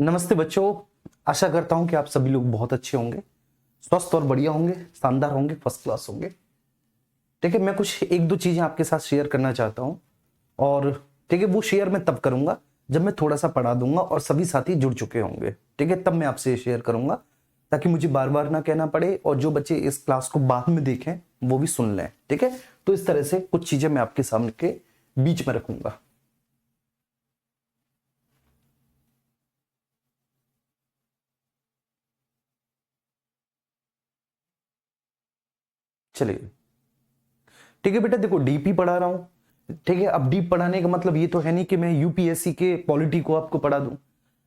नमस्ते बच्चों। आशा करता हूं कि आप सभी लोग बहुत अच्छे होंगे, स्वस्थ और बढ़िया होंगे, शानदार होंगे, फर्स्ट क्लास होंगे। ठीक है, मैं कुछ एक दो चीजें आपके साथ शेयर करना चाहता हूं और ठीक है, वो शेयर मैं तब करूंगा जब मैं थोड़ा सा पढ़ा दूंगा और सभी साथी जुड़ चुके होंगे। ठीक है, तब मैं आपसे शेयर करूंगा ताकि मुझे बार बार ना कहना पड़े और जो बच्चे इस क्लास को बाद में देखें वो भी सुन लें। ठीक है, तो इस तरह से कुछ चीजें मैं आपके सामने के बीच में रखूंगा। चलिए, ठीक है बेटा, देखो डीपी पढ़ा रहा हूं। ठीक है, अब डीप पढ़ाने का मतलब ये तो है नहीं कि मैं यूपीएससी के पॉलिटी को आपको पढ़ा दूं।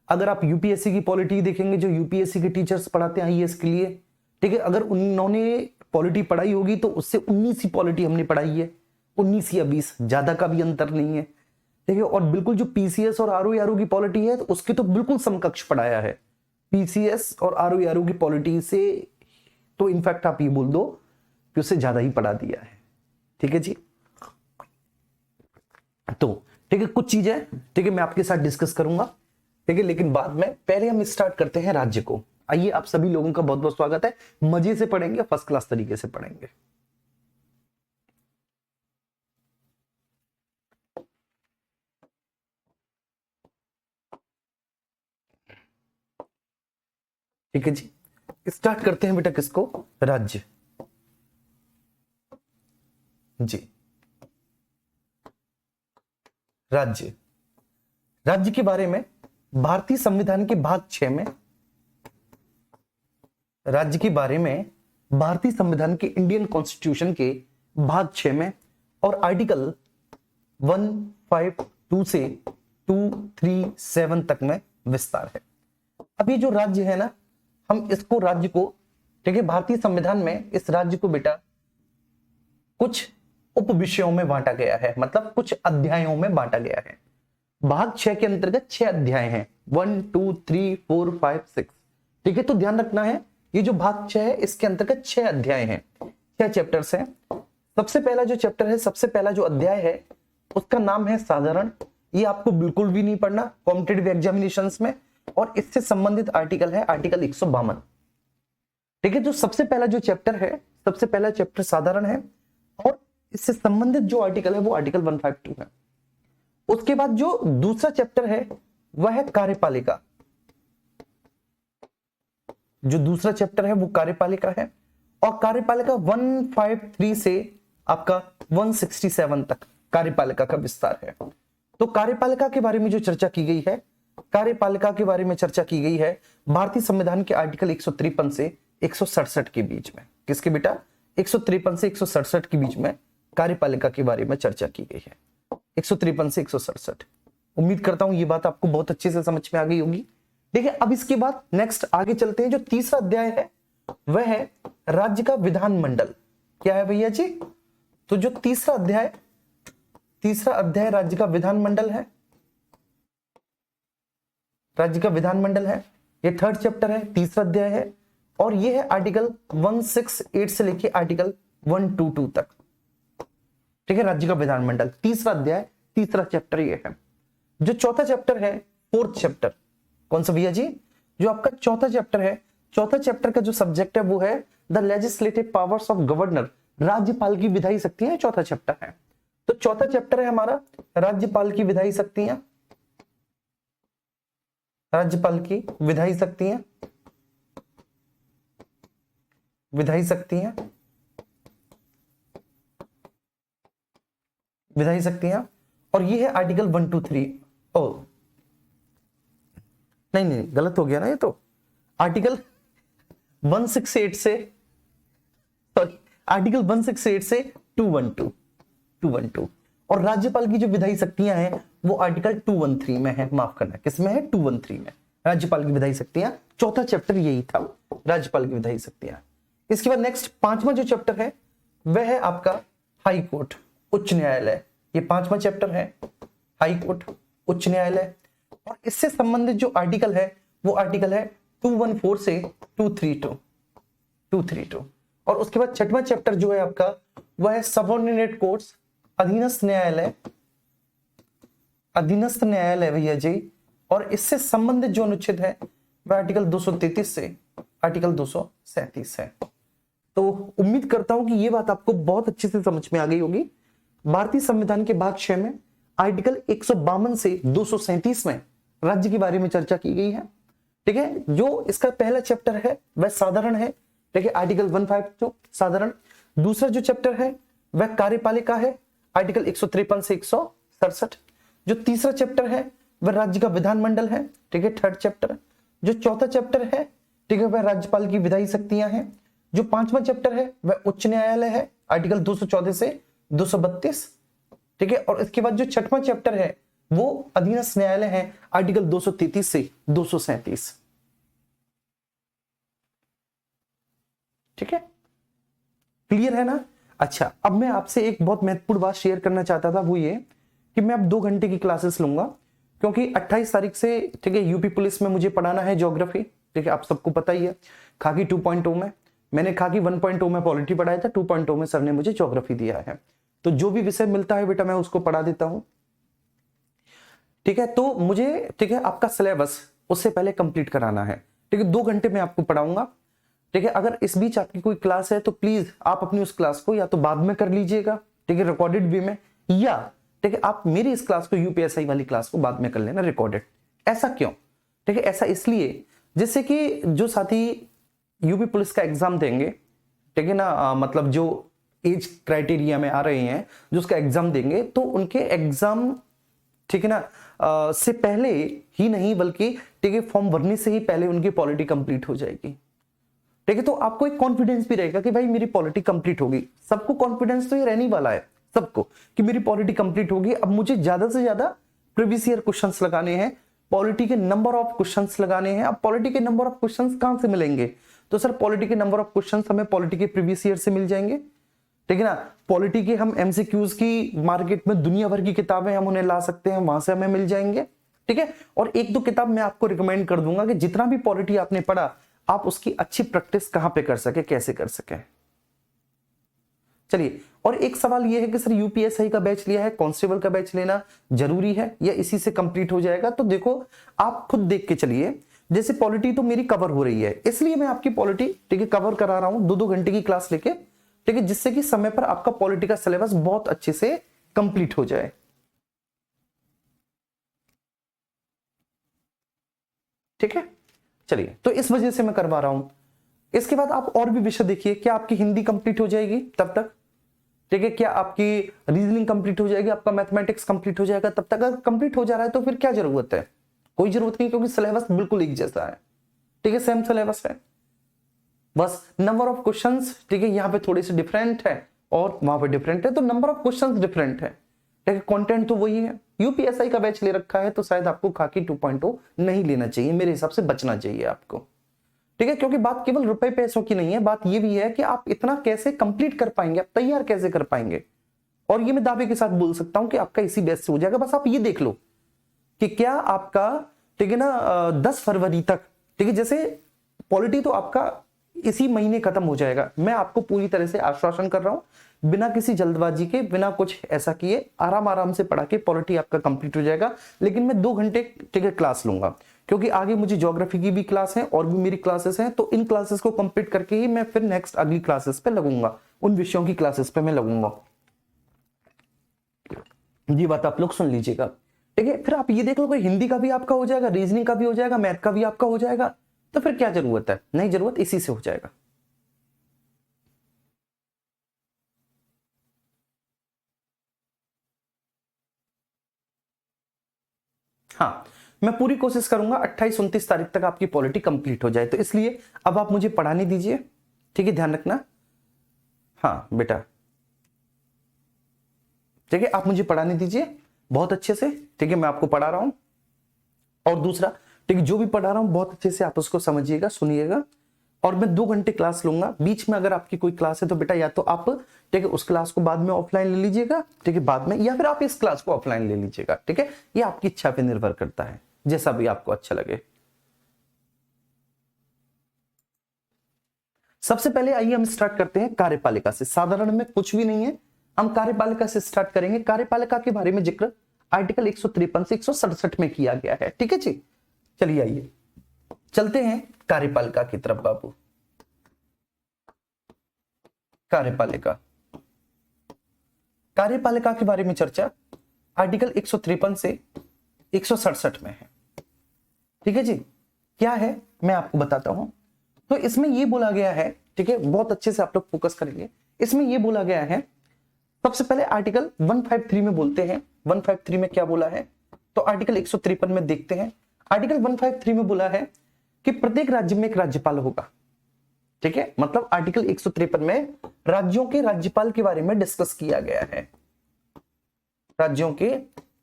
अगर आप यूपीएससी की पॉलिटी देखेंगे, जो यूपीएससी के टीचर्स पढ़ाते हैं आईएएस के लिए, ठीक है, अगर उन्होंने पॉलिटी पढ़ाई होगी तो उससे 19 ही पॉलिटी हमने पढ़ाई है। 19 या 20, ज्यादा का भी अंतर नहीं है। ठीक है, और बिल्कुल जो पीसीएस और आरओ की पॉलिटी है तो उसके तो बिल्कुल समकक्ष पढ़ाया है। पीसीएस और आरओ की पॉलिटी से तो इनफैक्ट आप ये बोल दो कि उससे ज्यादा ही पढ़ा दिया है। ठीक है जी, तो ठीक है, कुछ चीजें ठीक है मैं आपके साथ डिस्कस करूंगा। ठीक है, लेकिन बाद में पहले हम स्टार्ट करते हैं राज्य को। आइए, आप सभी लोगों का बहुत बहुत स्वागत है। मजे से पढ़ेंगे, फर्स्ट क्लास तरीके से पढ़ेंगे। ठीक है जी, स्टार्ट करते हैं बेटा किसको, राज्य जी। राज्य राज्य के बारे में भारतीय संविधान के भाग 6 में, राज्य के बारे में भारतीय संविधान के इंडियन कॉन्स्टिट्यूशन के भाग 6 में और आर्टिकल 152 से 237 तक में विस्तार है। अब ये जो राज्य है ना, हम इसको राज्य को, ठीक है, भारतीय संविधान में इस राज्य को बेटा कुछ उप विषयों में बांटा गया है, मतलब कुछ अध्यायों में बांटा गया है। भाग 6 के अंतर्गत 6 अध्याय हैं, 1 2 3 4 5 6। ठीक है, तो ध्यान रखना है, ये जो भाग 6 है इसके अंतर्गत 6 अध्याय हैं, 6 चैप्टर्स हैं। सबसे पहला जो चैप्टर है, सबसे पहला जो अध्याय है उसका नाम है साधारण। ये आपको बिल्कुल भी नहीं पढ़ना कॉम्पिटिटिव एग्जामिनेशंस में, और इससे संबंधित आर्टिकल है आर्टिकल 152। ठीक है, जो सबसे पहला जो चैप्टर है, सबसे पहला चैप्टर साधारण है और इससे संबंधित जो आर्टिकल है वो आर्टिकल 152 है। उसके बाद जो दूसरा चैप्टर है वह है कार्यपालिका। जो दूसरा चैप्टर है वो कार्यपालिका है, और कार्यपालिका 153 से आपका 167 तक कार्यपालिका का विस्तार है। तो कार्यपालिका के बारे में जो चर्चा की गई है, कार्यपालिका के बारे में चर्चा की गई है भारतीय संविधान के आर्टिकल 153 से 167 के बीच में। किसके बेटा, 153 से 167 के बीच में कार्यपालिका के बारे में चर्चा की गई है। 153 से 167। उम्मीद करता हूं ये बात आपको बहुत अच्छे से समझ में आ गई होगी। देखिए, अब इसके बाद नेक्स्ट आगे चलते हैं। जो तीसरा अध्याय है वह है राज्य का विधानमंडल। क्या है भैया जी, तो जो तीसरा अध्याय राज्य का विधानमंडल है, राज्य का विधानमंडल है। ये थर्ड चैप्टर है, तीसरा अध्याय है, और ये है आर्टिकल 168 से लेके आर्टिकल 122 तक। ठीक है, राज्य का विधानमंडल तीसरा अध्याय, तीसरा चैप्टर ये है। जो चौथा चैप्टर है, फोर्थ चैप्टर, कौन सा भैया जी, जो आपका चौथा चैप्टर है, चौथा चैप्टर का जो सब्जेक्ट है वो है the legislative powers of governor. राज्यपाल की विधायी शक्तियां, चौथा चैप्टर है। तो चौथा चैप्टर है हमारा राज्यपाल की विधायी शक्तियां, राज्यपाल की विधायी शक्तियां, विधायी शक्तियां, विधायी शक्तियां, और ये है आर्टिकल 123। ओ नहीं, गलत हो गया ना ये तो। आर्टिकल 168 से, सॉरी, आर्टिकल 168 से 212, और राज्यपाल की जो विधायी शक्तियां हैं वो आर्टिकल 213 में है। माफ करना, किसमें है, 213 में राज्यपाल की विधायी शक्तियां। चौथा चैप्टर यही था, राज्यपाल की विधायी शक्तियां। इसके बाद नेक्स्ट पांचवा जो चैप्टर है वह है आपका हाई कोर्ट, उच्च न्यायालय। ये पांचवा चैप्टर है, हाई कोर्ट, उच्च न्यायालय, और इससे संबंधित जो आर्टिकल है वो आर्टिकल है 214 से 232। और उसके बाद छठवां चैप्टर जो है आपका वह है सबऑर्डिनेट कोर्ट्स, अधीनस्थ न्यायालय, अधीनस्थ न्यायालय भैया जी, और इससे संबंधित जो अनुच्छेद है वह आर्टिकल 233 से आर्टिकल 237 है। तो उम्मीद करता हूं कि ये बात आपको बहुत अच्छे से समझ में आ गई होगी। भारतीय संविधान के भाग 6 में आर्टिकल 152 से 237 में राज्य के बारे में चर्चा की गई है। ठीक है, जो इसका पहला चैप्टर है वह साधारण है, ठीक है, आर्टिकल 152 साधारण। दूसरा जो चैप्टर है वह कार्यपालिका है, आर्टिकल 153 से 167। जो तीसरा चैप्टर है वह राज्य का विधानमंडल है, ठीक है, थर्ड चैप्टर। जो चौथा चैप्टर है, ठीक है, वह राज्यपाल की विधायी शक्तियां हैं। जो पांचवा चैप्टर है वह उच्च न्यायालय है, आर्टिकल 214 से 232, ठीक है। और इसके बाद जो छठवां चैप्टर है वो अधीनस्थ न्यायालय है, आर्टिकल 233 से 237। ठीक है, क्लियर है ना? अच्छा, अब मैं आपसे एक बहुत महत्वपूर्ण बात शेयर करना चाहता था, वो ये कि मैं अब 2 घंटे की क्लासेस लूंगा, क्योंकि 28 तारीख से, ठीक है, यूपी पुलिस में मुझे पढ़ाना है ज्योग्राफी। ठीक है, आप सबको पता ही है। खाकी 2.0 में मैंने खाकी 1.0 में पॉलिटी पढ़ाया था, 2.0 में सर ने मुझे ज्योग्राफी दिया है। तो जो भी विषय मिलता है बेटा मैं उसको पढ़ा देता हूं। ठीक है, तो मुझे, ठीक है, आपका सिलेबस उससे पहले कंप्लीट कराना है। ठीक है, 2 घंटे में आपको पढ़ाऊंगा। ठीक है, अगर इस बीच आपकी कोई क्लास है तो प्लीज आप अपनी उस क्लास को या तो बाद में कर लीजिएगा, ठीक है, रिकॉर्डेड वे में, या ठीक है आप मेरी इस क्लास को, यूपीएसआई वाली क्लास को बाद में कर लेना रिकॉर्डेड। ऐसा क्यों? ठीक है, ऐसा इसलिए जैसे कि जो साथी यूपी पुलिस का एग्जाम देंगे, ठीक है ना, मतलब जो एज क्राइटेरिया में आ रहे हैं, जो उसका एग्जाम देंगे, तो उनके एग्जाम, ठीक है ना, से पहले ही नहीं बल्कि, ठीक है, फॉर्म भरने से ही पहले उनकी पॉलिटी कंप्लीट हो जाएगी। ठीक है, तो आपको एक कॉन्फिडेंस भी रहेगा कि भाई मेरी पॉलिटी कंप्लीट होगी। सबको कॉन्फिडेंस तो ये रहने वाला है सबको कि मेरी पॉलिटी कंप्लीट होगी। अब मुझे ज्यादा से ज्यादा प्रीवियस ईयर क्वेश्चंस लगाने हैं, पॉलिटी के नंबर ऑफ क्वेश्चंस लगाने हैं। अब पॉलिटी के नंबर ऑफ क्वेश्चंस कहां से मिलेंगे? तो सर पॉलिटी के नंबर ऑफ क्वेश्चंस हमें पॉलिटी के प्रीवियस ईयर से मिल जाएंगे। ठीक है ना, पॉलिटी के हम एमसीक्यूज की मार्केट में दुनिया भर की किताबें हम उन्हें ला सकते हैं, वहां से हमें मिल जाएंगे। ठीक है, और 1-2 किताब मैं आपको रिकमेंड कर दूंगा कि जितना भी पॉलिटी आपने पढ़ा आप उसकी अच्छी प्रैक्टिस कहां पे कर सके, कैसे कर सके। चलिए, और एक सवाल यह है कि सर यूपीएसआई का बैच लिया है, कांस्टेबल का बैच लेना जरूरी है या इसी से कंप्लीट हो जाएगा? तो देखो आप खुद देख के चलिए, जैसे पॉलिटी तो मेरी कवर हो रही है, इसलिए मैं आपकी पॉलिटी, ठीक है, कवर करा रहा हूं 2-2 घंटे की क्लास लेके, ठीक है, जिससे कि समय पर आपका पॉलिटी का सिलेबस बहुत अच्छे से कंप्लीट हो जाए। ठीक है, चलिए, तो इस वजह से मैं करवा रहा हूं। इसके बाद आप और भी विषय देखिए, क्या आपकी हिंदी कंप्लीट हो जाएगी तब तक? ठीक है, क्या आपकी रीजनिंग कंप्लीट हो जाएगी, आपका मैथमेटिक्स कंप्लीट हो जाएगा तब तक? अगर कंप्लीट हो जा रहा है तो फिर क्या जरूरत है? कोई जरूरत नहीं, क्योंकि सिलेबस बिल्कुल एक जैसा है। ठीक है, सेम सिलेबस है, बस नंबर ऑफ क्वेश्चंस, ठीक है, यहाँ पे थोड़े से डिफरेंट है और वहां पे डिफरेंट है, तो नंबर ऑफ क्वेश्चंस डिफरेंट है। ठीक है, कंटेंट तो वही है। यूपीएसआई का बैच ले रखा है तो शायद आपको खाकी 2.0 नहीं लेना चाहिए, मेरे हिसाब से बचना चाहिए आपको। ठीक है, क्योंकि बात केवल रुपए पैसों की नहीं है, बात ये भी है कि आप इतना कैसे कंप्लीट कर पाएंगे, आप तैयार कैसे कर पाएंगे। और ये मैं दावे के साथ बोल सकता हूं कि आपका इसी बैच से हो जाएगा। बस आप ये देख लो कि क्या आपका, ठीक है ना, 10 फरवरी तक, ठीक है, जैसे पॉलिटी तो आपका इसी महीने खत्म हो जाएगा, मैं आपको पूरी तरह से आश्वासन कर रहा हूं, बिना किसी जल्दबाजी के, बिना कुछ ऐसा किए, आराम आराम से पढ़ा के पॉलिटी आपका कंप्लीट हो जाएगा। लेकिन मैं 2 घंटे, ठीक है, क्लास लूंगा, क्योंकि आगे मुझे ज्योग्राफी की भी क्लास है और भी मेरी क्लासेस हैं, तो इन क्लासेस को कंप्लीट करके ही मैं फिर नेक्स्ट अगली क्लासेस पे लगूंगा, उन विषयों की क्लासेस पे मैं लगूंगा। ये बात आप लोग सुन लीजिएगा। ठीक है, फिर आप ये देख लो कि हिंदी का भी आपका हो जाएगा, रीजनिंग का भी हो जाएगा, मैथ का भी आपका हो जाएगा, तो फिर क्या जरूरत है? नहीं जरूरत, इसी से हो जाएगा। हाँ, मैं पूरी कोशिश करूंगा 28-29 तारीख तक आपकी पॉलिटी कंप्लीट हो जाए, तो इसलिए अब आप मुझे पढ़ाने दीजिए। ठीक है, ध्यान रखना। हाँ बेटा, ठीक है, आप मुझे पढ़ाने दीजिए बहुत अच्छे से। ठीक है, मैं आपको पढ़ा रहा हूं। और दूसरा, ठीक है, जो भी पढ़ा रहा हूं बहुत अच्छे से आप उसको समझिएगा, सुनिएगा। और मैं 2 घंटे क्लास लूंगा। बीच में अगर आपकी कोई क्लास है तो बेटा या तो आप, ठीक है, उस क्लास को बाद में ऑफलाइन ले लीजिएगा, ठीक है, बाद में, या फिर आप इस क्लास को ऑफलाइन ले लीजिएगा। ठीक है, ये आपकी इच्छा पे निर्भर करता है, जैसा भी आपको अच्छा लगे। सबसे पहले आइए हम स्टार्ट करते हैं कार्यपालिका से। साधारण में कुछ भी नहीं है, हम कार्यपालिका से स्टार्ट करेंगे। कार्यपालिका के बारे में जिक्र आर्टिकल 153 से 167 में किया गया है। ठीक है जी, चलिए आइए चलते हैं कार्यपालिका की तरफ बाबू। कार्यपालिका, कार्यपालिका के बारे में चर्चा आर्टिकल 153 से 167 में है। ठीक है जी, क्या है मैं आपको बताता हूं। तो इसमें यह बोला गया है, ठीक है, बहुत अच्छे से आप लोग फोकस करेंगे। इसमें यह बोला गया है, सबसे पहले आर्टिकल 153 में बोलते हैं। 153 में क्या बोला है, तो आर्टिकल 153 में देखते हैं। आर्टिकल 153 में बोला है कि प्रत्येक राज्य में एक राज्यपाल होगा। ठीक है, मतलब आर्टिकल 153 में राज्यों के राज्यपाल के बारे में डिस्कस किया गया है। राज्यों के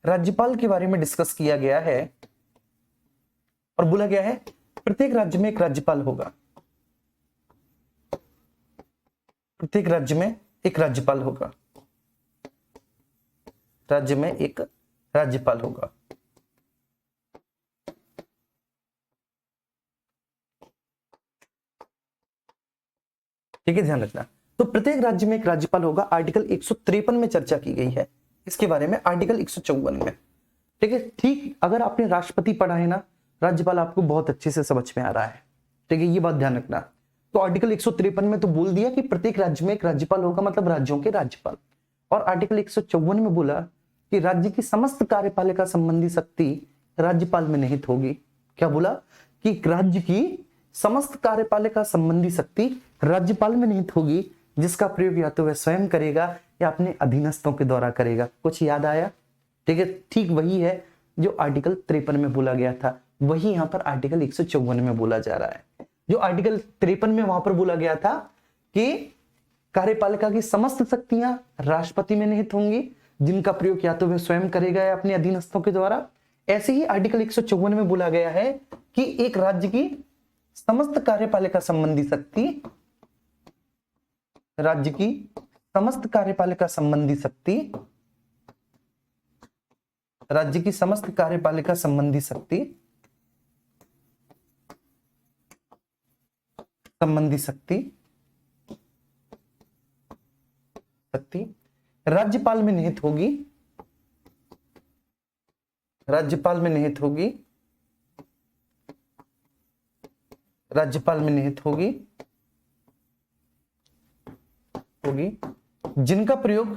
राज्यपाल के बारे में डिस्कस किया गया है और बोला गया है प्रत्येक राज्य में एक राज्यपाल होगा। प्रत्येक राज्य में एक राज्यपाल होगा। राज्य में एक राज्यपाल होगा। ठीक है, ध्यान रखना। तो प्रत्येक राज्य में एक राज्यपाल होगा, आर्टिकल 153 में चर्चा की गई है इसके बारे में, आर्टिकल 154 में। ठीक है, ठीक, अगर आपने राष्ट्रपति पढ़ा है ना, राज्यपाल आपको बहुत अच्छे से समझ में आ रहा है। ठीक है, ये बात ध्यान रखना। तो आर्टिकल 153 में तो बोल दिया कि प्रत्येक राज्य में एक राज्यपाल होगा, मतलब राज्यों के राज्यपाल। और आर्टिकल 154 में बोला कि राज्य की समस्त कार्यपालिका संबंधी शक्ति राज्यपाल में निहित होगी। क्या बोला कि राज्य की समस्त कार्यपालिका संबंधी शक्ति राज्यपाल में निहित होगी, जिसका प्रयोग या तो वह स्वयं करेगा या अपने अधीनस्थों के द्वारा करेगा। कुछ याद आया? ठीक है, ठीक वही है जो आर्टिकल 53 में बोला गया था, वही यहां पर आर्टिकल 154 में बोला जा रहा है। जो आर्टिकल 53 में वहां पर बोला गया था कि कार्यपालिका की समस्त शक्तियां राष्ट्रपति में निहित होंगी, जिनका प्रयोग या तो वह स्वयं करेगा या अपने अधीनस्थों के द्वारा। ऐसे ही आर्टिकल 154 में बोला गया है कि एक राज्य की समस्त कार्यपालिका संबंधी शक्ति, राज्य की समस्त कार्यपालिका संबंधी शक्ति, राज्य की समस्त कार्यपालिका संबंधी शक्ति राज्यपाल में निहित होगी। राज्यपाल में निहित होगी। राज्यपाल में निहित होगी जिनका प्रयोग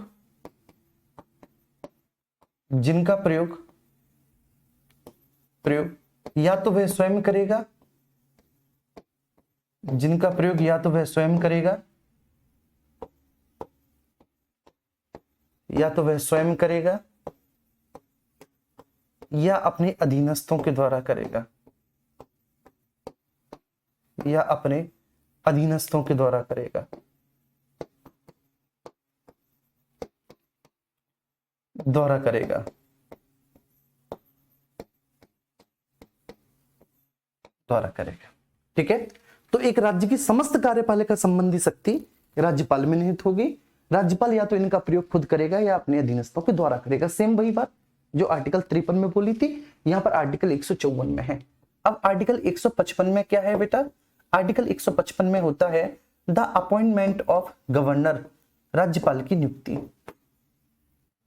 या तो वह स्वयं करेगा, जिनका प्रयोग या तो वह स्वयं करेगा या अपने अधीनस्थों के द्वारा करेगा, या अपने अधीनस्थों के द्वारा करेगा। ठीक है, तो एक राज्य की समस्त कार्यपालिका संबंधी शक्ति राज्यपाल में निहित होगी। राज्यपाल या तो इनका प्रयोग खुद करेगा या अपने अधीनस्थों के द्वारा करेगा। सेम वही बात जो आर्टिकल 53 में बोली थी, यहां पर आर्टिकल 154 में है। अब आर्टिकल 155 में क्या है बेटा? आर्टिकल 155 में होता है द अपॉइंटमेंट ऑफ गवर्नर, राज्यपाल की नियुक्ति।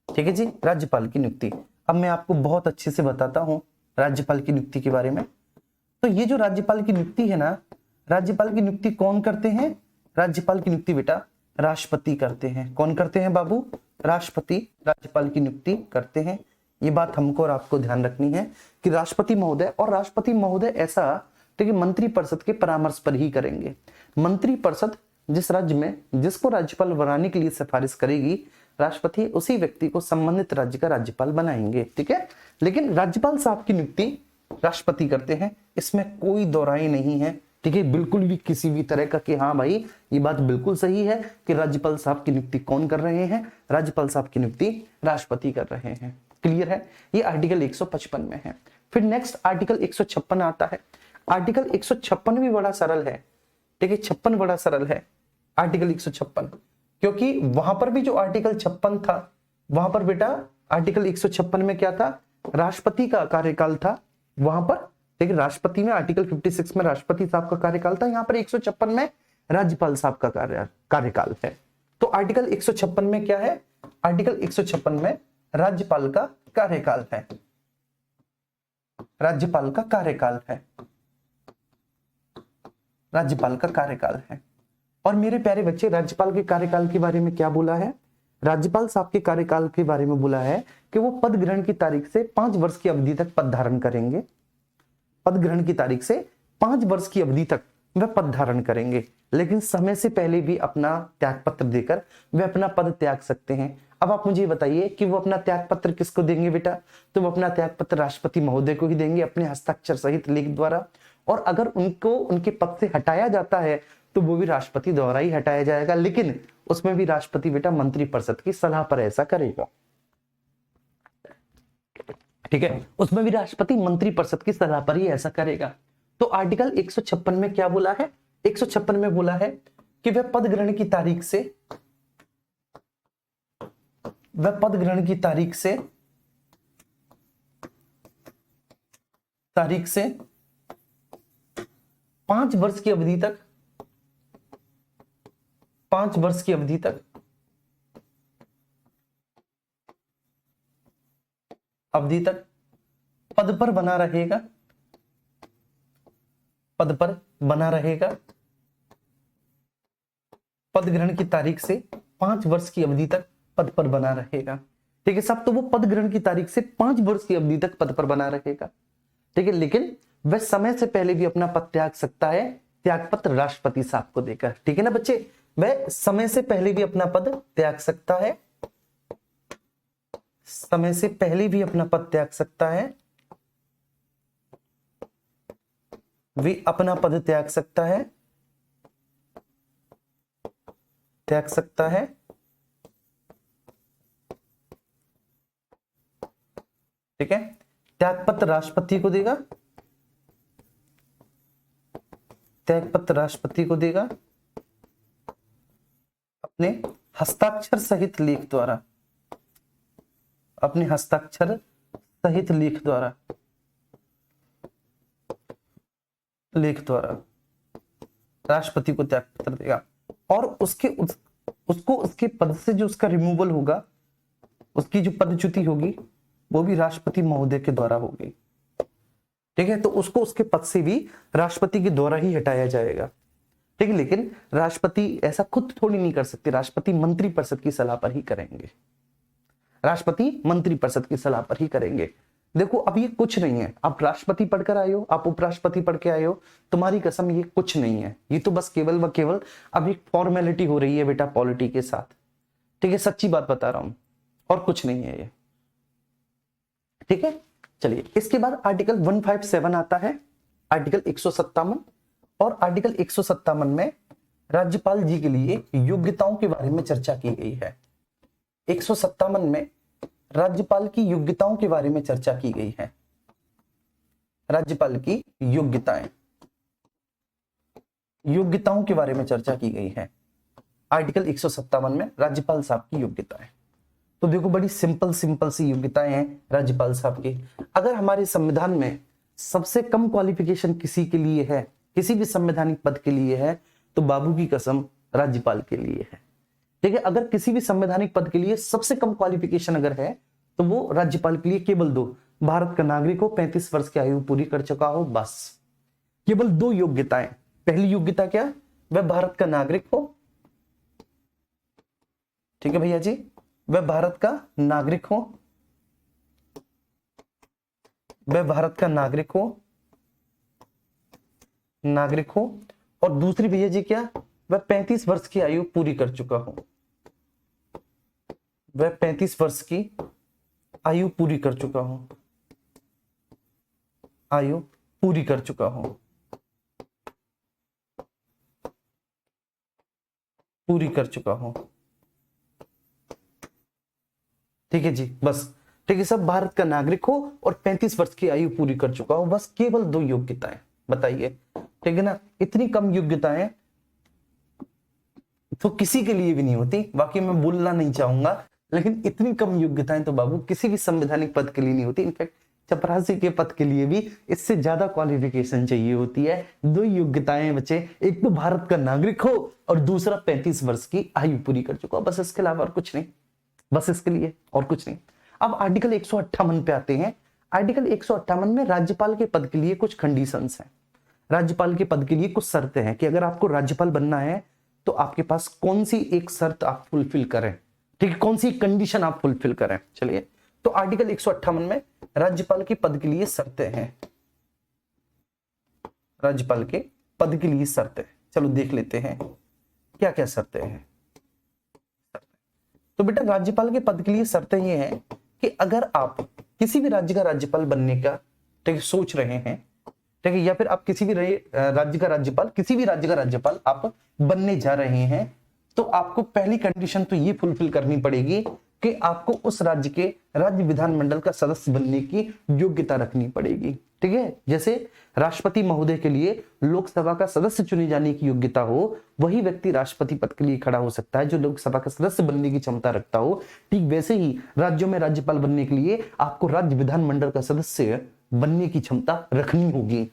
ठीक है जी, राज्यपाल की नियुक्ति। अब मैं आपको बहुत अच्छे से बताता हूं राज्यपाल की नियुक्ति के बारे में। तो ये जो राज्यपाल की नियुक्ति है ना, राज्यपाल की नियुक्ति कौन करते हैं? राज्यपाल की नियुक्ति बेटा राष्ट्रपति करते हैं। कौन करते हैं बाबू? राष्ट्रपति राज्यपाल की नियुक्ति करते हैं। ये बात हमको और आपको ध्यान रखनी है कि राष्ट्रपति महोदय ऐसा, ठीक है, मंत्रिपरिषद के परामर्श पर ही करेंगे। मंत्रिपरिषद जिस राज्य में जिसको राज्यपाल बनाने के लिए सिफारिश करेगी, राष्ट्रपति उसी व्यक्ति को संबंधित राज्य का राज्यपाल बनाएंगे। ठीक है, लेकिन राज्यपाल साहब की नियुक्ति राष्ट्रपति करते हैं, इसमें कोई दोहराई नहीं है। ठीक है, बिल्कुल भी किसी भी तरह का कि हाँ भाई ये बात बिल्कुल सही है कि राज्यपाल साहब की नियुक्ति कौन कर रहे हैं? राज्यपाल साहब की नियुक्ति राष्ट्रपति कर रहे हैं। क्लियर है? ये आर्टिकल 155 में है। फिर नेक्स्ट आर्टिकल 156 आता है। आर्टिकल 156 भी बड़ा सरल है। ठीक है, 56 बड़ा सरल है आर्टिकल 156, क्योंकि वहां पर भी जो आर्टिकल 56 था, वहां पर बेटा आर्टिकल 156 में क्या था? राष्ट्रपति का कार्यकाल था वहां पर। ठीक है, राष्ट्रपति में आर्टिकल 56 में राष्ट्रपति साहब का कार्यकाल था, यहाँ पर 156 में राज्यपाल साहब का कार्यकाल है। तो आर्टिकल 156 में क्या है? आर्टिकल 156 में राज्यपाल का कार्यकाल है। राज्यपाल का कार्यकाल है। राज्यपाल का कार्यकाल है। और मेरे प्यारे बच्चे, राज्यपाल के कार्यकाल के बारे में क्या बोला है? राज्यपाल साहब के कार्यकाल के बारे में बोला है कि वो पद ग्रहण की तारीख से 5 वर्ष की अवधि तक पद धारण करेंगे। पद ग्रहण की तारीख से 5 वर्ष की अवधि तक वह पद धारण करेंगे, लेकिन समय से पहले भी अपना त्याग पत्र देकर वे अपना पद त्याग सकते हैं। अब आप मुझे बताइए कि वो अपना त्याग पत्र किसको देंगे बेटा? तो वो अपना त्याग पत्र राष्ट्रपति महोदय को ही देंगे अपने हस्ताक्षर सहित लेख द्वारा। और अगर उनको उनके पद से हटाया जाता है तो वो भी राष्ट्रपति द्वारा ही हटाया जाएगा, लेकिन उसमें भी राष्ट्रपति बेटा मंत्रिपरिषद की सलाह पर ऐसा करेगा। ठीक है, उसमें भी राष्ट्रपति मंत्रिपरिषद की सलाह पर ही ऐसा करेगा। तो आर्टिकल 156 में क्या बोला है? 156 में बोला है कि वह पद ग्रहण की तारीख से 5 वर्ष की अवधि तक 5 वर्ष की अवधि तक पद पर बना रहेगा। पद पर बना रहेगा। पद ग्रहण की तारीख से 5 वर्ष की अवधि तक पद पर बना रहेगा। ठीक है सब, तो वो पद ग्रहण की तारीख से 5 वर्ष की अवधि तक पद पर बना रहेगा। ठीक है, लेकिन वह समय से पहले भी अपना पद त्याग सकता है, त्याग पत्र राष्ट्रपति साहब को देकर। ठीक है ना बच्चे, वह समय से पहले भी अपना पद त्याग सकता है। समय से पहले भी अपना पद त्याग सकता है। वे अपना पद त्याग सकता है। ठीक है, त्यागपत्र राष्ट्रपति को देगा। त्यागपत्र राष्ट्रपति को देगा अपने हस्ताक्षर सहित लेख द्वारा। अपने हस्ताक्षर सहित लेख द्वारा राष्ट्रपति को त्याग पत्र देगा। और उसको उसके पद से जो उसका रिमूवल होगा, उसकी जो पदच्युति होगी वो भी राष्ट्रपति महोदय के द्वारा होगी। ठीक है, तो उसको उसके पद से भी राष्ट्रपति के द्वारा ही हटाया जाएगा। ठीक है, लेकिन राष्ट्रपति ऐसा खुद थोड़ी नहीं कर सकते, राष्ट्रपति मंत्रिपरिषद की सलाह पर ही करेंगे। राष्ट्रपति मंत्रिपरिषद की सलाह पर ही करेंगे। देखो अब ये कुछ नहीं है, आप राष्ट्रपति पढ़कर आए हो, आप उपराष्ट्रपति पढ़ के आए हो, तुम्हारी कसम ये कुछ नहीं है। ये तो बस केवल व केवल अब एक फॉर्मेलिटी हो रही है बेटा पॉलिटी के साथ। ठीक है, सच्ची बात बता रहा हूं, और कुछ नहीं है ये। ठीक है, चलिए इसके बाद आर्टिकल 157 आता है, आर्टिकल 157। और आर्टिकल 157 में राज्यपाल जी के लिए योग्यताओं के बारे में चर्चा की गई है। 157 में राज्यपाल की योग्यताओं के बारे में चर्चा की गई है। राज्यपाल की योग्यताओं के बारे में चर्चा की गई है। आर्टिकल 157 में राज्यपाल साहब की योग्यताएं। तो देखो बड़ी सिंपल सी योग्यताएं हैं राज्यपाल साहब की। अगर हमारे संविधान में सबसे कम क्वालिफिकेशन किसी के लिए है, किसी भी संवैधानिक पद के लिए है, तो बाबू की कसम राज्यपाल के लिए है। ठीक है, अगर किसी भी संवैधानिक पद के लिए सबसे कम क्वालिफिकेशन अगर है तो वो राज्यपाल के लिए केवल 2, भारत का नागरिक हो, 35 वर्ष की आयु पूरी कर चुका हो, बस केवल 2 योग्यताएं। पहली योग्यता क्या? वह भारत का नागरिक हो। ठीक है भैया जी, वह भारत का नागरिक हो, वह भारत का नागरिक हो। और दूसरी भैया जी क्या? वह 35 वर्ष की आयु पूरी कर चुका हो। वह 35 वर्ष की आयु पूरी कर चुका हो। आयु पूरी कर चुका हो। पूरी कर चुका हो। ठीक है जी, बस ठीक है, सब भारत का नागरिक हो और 35 वर्ष की आयु पूरी कर चुका हो, बस केवल 2 योग्यताएं। बताइए, ठीक है ना, इतनी कम योग्यताएं तो किसी के लिए भी नहीं होती। बाकी मैं बोलना नहीं चाहूंगा, लेकिन इतनी कम योग्यताएं तो बाबू किसी भी संवैधानिक पद के लिए नहीं होती। इनफैक्ट चपरासी के पद के लिए भी इससे ज्यादा क्वालिफिकेशन चाहिए होती है। 2 योग्यताएं बच्चे, एक तो भारत का नागरिक हो और दूसरा 35 वर्ष की आयु पूरी कर चुका हो, बस इसके अलावा और कुछ नहीं, बस इसके लिए और कुछ नहीं। अब आर्टिकल 158 पे आते हैं। आर्टिकल 158 में राज्यपाल के पद के लिए कुछ कंडीशंस हैं। राज्यपाल के पद के लिए कुछ शर्तें हैं कि अगर आपको राज्यपाल बनना है तो आपके पास कौन सी एक शर्त आप फुलफिल करें, ठीक है, कौन सी कंडीशन आप फुलफिल करें। चलिए, तो आर्टिकल 158 में राज्यपाल के पद के लिए शर्तें हैं। राज्यपाल के पद के लिए शर्तें, चलो देख लेते हैं क्या क्या शर्तें हैं। तो बेटा राज्यपाल के पद के लिए शर्तें ये हैं कि अगर आप किसी भी राज्य का राज्यपाल बनने का, ठीक है, सोच रहे हैं, ठीक है, या फिर आप किसी भी राज्य का राज्यपाल, किसी भी राज्य का राज्यपाल आप बनने जा रहे हैं, तो आपको पहली कंडीशन तो ये फुलफिल करनी पड़ेगी कि आपको उस राज्य के राज्य विधानमंडल का सदस्य बनने की योग्यता रखनी पड़ेगी। ठीक है, जैसे राष्ट्रपति महोदय के लिए लोकसभा का सदस्य चुने जाने की योग्यता हो, वही व्यक्ति राष्ट्रपति पद के लिए खड़ा हो सकता है जो लोकसभा का सदस्य बनने की क्षमता रखता हो। ठीक वैसे ही राज्यों में राज्यपाल बनने के लिए आपको राज्य विधानमंडल का सदस्य बनने की क्षमता रखनी होगी।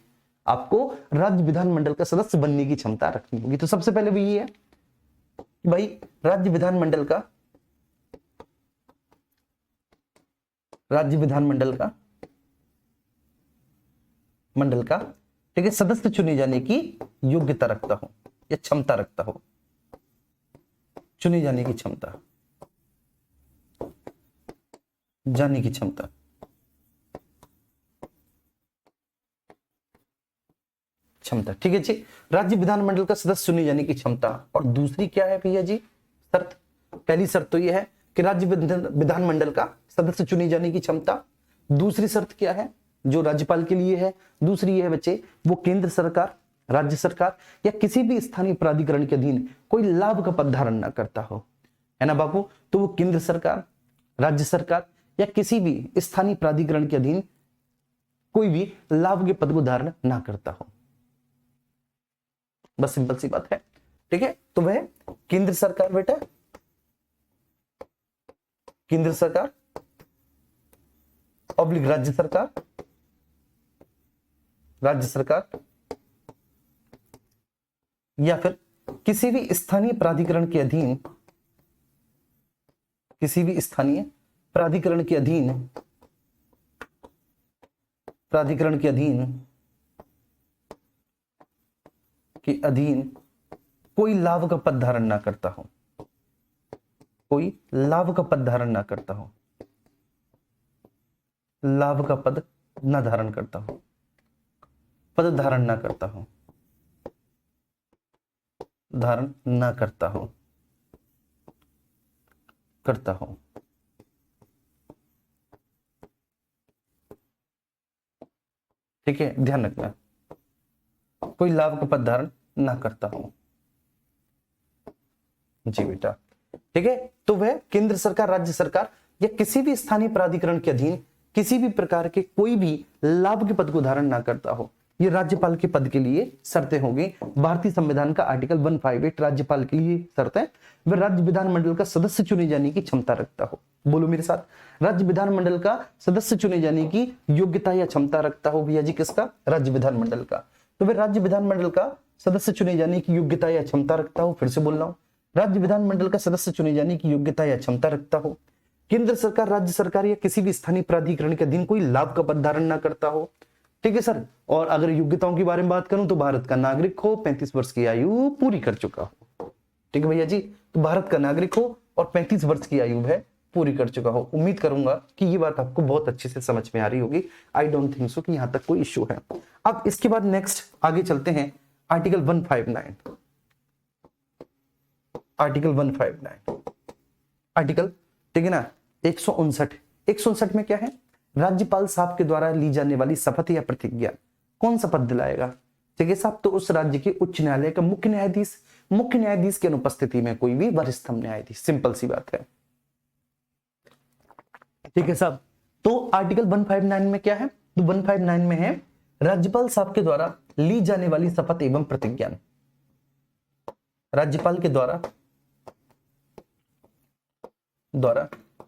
आपको राज्य विधानमंडल का सदस्य बनने की क्षमता रखनी होगी। तो सबसे पहले भी ये है भाई, राज्य विधानमंडल का ठीक है सदस्य चुने जाने की योग्यता रखता हो या क्षमता रखता हो, चुने जाने की क्षमता, जाने की क्षमता। ठीक है जी, राज्य विधानमंडल का सदस्य चुने जाने की क्षमता। और दूसरी क्या है भैया जी शर्त? पहली शर्त तो यह है कि राज्य विधानमंडल का सदस्य चुने जाने की क्षमता। दूसरी शर्त क्या है जो राज्यपाल के लिए है? दूसरी यह है बच्चे, वो केंद्र सरकार, राज्य सरकार या किसी भी स्थानीय प्राधिकरण के अधीन कोई लाभ का पद धारण न करता हो, है ना बाबू। तो वो केंद्र सरकार, राज्य सरकार या किसी भी स्थानीय प्राधिकरण के अधीन कोई भी लाभ के पद को धारण ना करता हो, बस सिंपल सी बात है। ठीक है, तो वह केंद्र सरकार बेटा, केंद्र सरकार ऑब्लिक राज्य सरकार, राज्य सरकार या फिर किसी भी स्थानीय प्राधिकरण के अधीन, किसी भी स्थानीय प्राधिकरण के अधीन, प्राधिकरण के अधीन के अधीन कोई लाभ का पद धारण ना करता हो, कोई लाभ का पद धारण ना करता हो, लाभ का पद ना धारण करता हो, पद धारण ना करता हो, धारण ना करता हो, करता हो। ठीक है, ध्यान रखना, कोई लाभ का पद धारण ना करता हो जी बेटा। ठीक है, तो वह केंद्र सरकार, राज्य सरकार या किसी भी स्थानीय प्राधिकरण के अधीन किसी भी प्रकार के कोई भी लाभ के पद को धारण ना करता हो। ये राज्यपाल के पद के लिए शर्तें होंगी। भारतीय संविधान का आर्टिकल 158 राज्यपाल के लिए शर्त है, वह राज्य विधानमंडल का सदस्य चुने जाने की क्षमता रखता हो। बोलो मेरे साथ, राज्य विधानमंडल का सदस्य चुने जाने की योग्यता या क्षमता रखता हो भैया जी, किसका? राज्य विधानमंडल का। तो वह राज्य विधानमंडल का सदस्य चुने जाने की योग्यता या क्षमता रखता हो। फिर से बोल रहा हूं, राज्य विधानमंडल का सदस्य चुने जाने की योग्यता या क्षमता रखता हो। केंद्र सरकार, राज्य सरकार या किसी भी स्थानीय प्राधिकरण के अधीन कोई लाभ का पद धारण ना करता हो। ठीक है सर, और अगर योग्यताओं के बारे में बात करूं तो भारत का नागरिक हो, 35 वर्ष की आयु पूरी कर चुका हो। ठीक है भैया जी, तो भारत का नागरिक हो और 35 वर्ष की आयु है पूरी कर चुका हो। उम्मीद करूंगा कि ये बात आपको बहुत अच्छे से समझ में आ रही होगी। आई डोंट थिंक सो कि यहां तक कोई इश्यू है। अब इसके बाद नेक्स्ट आगे चलते हैं, आर्टिकल 159, आर्टिकल 159, आर्टिकल, ठीक है ना, 159 में क्या है? राज्यपाल साहब के द्वारा ली जाने वाली शपथ या प्रतिज्ञा। कौन शपथ दिलाएगा? ठीक है साहब, तो उस राज्य के उच्च न्यायालय का मुख्य न्यायाधीश, मुख्य न्यायाधीश की अनुपस्थिति में कोई भी वरिष्ठतम न्यायाधीश। सिंपल सी बात है। ठीक है साहब, तो आर्टिकल 159 में क्या है? तो 159 में है राज्यपाल साहब के द्वारा ली जाने वाली शपथ एवं प्रतिज्ञा। राज्यपाल के द्वारा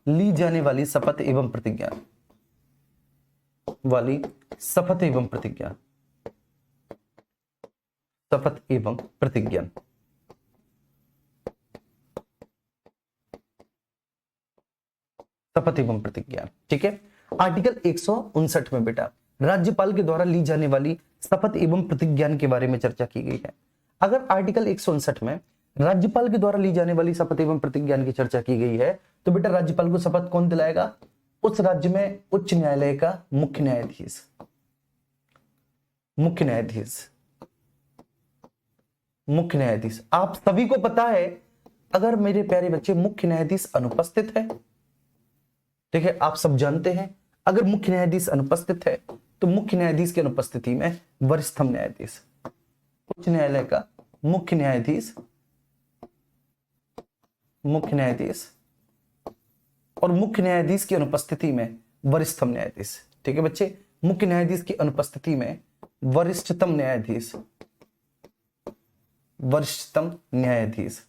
ली जाने वाली शपथ एवं प्रतिज्ञा, वाली शपथ एवं प्रतिज्ञा, शपथ एवं प्रतिज्ञा। शपथ एवं प्रतिज्ञा। ठीक है, आर्टिकल 159 में बेटा राज्यपाल के द्वारा ली जाने वाली शपथ एवं प्रतिज्ञा के बारे में चर्चा की गई है। अगर आर्टिकल 159 में राज्यपाल के द्वारा ली जाने वाली शपथ एवं प्रतिज्ञा की चर्चा की गई है तो बेटा राज्यपाल को शपथ कौन दिलाएगा? उस राज्य में उच्च न्यायालय का मुख्य न्यायाधीश। मुख्य न्यायाधीश, मुख्य न्यायाधीश। आप सभी को पता है अगर मेरे प्यारे बच्चे मुख्य न्यायाधीश अनुपस्थित है, ठीक है, आप सब जानते हैं अगर मुख्य न्यायाधीश अनुपस्थित है तो मुख्य न्यायाधीश की अनुपस्थिति में वरिष्ठतम न्यायाधीश, उच्च न्यायालय का मुख्य न्यायाधीश, मुख्य न्यायाधीश और मुख्य न्यायाधीश की अनुपस्थिति में वरिष्ठतम न्यायाधीश। ठीक है बच्चे, मुख्य न्यायाधीश की अनुपस्थिति में वरिष्ठतम न्यायाधीश, वरिष्ठतम न्यायाधीश,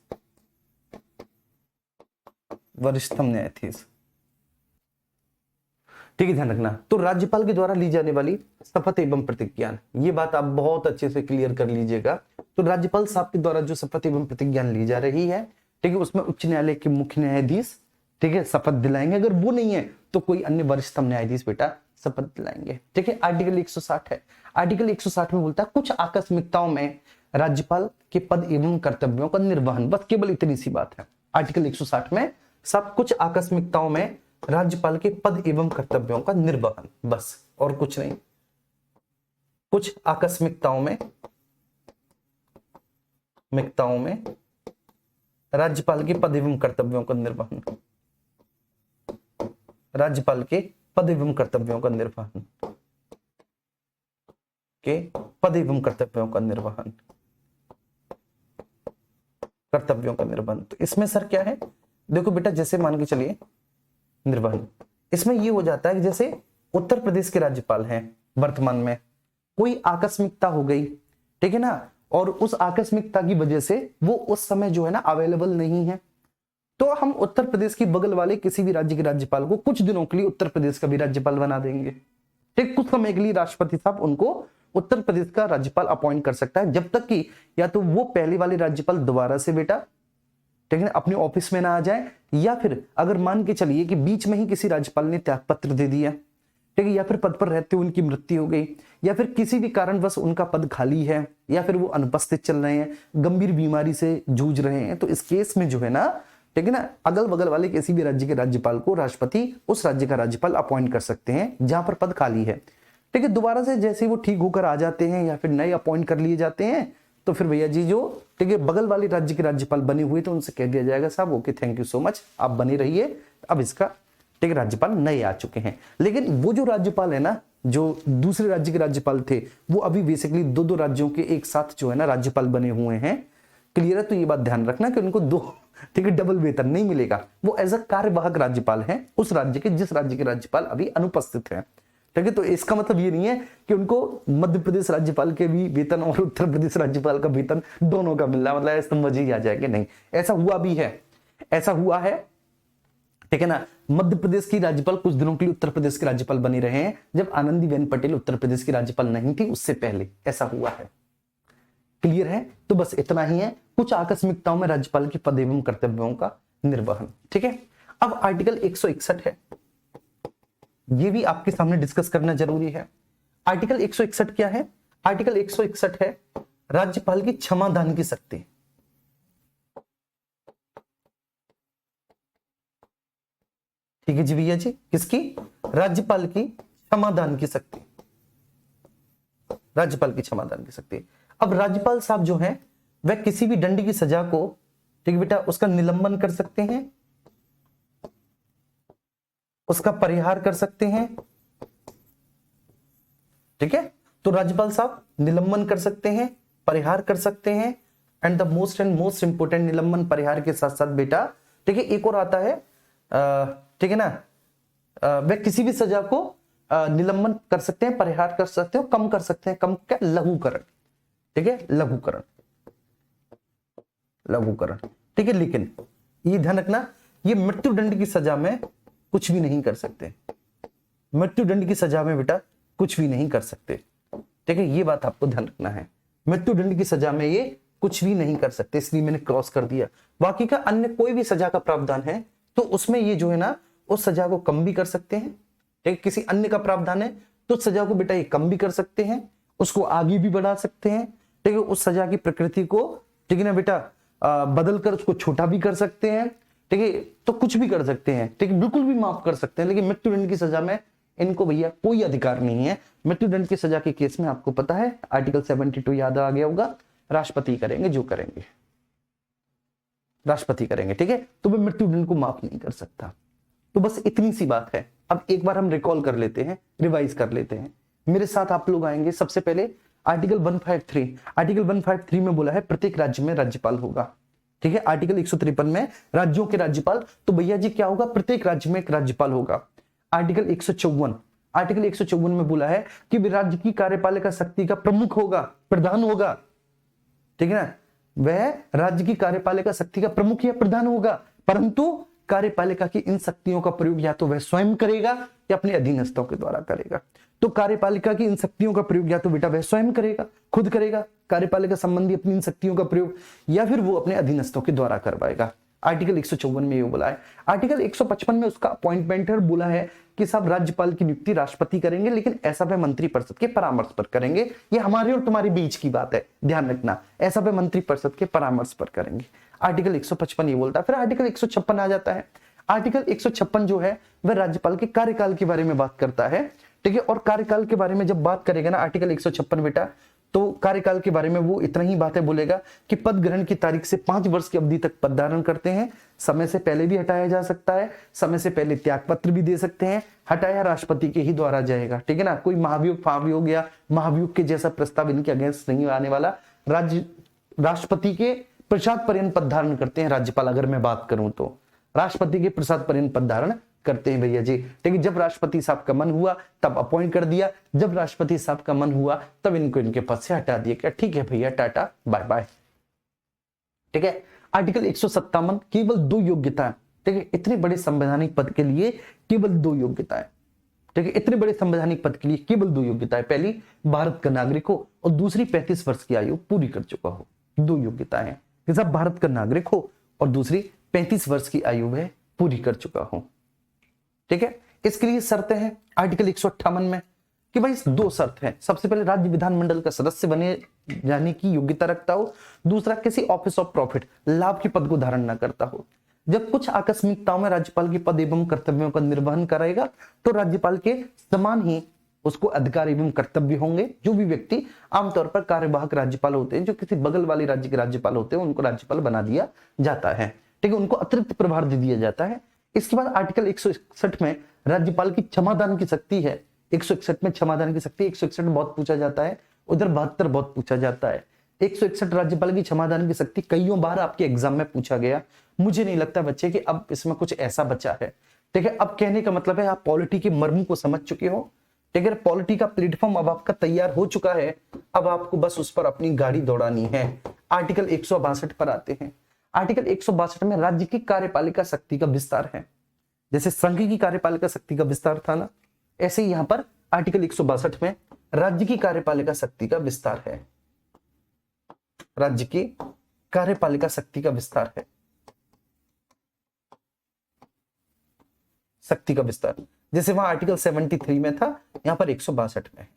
वरिष्ठतम न्यायाधीश। ठीक है, ध्यान रखना। तो राज्यपाल के द्वारा ली जाने वाली शपथ एवं प्रतिज्ञा, ये बात आप बहुत अच्छे से क्लियर कर लीजिएगा। तो राज्यपाल साहब के द्वारा जो शपथ एवं प्रतिज्ञा ली जा रही है, ठीक है, उसमें उच्च न्यायालय के मुख्य न्यायाधीश, ठीक है, शपथ दिलाएंगे। अगर वो नहीं है तो कोई अन्य वरिष्ठतम न्यायाधीश बेटा शपथ दिलाएंगे। ठीक है, आर्टिकल 160 है। आर्टिकल 160 में बोलता है कुछ आकस्मिकताओं में राज्यपाल के पद एवं कर्तव्यों का निर्वहन, बस केवल इतनी सी बात है। आर्टिकल 160 में सब कुछ आकस्मिकताओं में राज्यपाल के पद एवं कर्तव्यों का निर्वहन, बस और कुछ नहीं। कुछ आकस्मिकताओं में राज्यपाल के पद एवं कर्तव्यों का निर्वहन, राज्यपाल के पद एवं कर्तव्यों का निर्वहन, के पद एवं कर्तव्यों का निर्वहन, कर्तव्यों का निर्वहन। तो इसमें सर क्या है, देखो बेटा, जैसे मान के चलिए निर्वहन, इसमें ये हो जाता है कि जैसे उत्तर प्रदेश के राज्यपाल हैं वर्तमान में, कोई आकस्मिकता हो गई, ठीक है ना, और उस आकस्मिकता की वजह से वो उस समय जो है ना अवेलेबल नहीं है, तो हम उत्तर प्रदेश की बगल वाले किसी भी राज्य के राज्यपाल को कुछ दिनों के लिए उत्तर प्रदेश का भी राज्यपाल बना देंगे। ठीक, कुछ समय के लिए राष्ट्रपति साहब उनको उत्तर प्रदेश का राज्यपाल अपॉइंट कर सकता है, जब तक कि या तो वो पहले वाले राज्यपाल दोबारा से बेटा, ठीक है, अपने ऑफिस में ना आ जाए, या फिर अगर मान के चलिए कि बीच में ही किसी राज्यपाल ने त्यागपत्र दे दिया, ठीक है, या फिर पद पर रहते हुए उनकी मृत्यु हो गई, या फिर किसी भी कारणवश उनका पद खाली है, या फिर वो अनुपस्थित चल रहे हैं, गंभीर बीमारी से जूझ रहे हैं, तो इस केस में जो है ना, ठीक है ना, अगल बगल वाले किसी भी राज्य के राज्यपाल को राष्ट्रपति उस राज्य का राज्यपाल अपॉइंट कर सकते हैं जहां पर पद खाली है। ठीक है, दोबारा से जैसे वो ठीक होकर आ जाते हैं या फिर नए अपॉइंट कर लिए जाते हैं, तो फिर भैया जी जो, ठीक है, बगल वाले राज्य के राज्यपाल बने हुए तो उनसे कह दिया जाएगा साहब okay thank you so much, आप बने रहिए, अब इसका, ठीक है, राज्यपाल नए आ चुके हैं। लेकिन वो जो राज्यपाल है ना, जो दूसरे राज्य के राज्यपाल थे, वो अभी बेसिकली दो राज्यों के एक साथ जो है ना राज्यपाल बने हुए हैं। क्लियर है? तो ये बात ध्यान रखना कि उनको दो, ठीक है, डबल वेतन नहीं मिलेगा, वो एज अ कार्यवाहक राज्यपाल है उस राज्य के जिस राज्य के राज्यपाल अभी अनुपस्थित है। ठीक है, तो इसका मतलब ये नहीं है कि उनको मध्य प्रदेश राज्यपाल के भी वेतन और उत्तर प्रदेश राज्यपाल का वेतन दोनों का मिल रहा, मतलब ऐसा मजे ही आ जाएगा, नहीं, ऐसा हुआ भी है, ऐसा हुआ है, ठीक है ना। मध्य प्रदेश की राज्यपाल कुछ दिनों के लिए उत्तर प्रदेश के राज्यपाल बने रहे हैं, जब आनंदीबेन पटेल उत्तर प्रदेश की राज्यपाल नहीं थी, उससे पहले ऐसा हुआ है। क्लियर है? तो बस इतना ही है, कुछ आकस्मिकताओं में राज्यपाल के पद एवं कर्तव्यों का निर्वहन। ठीक है, अब आर्टिकल 161 है, ये भी आपके सामने डिस्कस करना जरूरी है। आर्टिकल 161 क्या है? आर्टिकल 161 है राज्यपाल की क्षमादान की शक्ति। ठीक है जी भैया जी, किसकी? राज्यपाल की क्षमादान की शक्ति, राज्यपाल की क्षमादान की शक्ति। अब राज्यपाल साहब जो हैं वह किसी भी दंड की सजा को, ठीक है बेटा, उसका निलंबन कर सकते हैं, उसका परिहार कर सकते हैं। ठीक है, तो राज्यपाल साहब निलंबन कर सकते हैं, परिहार कर सकते हैं, एंड द मोस्ट इंपोर्टेंट, निलंबन परिहार के साथ साथ बेटा, ठीक है, एक और आता है, ठीक है ना, वह किसी भी सजा को निलंबन कर सकते हैं, परिहार कर सकते हो, कम कर सकते हैं, कम क्या, लघुकरण। ठीक है, लघुकरण, लघुकरण। ठीक है, लेकिन ये ध्यान रखना, ये मृत्युदंड की सजा में कुछ भी नहीं कर सकते, मृत्युदंड की सजा में बेटा कुछ भी नहीं कर सकते। ठीक है, ये बात आपको ध्यान रखना है, मृत्युदंड की सजा में ये कुछ भी नहीं कर सकते, इसलिए मैंने क्रॉस कर दिया। बाकी का अन्य कोई भी सजा का प्रावधान है तो उसमें ये जो है ना उस सजा को कम भी कर सकते हैं। ठीक है, किसी अन्य का प्रावधान है तो उस सजा को बेटा ये कम भी कर सकते हैं, उसको आगे भी बढ़ा सकते हैं। ठीक है, उस सजा की प्रकृति को, ठीक है ना बेटा, बदल कर उसको छोटा भी कर सकते हैं। ठीक है, तो कुछ भी कर सकते हैं। ठीक है, बिल्कुल भी माफ कर सकते हैं, लेकिन मृत्युदंड की सजा में इनको भैया कोई अधिकार नहीं है। मृत्युदंड की सजा के केस में आपको पता है आर्टिकल 72 याद आ गया होगा, राष्ट्रपति करेंगे, जो करेंगे राष्ट्रपति करेंगे। ठीक है, तो वह मृत्युदंड को माफ नहीं कर सकता। तो बस इतनी सी बात है। अब एक बार हम रिकॉल कर लेते हैं, रिवाइज कर लेते हैं। मेरे साथ आप लोग आएंगे। सबसे पहले आर्टिकल 153, आर्टिकल 153 में बोला है प्रत्येक राज्य में राज्यपाल होगा। ठीक है, आर्टिकल 153 में राज्यों के राज्यपाल, तो भैया जी क्या होगा, प्रत्येक राज्य में एक राज्यपाल होगा। आर्टिकल 154, आर्टिकल 154 में बोला है कि राज्य की कार्यपालिका शक्ति का प्रमुख होगा, प्रधान होगा। ठीक है ना, वह राज्य की कार्यपालिका शक्ति का प्रमुख या प्रधान होगा, परंतु कार्यपालिका की इन शक्तियों का प्रयोग या तो वह स्वयं करेगा या अपने अधीनस्थों के द्वारा करेगा। तो कार्यपालिका की इन शक्तियों का प्रयोग या तो बेटा वह स्वयं करेगा, खुद करेगा कार्यपालिका संबंधी अपनी इन शक्तियों का प्रयोग, या फिर वो अपने अधीनस्थों के द्वारा करवाएगा। आर्टिकल 154 में ये बोला है। आर्टिकल 155 में उसका अपॉइंटमेंट है, बोला है कि सब राज्यपाल की नियुक्ति राष्ट्रपति करेंगे, लेकिन ऐसा वह मंत्रिपरिषद के परामर्श पर करेंगे। ये हमारे और तुम्हारे बीच की बात है, ध्यान रखना, ऐसा वह मंत्रिपरिषद के परामर्श पर करेंगे। आर्टिकल 155 ये बोलता है। फिर आर्टिकल 156 आ जाता है। आर्टिकल 156 जो है वह राज्यपाल के कार्यकाल के बारे में बात करता है। ठीक है, और कार्यकाल के बारे में जब बात करेगा ना आर्टिकल 156 बेटा, तो कार्यकाल के बारे में वो इतना ही बातें बोलेगा कि पद ग्रहण की तारीख से 5 वर्ष की अवधि तक पद धारण करते हैं, समय से पहले भी हटाया जा सकता है, समय से पहले त्यागपत्र भी दे सकते हैं, हटाया राष्ट्रपति के ही द्वारा जाएगा। ठीक है ना, कोई महाभियोग फाभियोग या महाभियोग के जैसा प्रस्ताव इनके अगेंस्ट नहीं आने वाला। राष्ट्रपति के प्रसाद पर्यंत पद धारण करते हैं राज्यपाल, अगर मैं बात करूं तो राष्ट्रपति के प्रसाद पर्यंत पद धारण करते हैं भैया जी। ठीक है, जब राष्ट्रपति साहब का मन हुआ तब अपॉइंट कर दिया, जब राष्ट्रपति साहब का मन हुआ तब इनको इनके पद से हटा दिया। क्या ठीक है भैया, टाटा बाय बाय। ठीक है, आर्टिकल 157 केवल 2 योग्यताएं। ठीक है, इतने बड़े संवैधानिक पद के लिए केवल 2 योग्यताएं। ठीक है, इतने बड़े संवैधानिक पद के लिए केवल 2 योग्यताएं। पहली, भारत का नागरिक हो, और दूसरी 35 वर्ष की आयु पूरी कर चुका हो। 2 योग्यताएं हैं कि सब भारत का नागरिक हो और दूसरी 35 वर्ष की आयु वह पूरी कर चुका हो। ठीक है, इसके लिए शर्तें हैं आर्टिकल 158 में कि भाई 2 शर्त हैं। सबसे पहले राज्य विधानमंडल का सदस्य बने जाने की योग्यता रखता हो, दूसरा किसी ऑफिस ऑफ प्रॉफिट लाभ के पद को धारण न करता हो। जब कुछ आकस्मिकताओं में राज्यपाल के पद एवं कर्तव्यों का निर्वहन कराएगा तो राज्यपाल के समान ही उसको अधिकार एवं कर्तव्य होंगे। जो भी व्यक्ति आमतौर पर कार्यवाहक राज्यपाल होते हैं, जो किसी बगल वाले राज्य के राज्यपाल होते हैं, उनको राज्यपाल बना दिया जाता है। ठीक है, उनको अतिरिक्त प्रभार दे दिया जाता है। इसके बाद आर्टिकल 161 में राज्यपाल की क्षमादान की शक्ति है। 161 में क्षमादान की शक्ति, 161 बहुत पूछा जाता है, उधर 72 बहुत पूछा जाता है। 161 राज्यपाल की क्षमादान की शक्ति कईयों बार आपके एग्जाम में पूछा गया। मुझे नहीं लगता बच्चे कि अब इसमें कुछ ऐसा बचा है। ठीक है, अब कहने का मतलब है आप पॉलिटी के मर्म को समझ चुके हो। ठीक है, पॉलिटी का प्लेटफॉर्म अब आपका तैयार हो चुका है, अब आपको बस उस पर अपनी गाड़ी दौड़ानी है। आर्टिकल 162 पर आते हैं। आर्टिकल 162 में राज्य की कार्यपालिका शक्ति का विस्तार है। जैसे संघ की कार्यपालिका शक्ति का विस्तार था ना, ऐसे ही यहां पर आर्टिकल 162 में राज्य की कार्यपालिका शक्ति का विस्तार है। राज्य की कार्यपालिका शक्ति का विस्तार है, शक्ति का विस्तार। जैसे वहां आर्टिकल 73 में था, यहां पर 162 में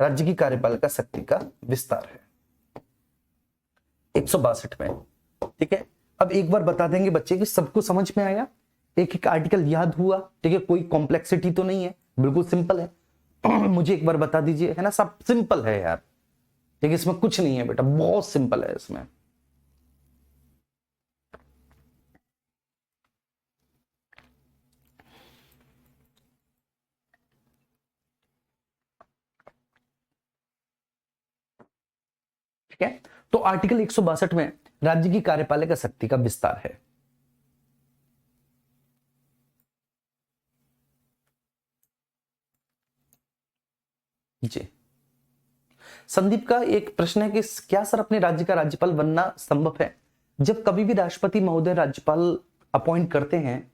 राज्य की कार्यपालिका शक्ति का विस्तार है 162 में। ठीक है, अब एक बार बता देंगे बच्चे कि सबको समझ में आया, एक एक आर्टिकल याद हुआ। ठीक है, कोई कॉम्प्लेक्सिटी तो नहीं है, बिल्कुल सिंपल है। मुझे एक बार बता दीजिए, है ना, सब सिंपल है यार। ठीक है, इसमें कुछ नहीं है बेटा, बहुत सिंपल है इसमें। ठीक है, तो आर्टिकल 162 में राज्य की कार्यपालिका शक्ति का विस्तार है। जी, संदीप का एक प्रश्न है कि क्या सर अपने राज्य का राज्यपाल बनना संभव है? जब कभी भी राष्ट्रपति महोदय राज्यपाल अपॉइंट करते हैं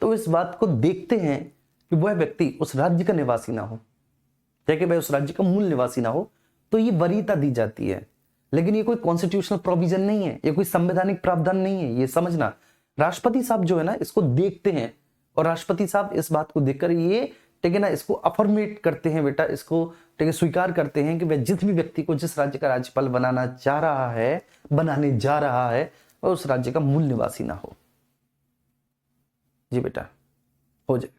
तो इस बात को देखते हैं कि वह व्यक्ति उस राज्य का निवासी ना हो, ठीक है, वह उस राज्य का मूल निवासी ना हो, तो ये वरीयता दी जाती है। लेकिन ये कोई कॉन्स्टिट्यूशनल प्रोविजन नहीं है, ये कोई संवैधानिक प्रावधान नहीं है, ये समझना। राष्ट्रपति साहब जो है ना, इसको देखते हैं और राष्ट्रपति साहब इस बात को देखकर ये ठीक है ना इसको अफर्मेट करते हैं बेटा, इसको ठीक है स्वीकार करते हैं कि वह जिस भी व्यक्ति को जिस राज्य का राज्यपाल बनाना चाह रहा है, बनाने जा रहा है, वह उस राज्य का मूल निवासी ना हो। जी बेटा हो जाए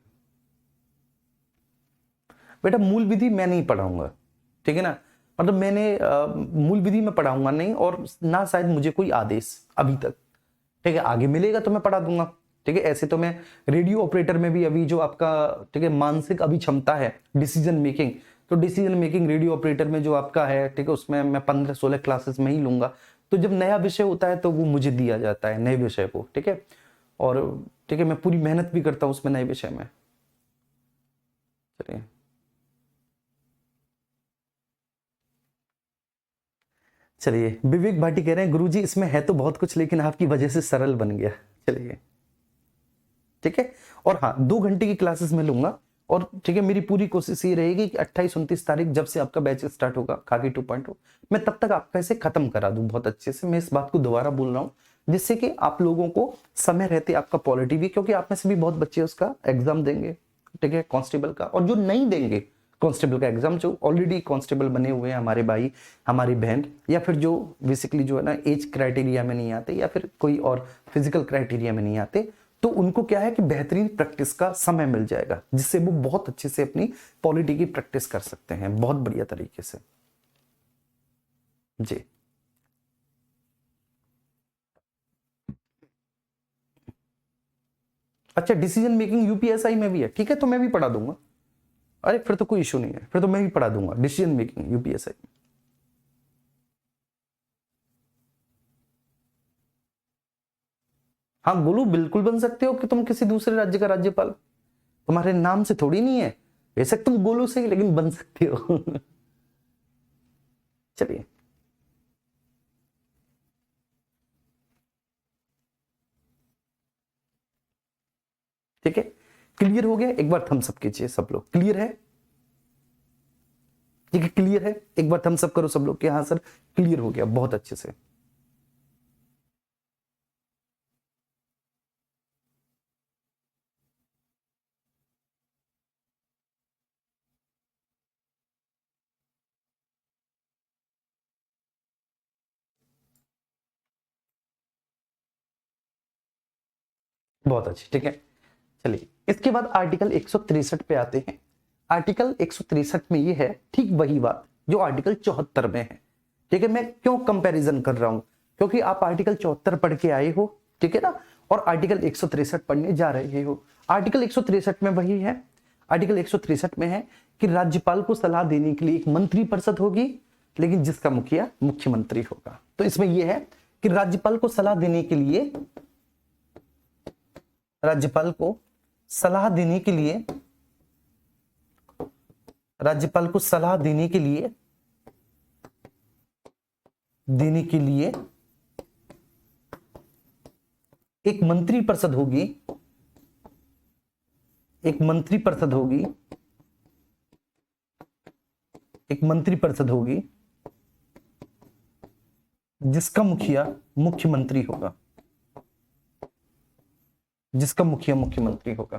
बेटा। मूल विधि मैं नहीं पढ़ाऊंगा, ठीक है ना, मतलब मैंने मूल विधि में पढ़ाऊंगा नहीं, और ना शायद मुझे कोई आदेश अभी तक, ठीक है, आगे मिलेगा तो मैं पढ़ा दूंगा। ठीक है, ऐसे तो मैं रेडियो ऑपरेटर में भी अभी जो आपका ठीक है मानसिक अभी क्षमता है डिसीजन मेकिंग, तो डिसीजन मेकिंग रेडियो ऑपरेटर में जो आपका है ठीक है उसमें मैं 15-16 क्लासेस में ही लूंगा। तो जब नया विषय होता है तो वो मुझे दिया जाता है नए विषय को, ठीक है, और ठीक है मैं पूरी मेहनत भी करता हूं उसमें नए विषय में। चलिए चलिए विवेक भाटी कह रहे हैं गुरुजी इसमें है तो बहुत कुछ लेकिन आपकी वजह से सरल बन गया। चलिए ठीक है, और हाँ 2 घंटे की क्लासेस में लूंगा, और ठीक है मेरी पूरी कोशिश ये रहेगी कि 28-29 तारीख जब से आपका बैच स्टार्ट होगा खाकी 2.0, मैं तब तक आपका इसे खत्म करा दूं बहुत अच्छे से। मैं इस बात को दोबारा बोल रहा हूँ जिससे कि आप लोगों को समय रहते आपका पॉलिटी भी, क्योंकि आप में से भी बहुत बच्चे उसका एग्जाम देंगे, ठीक है कांस्टेबल का, और जो नहीं देंगे कांस्टेबल का एग्जाम, जो ऑलरेडी कांस्टेबल बने हुए हैं हमारे भाई हमारी बहन, या फिर जो बेसिकली जो है ना एज क्राइटेरिया में नहीं आते या फिर कोई और फिजिकल क्राइटेरिया में नहीं आते, तो उनको क्या है कि बेहतरीन प्रैक्टिस का समय मिल जाएगा जिससे वो बहुत अच्छे से अपनी पॉलिटी की प्रैक्टिस कर सकते हैं बहुत बढ़िया तरीके से। जी अच्छा, डिसीजन मेकिंग यूपीएसआई में भी है, ठीक है, तो मैं भी पढ़ा दूंगा। अरे फिर तो कोई इशू नहीं है, फिर तो मैं भी पढ़ा दूंगा डिसीजन मेकिंग यूपीएसआई। हाँ गोलू बिल्कुल बन सकते हो कि तुम किसी दूसरे राज्य का राज्यपाल, तुम्हारे नाम से थोड़ी नहीं है, बेशक तुम गोलू से ही लेकिन बन सकते हो। चलिए ठीक है, क्लियर हो गया, एक बार थम्स अप कीजिए सब लोग, क्लियर है? ठीक है क्लियर है, एक बार थम्स अप करो सब लोग कि हाँ सर क्लियर हो गया बहुत अच्छे से। बहुत अच्छी, ठीक है। चलिए इसके बाद आर्टिकल 163 पे आते हैं। आर्टिकल 163 में ये है ठीक वही बात जो आर्टिकल 74 में है। ठीक है, मैं क्यों कंपैरिजन कर रहा हूं, क्योंकि आप आर्टिकल 74 पढ़ के आए हो, ठीक है ना, और आर्टिकल 163 पढ़ने जा रहे हो। आर्टिकल 163 में वही है, आर्टिकल 163 में है कि राज्यपाल को सलाह देने के लिए एक मंत्री परिषद होगी, लेकिन जिसका मुखिया मुख्यमंत्री होगा। तो इसमें यह है कि राज्यपाल को सलाह देने के लिए, राज्यपाल को सलाह देने के लिए, राज्यपाल को सलाह देने के लिए एक मंत्री परिषद होगी, एक मंत्री परिषद होगी, एक मंत्री परिषद होगी जिसका मुखिया मुख्यमंत्री होगा, जिसका मुखिया मुख्यमंत्री होगा।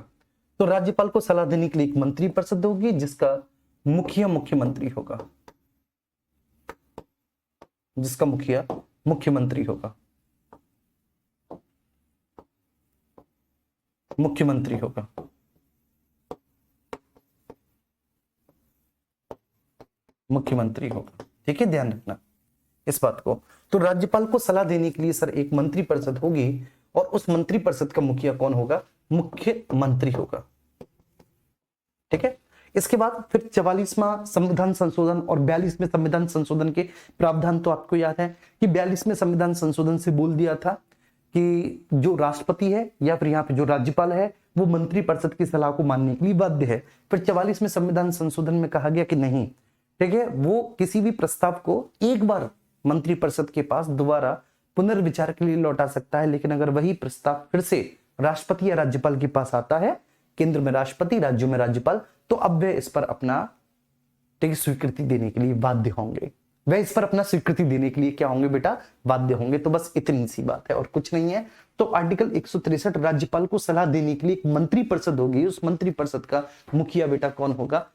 तो राज्यपाल को सलाह देने के लिए एक मंत्री परिषद होगी जिसका मुखिया मुख्यमंत्री होगा, जिसका मुखिया मुख्यमंत्री होगा, मुख्यमंत्री होगा। मुख्यमंत्री होगा, ठीक है, ध्यान रखना इस बात को। तो राज्यपाल को सलाह देने के लिए सर एक मंत्री परिषद होगी, और उस मंत्री परिषद का मुखिया कौन होगा? मुख्यमंत्री होगा, ठीक है। इसके बाद फिर 44वां संविधान संशोधन और 42वें संविधान संशोधन के प्रावधान तो आपको याद है कि 42वें संविधान संशोधन से बोल दिया था कि जो राष्ट्रपति है या फिर यहाँ पे जो राज्यपाल है वो मंत्री परिषद की सलाह को मानने के लिए बाध्य है। फिर 44वें संविधान संशोधन में कहा गया कि नहीं, ठीक है, वो किसी भी प्रस्ताव को एक बार मंत्री परिषद के पास दोबारा पुनर्विचार के लिए लौटा सकता है, लेकिन अगर वही प्रस्ताव फिर से राष्ट्रपति या राज्यपाल के पास आता है, केंद्र में राष्ट्रपति राज्यों में राज्यपाल, तो अब वे इस पर अपना स्वीकृति देने के लिए बाध्य होंगे। वह इस पर अपना स्वीकृति देने के लिए क्या होंगे बेटा, बाध्य होंगे। तो बस इतनी सी बात है और कुछ नहीं है। तो आर्टिकल 163 राज्यपाल को सलाह देने के लिए एक मंत्री परिषद होगी, उस मंत्री परिषद का मुखिया बेटा कौन होगा,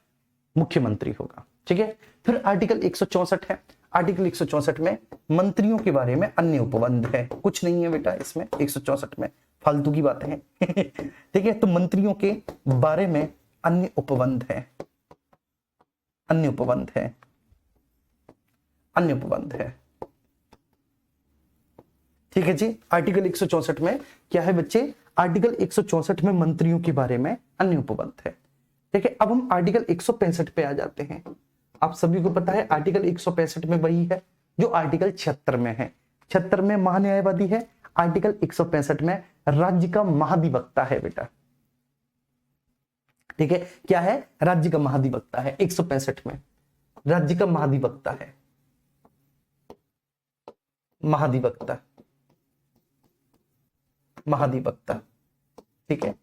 मुख्यमंत्री होगा। ठीक है। फिर आर्टिकल 164 है, आर्टिकल 164 में मंत्रियों के बारे में अन्य उपबंध है, कुछ नहीं है बेटा इसमें 164 में, फालतू की बातें हैं। ठीक है। तो मंत्रियों के बारे में अन्य उपबंध है, अन्य उपबंध है, अन्य उपबंध है। ठीक है जी। आर्टिकल 164 में क्या है बच्चे, आर्टिकल 164 में मंत्रियों के बारे में अन्य उपबंध है। ठीक है। अब हम आर्टिकल 165 पे आ जाते हैं। आप सभी को पता है आर्टिकल 165 में वही है जो आर्टिकल 76 में है। 76 में महान्यायवादी है, आर्टिकल 165 में राज्य का महाधिवक्ता है बेटा। ठीक है। क्या है, राज्य का महाधिवक्ता है। 165 में राज्य का महाधिवक्ता है, महाधिवक्ता, महाधिवक्ता। ठीक है।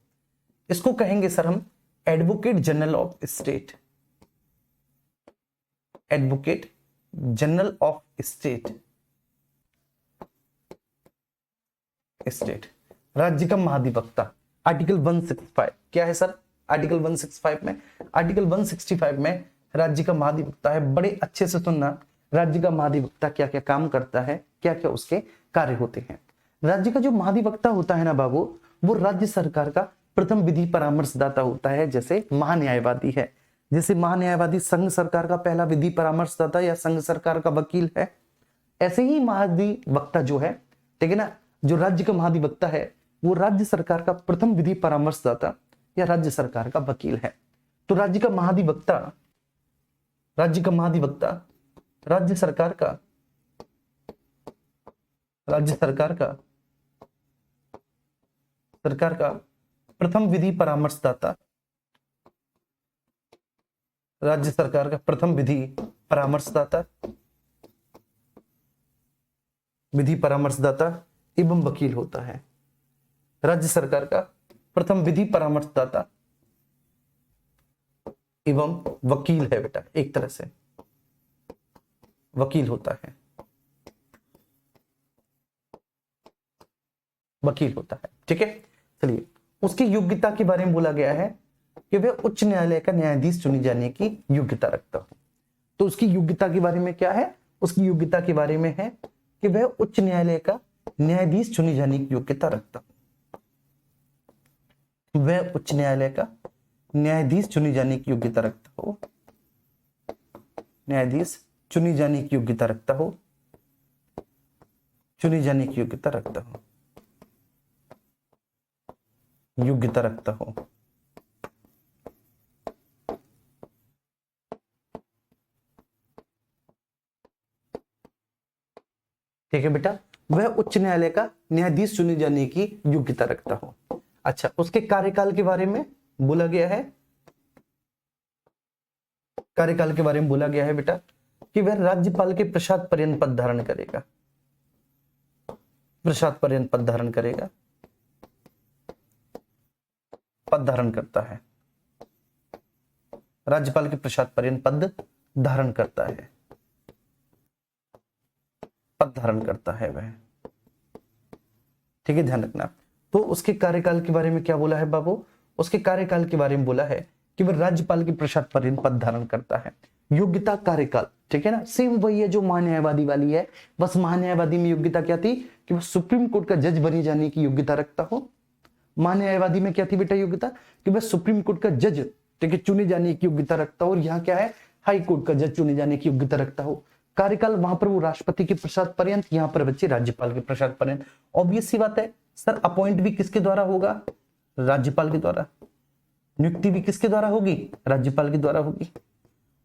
इसको कहेंगे सर हम advocate general of state, advocate general of state, state राज्य का महाधिवक्ता। आर्टिकल 165 क्या है सर, आर्टिकल 165 में, आर्टिकल 165 में राज्य का महाधिवक्ता है। बड़े अच्छे से सुनना, राज्य का महाधिवक्ता क्या क्या काम करता है, क्या क्या उसके कार्य होते हैं। राज्य का जो महाधिवक्ता होता है ना बाबू, वो राज्य सरकार का प्रथम विधि परामर्शदाता होता है। जैसे महान्यायवादी है, जैसे महान्यायवादी संघ सरकार का पहला विधि परामर्शदाता या संघ सरकार का वकील है, ऐसे ही महाधिवक्ता जो है, ठीक है ना, जो राज्य का महाधिवक्ता है वो राज्य सरकार का प्रथम विधि परामर्शदाता या राज्य सरकार का वकील है। तो राज्य का महाधिवक्ता, राज्य का महाधिवक्ता राज्य सरकार का, राज्य सरकार का, सरकार का प्रथम विधि परामर्शदाता, राज्य सरकार का प्रथम विधि परामर्शदाता, विधि परामर्शदाता एवं वकील होता है। राज्य सरकार का प्रथम विधि परामर्शदाता एवं वकील है बेटा, एक तरह से वकील होता है, वकील होता है। ठीक है। चलिए, उसकी योग्यता के बारे में बोला गया है कि वह उच्च न्यायालय का न्यायाधीश चुने जाने की योग्यता रखता हो। तो उसकी योग्यता के बारे में क्या है, उसकी योग्यता के बारे में है कि वह उच्च न्यायालय का न्यायाधीश चुने जाने की योग्यता रखता हो। वह उच्च न्यायालय का न्यायाधीश चुने जाने की योग्यता रखता हो, न्यायाधीश चुनी जाने की योग्यता रखता हो, चुनी जाने की योग्यता रखता हो, योग्यता रखता हो। ठीक है बेटा, वह उच्च न्यायालय का न्यायाधीश चुने जाने की योग्यता रखता हो। अच्छा, उसके कार्यकाल के बारे में बोला गया है, कार्यकाल के बारे में बोला गया है बेटा कि वह राज्यपाल के प्रसाद पर्यंत पद धारण करेगा, प्रसाद पर्यंत पद धारण करेगा, पद धारण करता है, राज्यपाल के प्रसाद पर्यंत पद धारण करता है, पद धारण करता है वह। ठीक है, ध्यान रखना। तो उसके कार्यकाल के बारे में क्या बोला है बाबू, उसके कार्यकाल के बारे में बोला है कि वह राज्यपाल के प्रसाद पर्यंत पद धारण करता है। योग्यता, कार्यकाल, ठीक है ना, सेम वही है जो महान्यायवादी वाली है। बस महान्यायवादी में योग्यता क्या थी कि वह सुप्रीम कोर्ट का जज बने जाने की योग्यता रखता हो। महान्यायवादी में क्या थी बेटा योग्यता कि वह सुप्रीम कोर्ट का जज, ठीक है, चुने जाने की योग्यता रखता हो। और यहाँ क्या है, हाई कोर्ट का जज चुने जाने की योग्यता रखता हो। कार्यकाल वहां पर वो राष्ट्रपति के प्रसाद पर्यंत, यहाँ पर बच्चे राज्यपाल के प्रसाद पर्यंत। ऑब्वियस सी बात है सर, अपॉइंट भी किसके द्वारा होगा, राज्यपाल के द्वारा। नियुक्ति भी किसके द्वारा होगी, राज्यपाल के द्वारा होगी।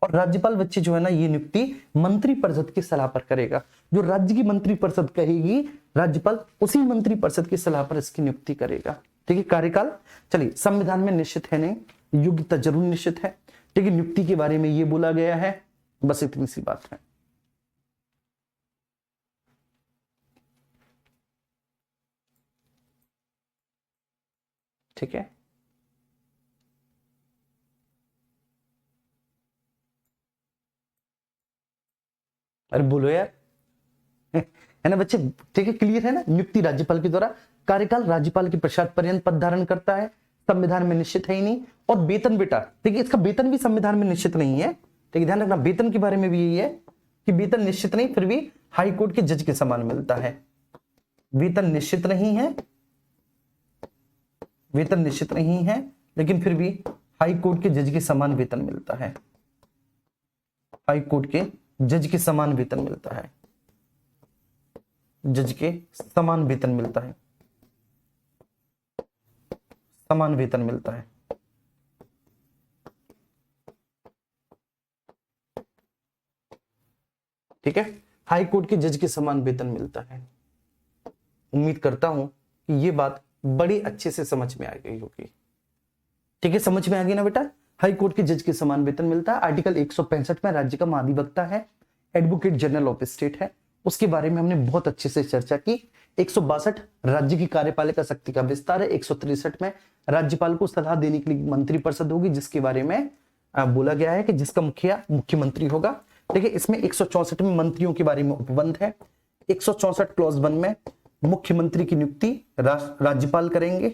और राज्यपाल बच्चे जो है ना, ये नियुक्ति मंत्री परिषद की सलाह पर करेगा। जो राज्य की मंत्री परिषद कहेगी, राज्यपाल उसी मंत्री परिषद की सलाह पर इसकी नियुक्ति करेगा। ठीक है, कार्यकाल चलिए संविधान में निश्चित है नहीं, योग्यता जरूर निश्चित है। ठीक है, नियुक्ति के बारे में ये बोला गया है, बस इतनी सी बात है। ठीक है, अरे बोलो यार, है ना बच्चे, ठीक है, क्लियर है ना। नियुक्ति राज्यपाल के द्वारा, कार्यकाल राज्यपाल के प्रसाद पर्यंत पद धारण करता है, संविधान में निश्चित है ही नहीं। और वेतन बेटा, देखिए इसका वेतन भी संविधान में निश्चित नहीं है, ठीक है, ध्यान रखना। वेतन के बारे में भी यही है कि वेतन निश्चित नहीं, फिर भी हाई कोर्ट के जज के समान मिलता है। वेतन निश्चित नहीं है, वेतन निश्चित नहीं है, लेकिन फिर भी हाई कोर्ट के जज के समान वेतन मिलता है। हाई कोर्ट के जज के समान वेतन मिलता है, जज के समान वेतन मिलता है, समान वेतन मिलता है। ठीक है, हाई कोर्ट के जज के समान वेतन मिलता है। उम्मीद करता हूं कि ये बात बड़ी अच्छे से समझ में आ गई होगी। ठीक है, समझ में आ गई ना बेटा। हाई कोर्ट के जज के समान वेतन मिलता है। आर्टिकल 165 में राज्य का महाधिवक्ता है, एडवोकेट जनरल ऑफ स्टेट है, उसके बारे में हमने बहुत अच्छे से चर्चा की। 162 राज्य की कार्यपालिका शक्ति का विस्तार है। 163 में राज्यपाल को सलाह देने के लिए मंत्रिपरिषद होगी, जिसके बारे में बोला गया है कि जिसका मुखिया मुख्यमंत्री होगा। ठीक है, इसमें 164 में मंत्रियों के बारे में उपबंध है। 164 क्लॉज 1 में मुख्यमंत्री की नियुक्ति राज्यपाल करेंगे।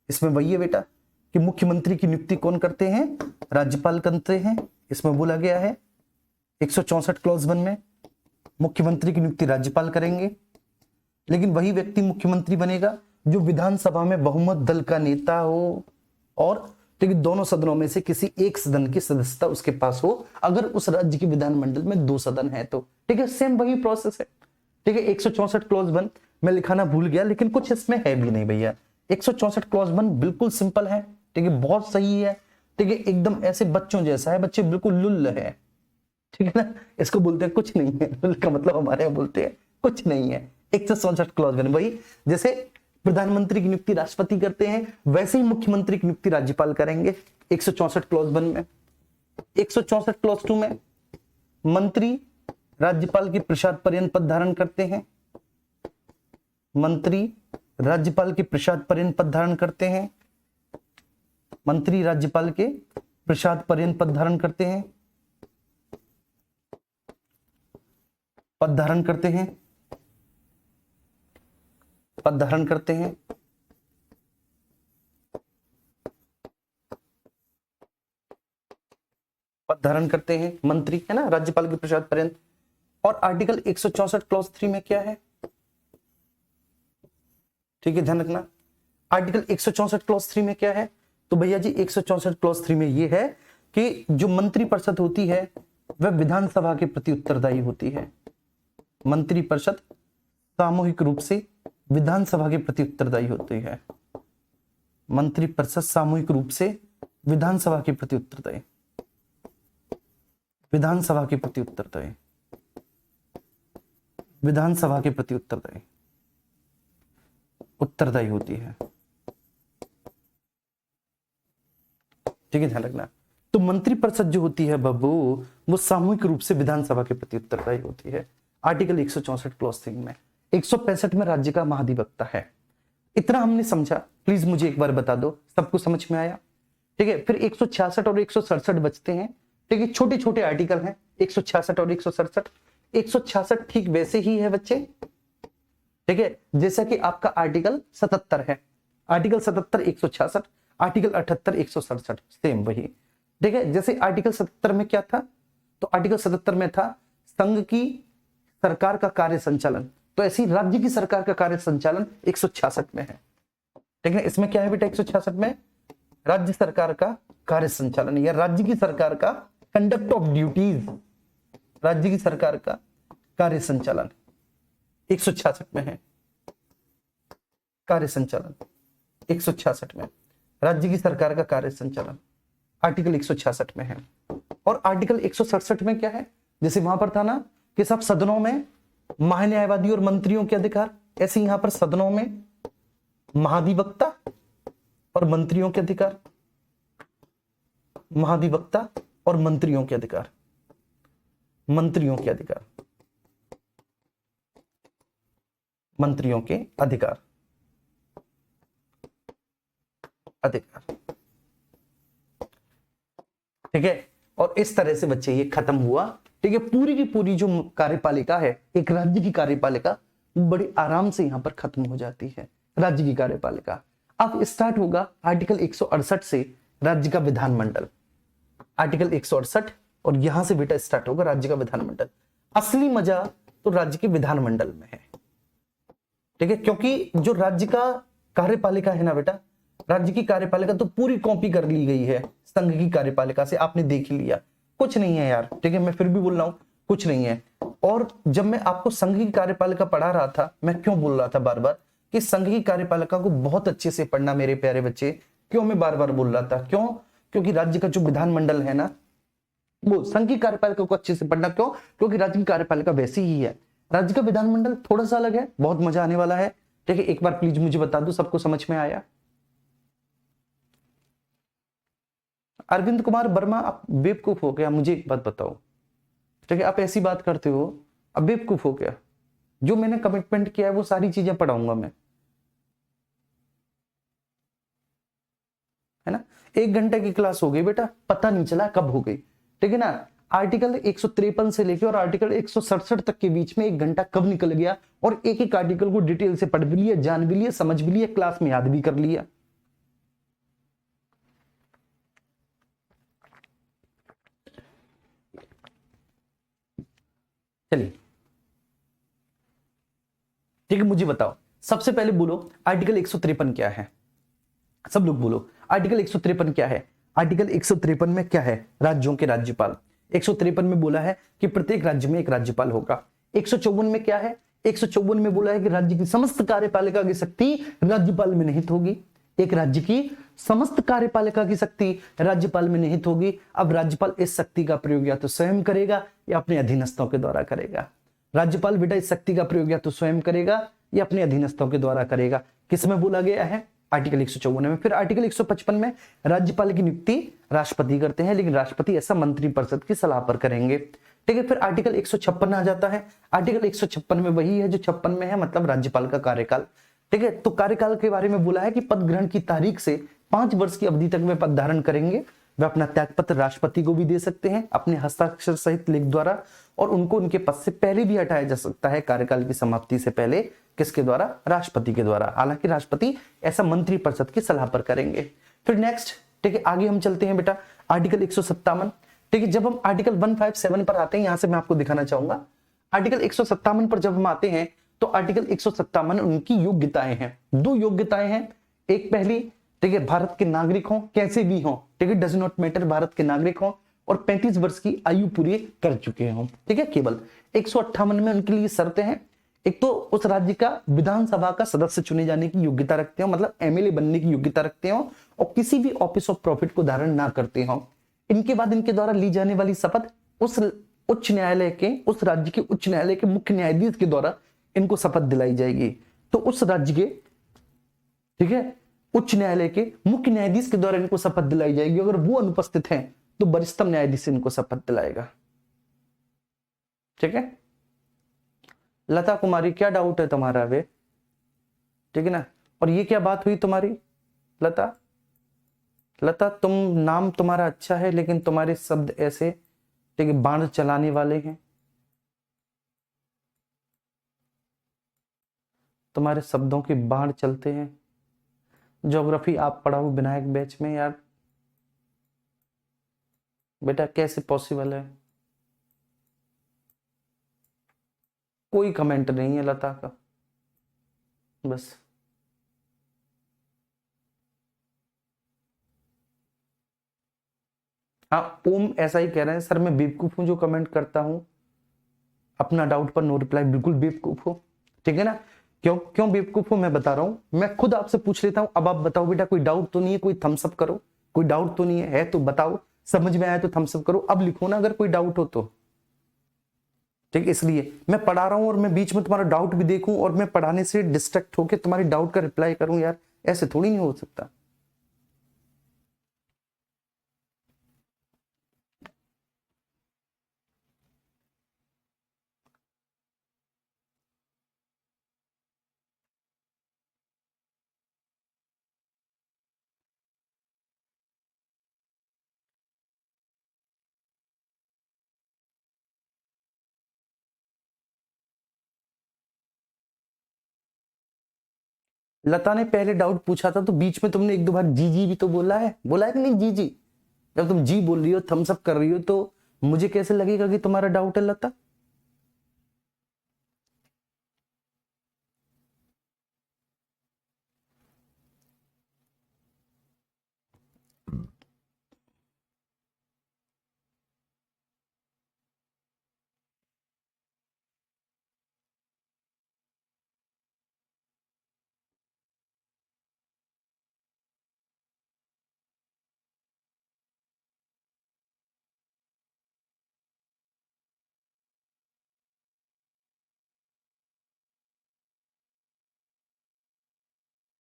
इसमें वही है बेटा कि मुख्यमंत्री की नियुक्ति कौन करते हैं, राज्यपाल करते हैं। इसमें बोला गया है 164 क्लॉज 1 में मुख्यमंत्री की नियुक्ति राज्यपाल करेंगे, लेकिन वही व्यक्ति मुख्यमंत्री बनेगा जो विधानसभा में बहुमत दल का नेता हो और ठीक है दोनों सदनों में से किसी एक सदन की सदस्यता उसके पास हो, अगर उस राज्य के विधानमंडल में 2 सदन है तो। ठीक है, सेम वही प्रोसेस है। ठीक है, 164 क्लॉज 1 मैं लिखाना भूल गया, लेकिन कुछ इसमें है भी नहीं भैया। 164 क्लॉज 1 बिल्कुल सिंपल है, ठीक है, बहुत सही है। ठीक है, एकदम ऐसे बच्चों जैसा है, बच्चे बिल्कुल लुल्ल है। ठीक है ना, इसको बोलते हैं कुछ नहीं है, लुल्ल का मतलब हमारे यहाँ बोलते हैं कुछ नहीं है। 164 क्लॉज 1 वही, जैसे प्रधानमंत्री की नियुक्ति राष्ट्रपति करते हैं, वैसे ही मुख्यमंत्री की नियुक्ति राज्यपाल करेंगे 164 क्लॉज 1 में। 164 क्लॉज 2 में मंत्री राज्यपाल के प्रसाद पर्यंत पद धारण करते हैं। मंत्री राज्यपाल के प्रसाद पर्यंत पद धारण करते हैं। मंत्री राज्यपाल के प्रसाद पर्यंत पद धारण करते हैं, पद धारण करते हैं, पद धारण करते हैं। पद धारण करते हैं मंत्री, है ना, राज्यपाल के प्रसाद पर्यंत। और आर्टिकल 164 क्लॉज 3 में क्या है, ठीक है, ध्यान रखना। आर्टिकल 164 क्लॉज 3 में क्या है, तो भैया जी 164 क्लॉज 3 में ये है कि जो मंत्रिपरिषद होती है वह विधानसभा के प्रति उत्तरदायी होती है। मंत्रिपरिषद सामूहिक रूप से विधानसभा के प्रति उत्तरदायी होती है। मंत्रिपरिषद सामूहिक रूप से विधानसभा के प्रति उत्तरदायी, विधानसभा के प्रति उत्तरदायी, विधानसभा के प्रति उत्तरदायी, उत्तरदायी होती है। ठीक है, ध्यान रखना। तो मंत्रिपरिषद जो होती है बाबू, वो सामूहिक रूप से विधानसभा के प्रति उत्तरदायी होती है। आर्टिकल 164 क्लॉज 3 में। 165 में राज्य का महाधिवक्ता है। इतना हमने समझा, प्लीज मुझे एक बार बता दो सबको समझ में आया। ठीक है, फिर 166 और 167 बचते हैं। ठीक है, छोटे छोटे आर्टिकल हैं 166 और 167। 166 ठीक वैसे ही है बच्चे, ठीक है, जैसा कि आपका आर्टिकल 77 है। आर्टिकल 77 166, आर्टिकल 78 167 सेम वही। ठीक है, जैसे आर्टिकल 77 में क्या था, तो आर्टिकल 77 में था संघ की सरकार का कार्य संचालन, तो ऐसी राज्य की सरकार का कार्य संचालन 166 में है। ठीक है, इसमें क्या है बेटा 166 में, राज्य सरकार का कार्य संचालन या राज्य की सरकार का कंडक्ट ऑफ ड्यूटीज, राज्य की सरकार का कार्य संचालन 166 में है। कार्य संचालन 166 में, राज्य की सरकार का कार्य संचालन आर्टिकल 166 में है। और आर्टिकल 167 में क्या है, जैसे वहां पर था ना कि सब सदनों में महान्यायवादी और मंत्रियों के अधिकार, ऐसे यहां पर सदनों में महाधिवक्ता और मंत्रियों के अधिकार, महाधिवक्ता और मंत्रियों के अधिकार, मंत्रियों के अधिकार, मंत्रियों के अधिकार, अधिकार। ठीक है, और इस तरह से बच्चे ये खत्म हुआ। ठीक है, पूरी की पूरी जो कार्यपालिका है, एक राज्य की कार्यपालिका, बड़ी आराम से यहां पर खत्म हो जाती है, राज्य की कार्यपालिका। अब स्टार्ट होगा आर्टिकल 168 से राज्य का विधानमंडल। आर्टिकल 168 और यहां से बेटा स्टार्ट होगा राज्य का विधानमंडल। असली मजा तो राज्य के विधानमंडल में है। ठीक है, क्योंकि जो राज्य का कार्यपालिका है ना बेटा, राज्य की कार्यपालिका तो पूरी कॉपी कर ली गई है संघ की कार्यपालिका से, आपने देख ही लिया, कुछ नहीं है यार। ठीक है, मैं फिर भी बोल रहा हूं कुछ नहीं है। और जब मैं आपको संघ की कार्यपालिका पढ़ा रहा था, मैं क्यों बोल रहा था बार बार कि संघ की कार्यपालिका को बहुत अच्छे से पढ़ना मेरे प्यारे बच्चे। क्यों मैं बार बार बोल रहा था, क्यों? क्योंकि राज्य का जो विधानमंडल है ना, वो संघ की कार्यपालिका को अच्छे से पढ़ना। क्यों? क्योंकि राज्य की कार्यपालिका वैसी ही है, राज्य का विधानमंडल थोड़ा सा अलग है, बहुत मजा आने वाला है। ठीक है, एक बार प्लीज मुझे बता दो सबको समझ में आया? अरविंद कुमार वर्मा, आप बेवकूफ हो गया, मुझे एक बात बताओ। ठीक है, आप ऐसी बात करते हो, अब बेवकूफ हो गया। जो मैंने कमिटमेंट किया है वो सारी चीजें पढ़ाऊंगा मैं, है ना। 1 घंटे की क्लास हो गई बेटा, पता नहीं चला कब हो गई। ठीक है ना। आर्टिकल 153 से लेकर और आर्टिकल 167 तक के बीच में 1 घंटा कब निकल गया, और एक एक आर्टिकल को डिटेल से पढ़ भी लिया, जान भी लिया, समझ भी लिया, क्लास में याद भी कर लिया। चलिए, ठीक है, मुझे बताओ सबसे पहले बोलो आर्टिकल 153 क्या है। सब लोग बोलो आर्टिकल 153 क्या है। आर्टिकल 153 में क्या है? राज्यों के राज्यपाल। 153 में बोला है कि प्रत्येक राज्य में एक राज्यपाल होगा। 154 में क्या है? 154 में बोला है कि राज्य की समस्त कार्यपालिका की शक्ति राज्यपाल में निहित होगी। एक राज्य की समस्त कार्यपालिका की शक्ति राज्यपाल में निहित होगी। अब राज्यपाल इस शक्ति का प्रयोग या तो स्वयं करेगा या अपने अधीनस्थों के द्वारा करेगा। राज्यपाल बेटा इस शक्ति का प्रयोग या तो स्वयं करेगा या अपने अधीनस्थों के द्वारा करेगा। किसमें बोला गया है? आर्टिकल 154 में। फिर आर्टिकल 155 में राज्यपाल की नियुक्ति राष्ट्रपति करते हैं, लेकिन राष्ट्रपति ऐसा मंत्रिपरिषद की सलाह पर करेंगे। ठीक है, फिर आर्टिकल 156 आ जाता है। आर्टिकल 156 में वही है जो 56 में है, मतलब राज्यपाल का कार्यकाल। ठीक है, तो कार्यकाल के बारे में बोला है कि पद ग्रहण की तारीख से 5 वर्ष की अवधि तक वे पद धारण करेंगे। वे अपना त्यागपत्र राष्ट्रपति को भी दे सकते हैं अपने हस्ताक्षर सहित लेख द्वारा, और उनको उनके पद से पहले भी हटाया जा सकता है कार्यकाल की समाप्ति से पहले। किसके द्वारा? राष्ट्रपति के द्वारा। हालांकि राष्ट्रपति ऐसा मंत्रिपरिषद की सलाह पर करेंगे। फिर नेक्स्ट, ठीक है, आगे हम चलते हैं बेटा आर्टिकल 157। ठीक है, जब हम आर्टिकल 157 पर आते हैं, यहां से मैं आपको दिखाना चाहूंगा। आर्टिकल 157 पर जब हम आते हैं तो आर्टिकल 157 उनकी योग्यताएं हैं। 2 योग्यताएं हैं। एक पहली, ठीक है, भारत के नागरिक हों, कैसे भी हों, ठीक है, डज नॉट मैटर, भारत के नागरिक हों और 35 वर्ष की आयु पूरी कर चुके हों। ठीक है, केवल 158 में उनके लिए शर्तें हैं। एक तो उस राज्य का विधानसभा का सदस्य चुने जाने की योग्यता रखते हो, मतलब एमएलए बनने की योग्यता रखते हो, और किसी भी ऑफिस ऑफ प्रॉफिट को धारण ना करते हो। इनके बाद इनके द्वारा ली जाने वाली शपथ उस उच्च न्यायालय के, उस राज्य के उच्च न्यायालय के मुख्य न्यायाधीश के द्वारा इनको शपथ दिलाई जाएगी। तो उस राज्य के, ठीक है, उच्च न्यायालय के मुख्य न्यायाधीश के द्वारा इनको शपथ दिलाई जाएगी। अगर वो अनुपस्थित हैं तो वरिष्ठतम न्यायाधीश इनको शपथ दिलाएगा। ठीक है, लता कुमारी क्या डाउट है तुम्हारा वे? ठीक है ना। और ये क्या बात हुई तुम्हारी लता? लता, तुम नाम तुम्हारा अच्छा है लेकिन तुम्हारे शब्द ऐसे, ठीक है, बाण चलाने वाले हैं। तुम्हारे शब्दों के बाण चलते हैं। ज्योग्राफी आप पढ़ाओ विनायक बैच में यार, बेटा कैसे पॉसिबल है? कोई कमेंट नहीं है लता का, बस। हाँ, ओम ऐसा ही कह रहे हैं, सर मैं बेवकूफ हूं जो कमेंट करता हूं, अपना डाउट पर नो रिप्लाई। बिल्कुल बेवकूफ हो। ठीक है ना। क्यों क्यों बेवकूफ हो मैं बता रहा हूं। मैं खुद आपसे पूछ लेता हूं, अब आप बताओ बेटा, कोई डाउट तो नहीं है? कोई थम्स अप करो। कोई डाउट तो नहीं है तो बताओ। समझ में आया तो थम्स अप करो, अब लिखो ना अगर कोई डाउट हो तो। ठीक, इसलिए मैं पढ़ा रहा हूं और मैं बीच में तुम्हारा डाउट भी देखूं और मैं पढ़ाने से डिस्ट्रैक्ट होकर तुम्हारी डाउट का रिप्लाई करूं यार, ऐसे थोड़ी नहीं हो सकता। लता ने पहले डाउट पूछा था तो बीच में तुमने एक दो बार जी जी भी तो बोला है कि नहीं जी जी। जब तुम जी बोल रही हो, थम्स अप कर रही हो, तो मुझे कैसे लगेगा कि तुम्हारा डाउट है लता?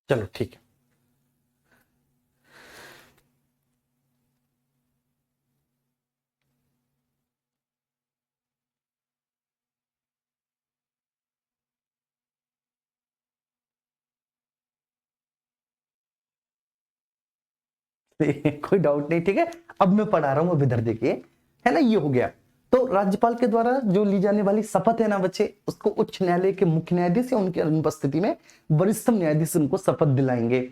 चलो ठीक है। कोई डाउट नहीं, ठीक है। अब मैं पढ़ा रहा हूं, अब इधर देखिए, है ना, ये हो गया। तो राज्यपाल के द्वारा जो ली जाने वाली शपथ है ना बच्चे, उसको उच्च न्यायालय के मुख्य न्यायाधीश या उनकी अनुपस्थिति में वरिष्ठतम न्यायाधीश उनको शपथ दिलाएंगे।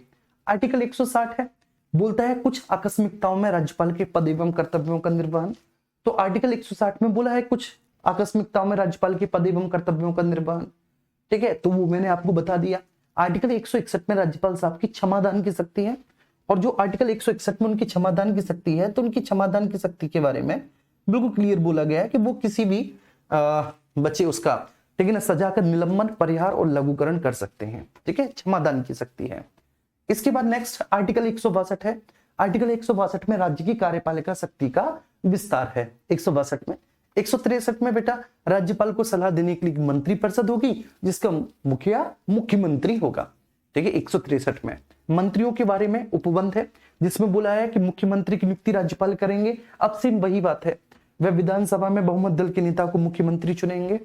आर्टिकल 160 है, बोलता है कुछ आकस्मिकताओं में राज्यपाल के पद एवं कर्तव्यों का निर्वहन। तो आर्टिकल 160 में बोला है कुछ आकस्मिकताओं में राज्यपाल के पद एवं कर्तव्यों का निर्वहन, ठीक है, तो वो मैंने आपको बता दिया। आर्टिकल 161 में राज्यपाल साहब की क्षमादान की शक्ति है, और जो आर्टिकल 161 में उनकी क्षमादान की शक्ति है, तो उनकी क्षमादान की शक्ति के बारे में बिल्कुल क्लियर बोला गया है कि वो किसी भी बच्चे उसका, ठीक है ना, सजा का निलंबन, परिहार और लघुकरण कर सकते हैं, ठीक है, क्षमादान की शक्ति है। इसके बाद नेक्स्ट आर्टिकल 162 है। आर्टिकल 162 में राज्य की कार्यपालिका शक्ति का विस्तार है। 162 में 163 में बेटा राज्यपाल को सलाह देने के लिए मंत्रिपरिषद होगी, जिसका मुखिया मुख्यमंत्री होगा, ठीक है। 163 में मंत्रियों के बारे में उपबंध है, जिसमें बोला है कि मुख्यमंत्री की नियुक्ति राज्यपाल करेंगे। अब सेम वही बात है, वह विधानसभा में बहुमत दल के नेता को मुख्यमंत्री चुनेंगे,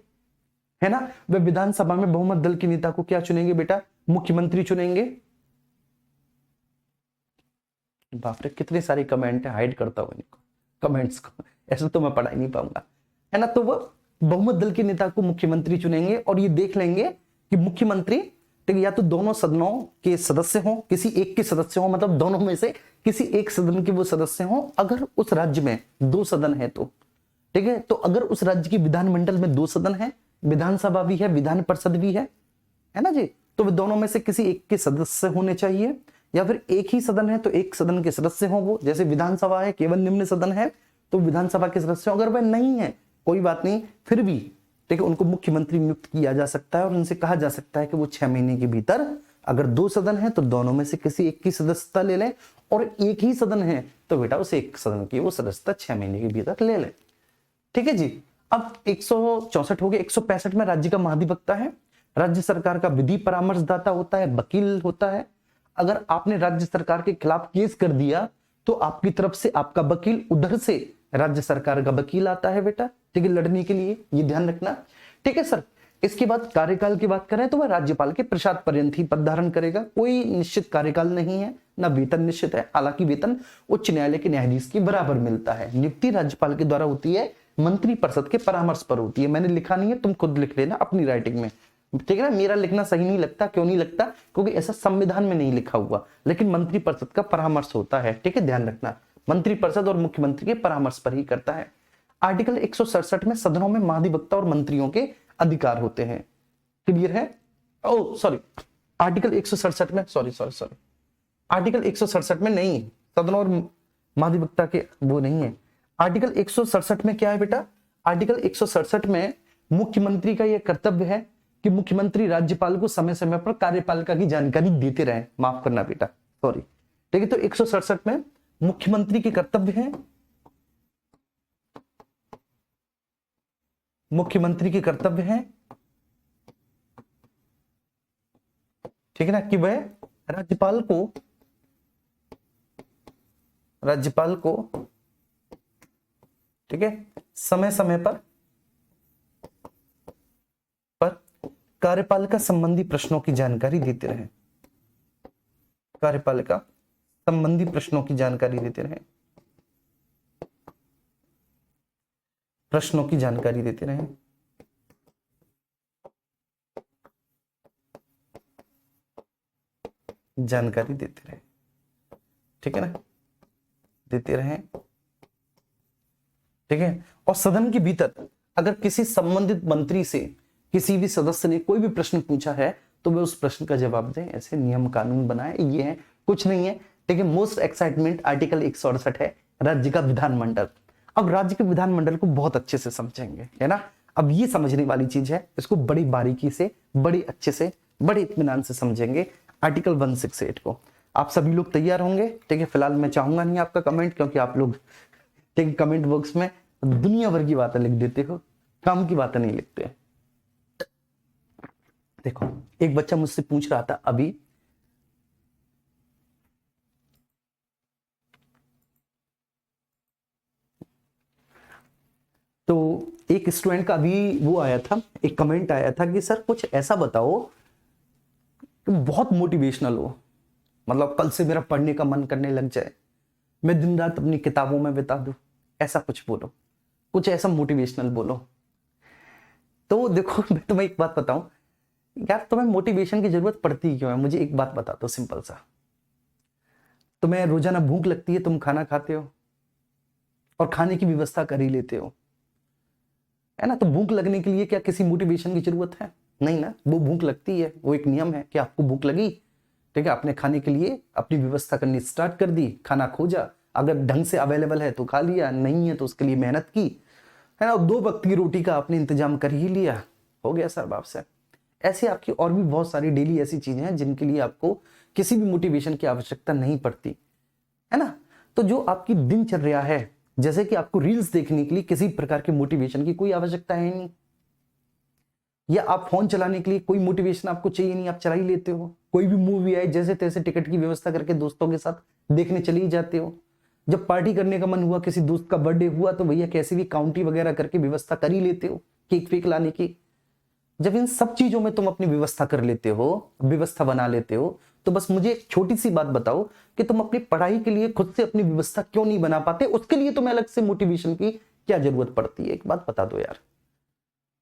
है ना, वह विधानसभा में बहुमत दल के नेता को क्या चुनेंगे बेटा? मुख्यमंत्री चुनेंगे। बाप रे, कितने सारे कमेंट है, हाइड करता हूं इनको कमेंट्स को, ऐसे तो मैं पढ़ा ही नहीं पाऊंगा, है ना। तो वो बहुमत दल के नेता को मुख्यमंत्री चुनेंगे, और ये देख लेंगे कि मुख्यमंत्री, ठीक है, या तो दोनों सदनों के सदस्य हों, किसी एक के सदस्य हों, मतलब दोनों में से किसी एक सदन के वो सदस्य हों। अगर उस राज्य में 2 सदन है तो, ठीक है, तो अगर उस राज्य की विधानमंडल में 2 सदन है, विधानसभा भी है, विधान परिषद भी है ना जी, तो वे दोनों में से किसी एक के सदस्य होने चाहिए, या फिर एक ही सदन है तो एक सदन के सदस्य हो वो, जैसे विधानसभा है केवल निम्न सदन है तो विधानसभा के सदस्य हो। अगर वह नहीं है कोई बात नहीं, फिर भी ठीक है, उनको मुख्यमंत्री नियुक्त किया जा सकता है, और उनसे कहा जा सकता है कि वो 6 महीने के भीतर, अगर 2 सदन है तो दोनों में से किसी एक की सदस्यता ले लें, और एक ही सदन है तो बेटा उस एक सदन की वो सदस्यता 6 महीने के भीतर ले लें, ठीक है जी। अब 164 हो गया। 165 में राज्य का महाधिवक्ता है, राज्य सरकार का विधि परामर्शदाता होता है, वकील होता है। अगर आपने राज्य सरकार के खिलाफ केस कर दिया तो आपकी तरफ से आपका वकील, उधर से राज्य सरकार का वकील आता है बेटा, ठीक है, लड़ने के लिए, ये ध्यान रखना, ठीक है सर। इसके बाद कार्यकाल की बात करें तो वह राज्यपाल के प्रसाद पर्यंत ही पद धारण करेगा, कोई निश्चित कार्यकाल नहीं है, ना वेतन निश्चित है। हालांकि वेतन उच्च न्यायालय के न्यायाधीश के बराबर मिलता है। नियुक्ति राज्यपाल के द्वारा होती है, मंत्रिपरिषद के परामर्श पर होती है। मैंने लिखा नहीं है, तुम खुद लिख लेना अपनी राइटिंग में, ठीक है ना। मेरा लिखना सही नहीं लगता, क्यों नहीं लगता? क्योंकि ऐसा संविधान में नहीं लिखा हुआ, लेकिन मंत्रिपरिषद का परामर्श होता है, ठीक है, ध्यान रखना। मंत्रिपरिषद और मुख्यमंत्री के परामर्श पर ही करता है। आर्टिकल 167 में सदनों में महाधिवक्ता और मंत्रियों के अधिकार होते हैं, क्लियर है? ओ सॉरी, आर्टिकल 167 में, सॉरी सॉरी सॉरी, आर्टिकल 167 में नहीं, सदनों और महाधिवक्ता के वो नहीं है। आर्टिकल 167 में क्या है बेटा? आर्टिकल 167 में मुख्यमंत्री का यह कर्तव्य है कि मुख्यमंत्री राज्यपाल को समय समय पर कार्यपालिका की जानकारी देते रहे। माफ करना बेटा, सॉरी, ठीक है। तो 167 में मुख्यमंत्री के कर्तव्य है, मुख्यमंत्री के कर्तव्य है, ठीक है ना, कि वह राज्यपाल को ठीक है समय समय पर कार्यपालिका संबंधी प्रश्नों की जानकारी देते रहे, कार्यपालिका संबंधी प्रश्नों की जानकारी देते रहे, प्रश्नों की जानकारी देते रहे। जानकारी देते रहे, ठीक है ना, देते रहे, ठीक है। और सदन के भीतर अगर किसी संबंधित मंत्री से किसी भी सदस्य ने कोई भी प्रश्न पूछा है तो वे उस प्रश्न का जवाब दें, ऐसे नियम कानून बनाए। ये है, कुछ नहीं है, ठीक है। मोस्ट एक्साइटमेंट आर्टिकल 168 है, राज्य का विधानमंडल। अब राज्य के विधानमंडल को बहुत अच्छे से समझेंगे, है ना। अब ये समझने वाली चीज है, इसको बड़ी बारीकी से, बड़ी अच्छे से, बड़े इत्मीनान से समझेंगे आर्टिकल 168 को। आप सभी लोग तैयार होंगे, ठीक है। फिलहाल मैं चाहूंगा नहीं आपका कमेंट, क्योंकि आप लोग, ठीक है, कमेंट बॉक्स में दुनिया भर की बातें लिख देते हो, काम की बातें नहीं लिखते। देखो, एक बच्चा मुझसे पूछ रहा था अभी, तो एक स्टूडेंट का अभी वो आया था, एक कमेंट आया था कि सर कुछ ऐसा बताओ कि बहुत मोटिवेशनल हो, मतलब कल से मेरा पढ़ने का मन करने लग जाए, मैं दिन रात अपनी किताबों में बिता दूं, ऐसा कुछ बोलो, कुछ ऐसा मोटिवेशनल बोलो। तो देखो मैं तुम्हें एक बात बताऊं यार, तुम्हें मोटिवेशन की जरूरत पड़ती क्यों है, मुझे एक बात बता दो सिंपल सा। तुम्हें रोजाना भूख लगती है, तुम खाना खाते हो और खाने की व्यवस्था कर ही लेते हो, है ना। तो भूख लगने के लिए क्या किसी मोटिवेशन की जरूरत है? नहीं ना, वो भूख लगती है, वो एक नियम है कि आपको भूख लगी, ठीक है, आपने खाने के लिए अपनी व्यवस्था करनी स्टार्ट कर दी, खाना खोजा, अगर ढंग से अवेलेबल है तो खा लिया, नहीं है तो उसके लिए मेहनत की, है ना। 2 वक्त की रोटी का आपने इंतजाम कर ही लिया, हो गया सर बाप से। ऐसी आपकी और भी बहुत सारी डेली ऐसी चीजें हैं जिनके लिए आपको किसी भी मोटिवेशन की आवश्यकता नहीं पड़ती, है ना। तो जो आपकी दिनचर्या है, जैसे कि आपको रील्स देखने के लिए किसी प्रकार के मोटिवेशन की कोई आवश्यकता है नहीं, या आप फोन चलाने के लिए कोई मोटिवेशन आपको चाहिए नहीं, आप चला ही लेते हो। कोई भी मूवी आए जैसे तैसे टिकट की व्यवस्था करके दोस्तों के साथ देखने चले ही जाते हो। जब पार्टी करने का मन हुआ, किसी दोस्त का बर्थडे हुआ, तो भैया कैसे भी काउंटी वगैरह करके व्यवस्था कर ही लेते हो, केक फेक लाने की। जब इन सब चीजों में तुम अपनी व्यवस्था कर लेते हो, व्यवस्था बना लेते हो, तो बस मुझे एक छोटी सी बात बताओ कि तुम अपनी पढ़ाई के लिए खुद से अपनी व्यवस्था क्यों नहीं बना पाते? उसके लिए तुम्हें अलग से मोटिवेशन की क्या जरूरत पड़ती है? एक बात बता दो यार,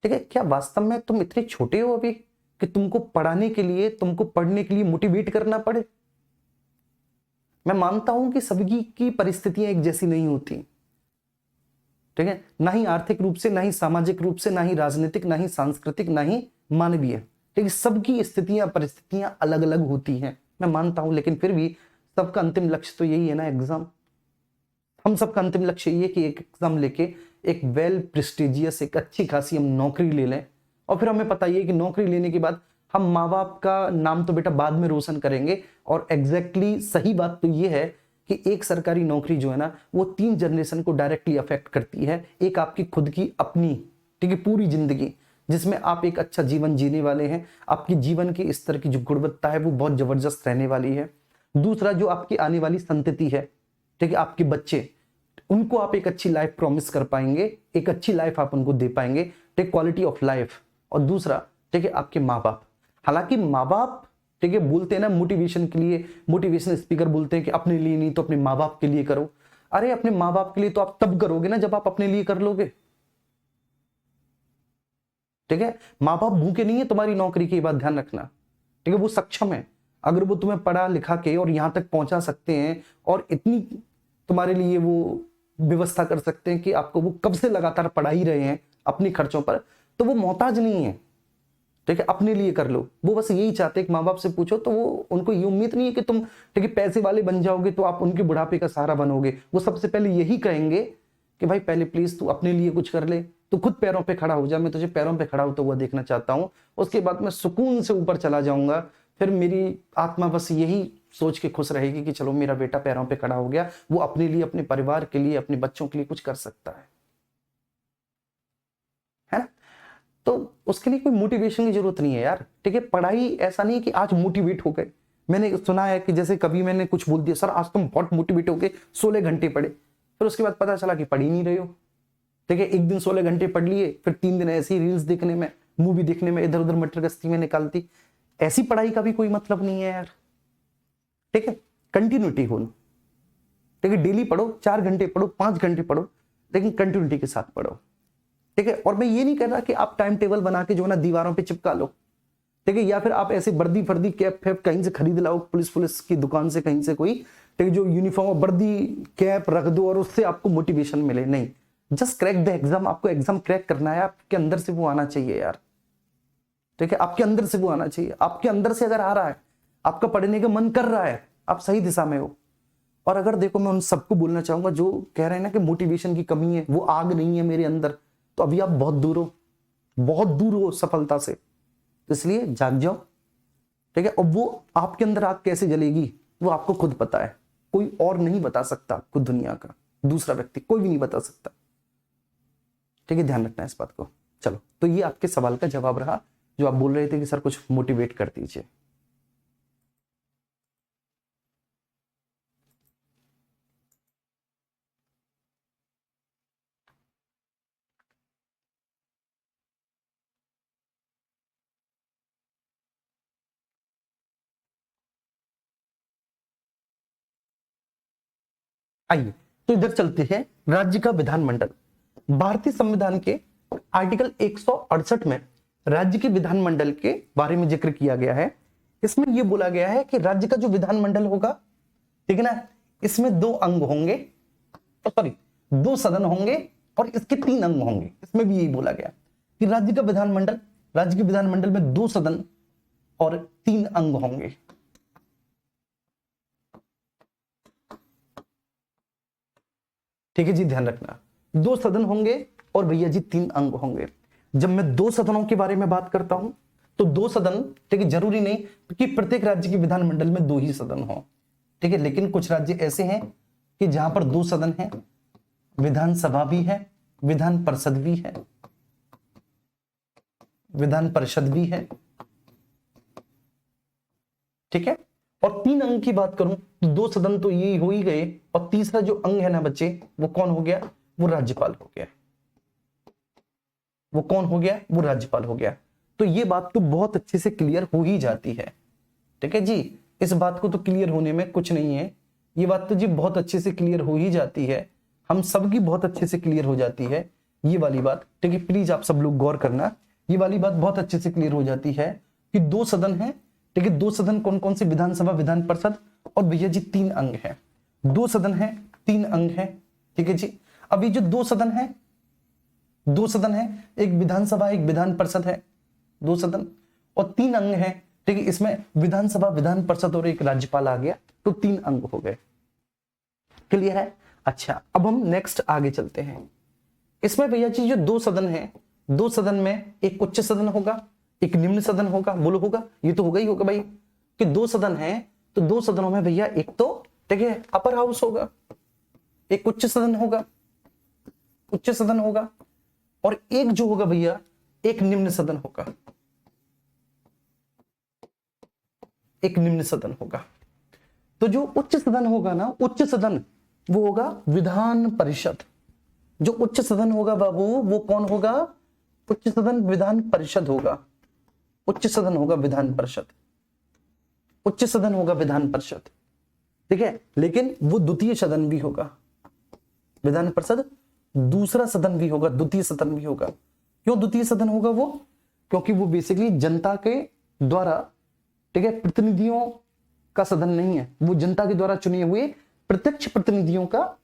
ठीक है। क्या वास्तव में तुम इतने छोटे हो अभी कि तुमको पढ़ाने के लिए, तुमको पढ़ने के लिए मोटिवेट करना पड़े? मैं मानता हूं कि सभी की परिस्थितियां एक जैसी नहीं होती, ठीक है, ना ही आर्थिक रूप से, ना ही सामाजिक रूप से, ना ही राजनीतिक, ना ही सांस्कृतिक, ना ही मानवीय, ठीक है। सबकी स्थितियां, परिस्थितियां अलग अलग होती हैं, मैं मानता हूं, लेकिन फिर भी सबका अंतिम लक्ष्य तो यही है ना, एग्जाम। हम सबका अंतिम लक्ष्य ये है कि एक एग्जाम लेके एक वेल प्रेस्टिजियस, एक अच्छी खासी हम नौकरी ले लें, और फिर हमें पता ये कि नौकरी लेने के बाद हम माँ बाप का नाम तो बेटा बाद में रोशन करेंगे। और एग्जैक्टली सही बात तो ये है कि एक सरकारी नौकरी जो है ना, वो 3 जनरेशन को डायरेक्टली अफेक्ट करती है। एक आपकी खुद की अपनी, ठीक है, पूरी जिंदगी, जिसमें आप एक अच्छा जीवन जीने वाले हैं, आपकी जीवन के स्तर की जो गुणवत्ता है वो बहुत जबरदस्त रहने वाली है। दूसरा, जो आपकी आने वाली संतति है, ठीक है, आपके बच्चे, उनको आप एक अच्छी लाइफ प्रॉमिस कर पाएंगे, एक अच्छी लाइफ आप उनको दे पाएंगे, टेक क्वालिटी ऑफ लाइफ। और दूसरा, ठीक है, आपके माँ बाप। हालांकि माँ बाप, ठीक है, बोलते हैं ना मोटिवेशन के लिए, मोटिवेशन स्पीकर बोलते हैं कि अपने लिए नहीं तो अपने माँ बाप के लिए करो। अरे अपने माँ बाप के लिए तो आप तब करोगे ना जब आप अपने लिए कर लोगे, ठीक है। माँ बाप भूखे नहीं है तुम्हारी नौकरी की, बात ध्यान रखना, ठीक है। वो सक्षम है, अगर वो तुम्हें पढ़ा लिखा के और यहां तक पहुंचा सकते हैं और इतनी तुम्हारे लिए वो व्यवस्था कर सकते हैं कि आपको वो कब से लगातार पढ़ा ही रहे हैं अपने खर्चों पर, तो वो मोहताज नहीं है, ठीक है। अपने लिए कर लो। वो बस यही चाहते हैं कि माँ बाप से पूछो तो वो, उनको ये उम्मीद नहीं है कि तुम, ठीक है, पैसे वाले बन जाओगे तो आप उनके बुढ़ापे का सहारा बनोगे। वो सबसे पहले यही कहेंगे कि भाई पहले प्लीज तू अपने लिए कुछ कर ले, तू खुद पैरों पे खड़ा हो जा, मैं तुझे पैरों पे खड़ा होता हुआ देखना चाहता हूँ। उसके बाद मैं सुकून से ऊपर चला जाऊंगा, फिर मेरी आत्मा बस यही सोच के खुश रहेगी कि चलो मेरा बेटा पैरों पे खड़ा हो गया, वो अपने लिए, अपने परिवार के लिए, अपने बच्चों के लिए कुछ कर सकता है ना। तो उसके लिए कोई मोटिवेशन की जरूरत नहीं है यार, ठीक है। पढ़ाई ऐसा नहीं है कि आज मोटिवेट हो गए। मैंने सुना है कि जैसे कभी मैंने कुछ बोल दिया, सर आज तुम बहुत मोटिवेट हो गए, 16 घंटे पढ़े, फिर उसके बाद पता चला कि पढ़ ही नहीं रहे हो, ठीक है। एक दिन 16 घंटे पढ़ लिए, फिर 3 दिन ऐसी रील्स देखने में, मूवी देखने में, इधर उधर मटर गश्ती में निकाल दी। ऐसी पढ़ाई का भी कोई मतलब नहीं है यार, ठीक है। कंटिन्यूटी हो, ठीक है, डेली पढ़ो, 4 घंटे पढ़ो, 5 घंटे पढ़ो, लेकिन कंटिन्यूटी के साथ पढ़ो, ठीक है। और मैं ये नहीं कह रहा कि आप टाइम टेबल बना के जो है ना दीवारों पे चिपका लो, ठीक है, या फिर आप ऐसे वर्दी फर्दी कैप फैप कहीं से खरीद लाओ, पुलिस की दुकान से कहीं से कोई, ठीक है, जो यूनिफॉर्म वर्दी कैप रख दो और उससे आपको मोटिवेशन मिले, नहीं। जस्ट क्रैक द एग्जाम, आपको एग्जाम क्रैक करना है, आपके अंदर से वो आना चाहिए यार, ठीक है, आपके अंदर से वो आना चाहिए। आपके अंदर से अगर आ रहा है, आपका पढ़ने का मन कर रहा है, आप सही दिशा में हो। और अगर देखो, मैं उन सबको बोलना चाहूंगा जो कह रहे हैं ना कि मोटिवेशन की कमी है, वो आग नहीं है मेरे अंदर, तो अभी आप बहुत दूर हो, बहुत दूर हो सफलता से। इसलिए जाग जाओ, ठीक है। और वो आपके अंदर आग कैसे जलेगी वो आपको खुद पता है, कोई और नहीं बता सकता आपको, दुनिया का दूसरा व्यक्ति कोई भी नहीं बता सकता, ठीक है। ध्यान रखना है इस बात को। चलो, तो ये आपके सवाल का जवाब रहा जो आप बोल रहे थे कि सर कुछ मोटिवेट कर दीजिए। आइए तो इधर चलते हैं, राज्य का विधानमंडल। भारतीय संविधान के आर्टिकल 168 में राज्य के विधानमंडल के बारे में जिक्र किया गया है। इसमें यह बोला गया है कि राज्य का जो विधानमंडल होगा, ठीक है ना, इसमें दो अंग होंगे, सॉरी, दो सदन होंगे और इसके तीन अंग होंगे। इसमें भी यही बोला गया कि राज्य के विधानमंडल में दो सदन और तीन अंग होंगे। ठीक है जी, ध्यान रखना, दो सदन होंगे और भैया जी तीन अंग होंगे। जब मैं दो सदनों के बारे में बात करता हूं तो दो सदन, ठीक है, जरूरी नहीं कि प्रत्येक राज्य के विधानमंडल में दो ही सदन हो, ठीक है, लेकिन कुछ राज्य ऐसे हैं कि जहां पर दो सदन है, विधानसभा भी है, विधान परिषद भी है, विधान परिषद भी है, ठीक है। और तीन अंग की बात करूं तो दो सदन तो ये हो ही गए, और तीसरा जो अंग है ना बच्चे, वो कौन हो गया, वो राज्यपाल हो गया। वो कौन हो गया, वो राज्यपाल हो गया। तो ये बात तो बहुत अच्छे से क्लियर हो ही जाती है, ठीक है जी। इस बात को तो क्लियर होने में कुछ नहीं है, ये बात तो जी बहुत अच्छे से क्लियर हो ही जाती है, हम सबकी बहुत अच्छे से क्लियर हो जाती है ये वाली बात, ठीक है। प्लीज आप सब लोग गौर करना, ये वाली बात बहुत अच्छे से क्लियर हो जाती है कि दो सदन है, ठीक है। दो सदन कौन कौन से, विधानसभा, विधान परिषद, और भैया जी तीन अंग है। दो सदन है, तीन अंग है, ठीक है जी। अभी जो दो सदन है, एक विधानसभा एक विधान परिषद है, दो सदन, और तीन अंग है, ठीक है। इसमें विधानसभा, विधान परिषद और एक राज्यपाल आ गया, तो तीन अंग हो गए। क्लियर है? अच्छा, अब हम नेक्स्ट आगे चलते हैं। इसमें भैया जी जो दो सदन है, दो सदन में एक उच्च सदन होगा, एक निम्न सदन होगा, बोलो होगा, ये तो होगा ही होगा भाई, कि दो सदन है तो दो सदनों में भैया एक तो, ठीक है, अपर हाउस होगा, एक उच्च सदन होगा, और एक जो होगा भैया, एक निम्न सदन होगा, एक निम्न सदन होगा। तो जो उच्च सदन होगा ना, उच्च सदन वो होगा विधान परिषद। जो उच्च सदन होगा बाबू, वो कौन होगा, उच्च सदन विधान परिषद होगा, उच्च सदन होगा विधान परिषद, उच्च सदन होगा विधान परिषद, ठीक है। लेकिन वो द्वितीय सदन भी होगा, विधान परिषद दूसरा सदन भी होगा, द्वितीय सदन भी होगा। क्यों द्वितीय सदन होगा वो, क्योंकि वो बेसिकली जनता के द्वारा, ठीक है, प्रतिनिधियों का सदन नहीं है, वो जनता के द्वारा चुने हुए प्रत्यक्ष प्रतिनिधियों का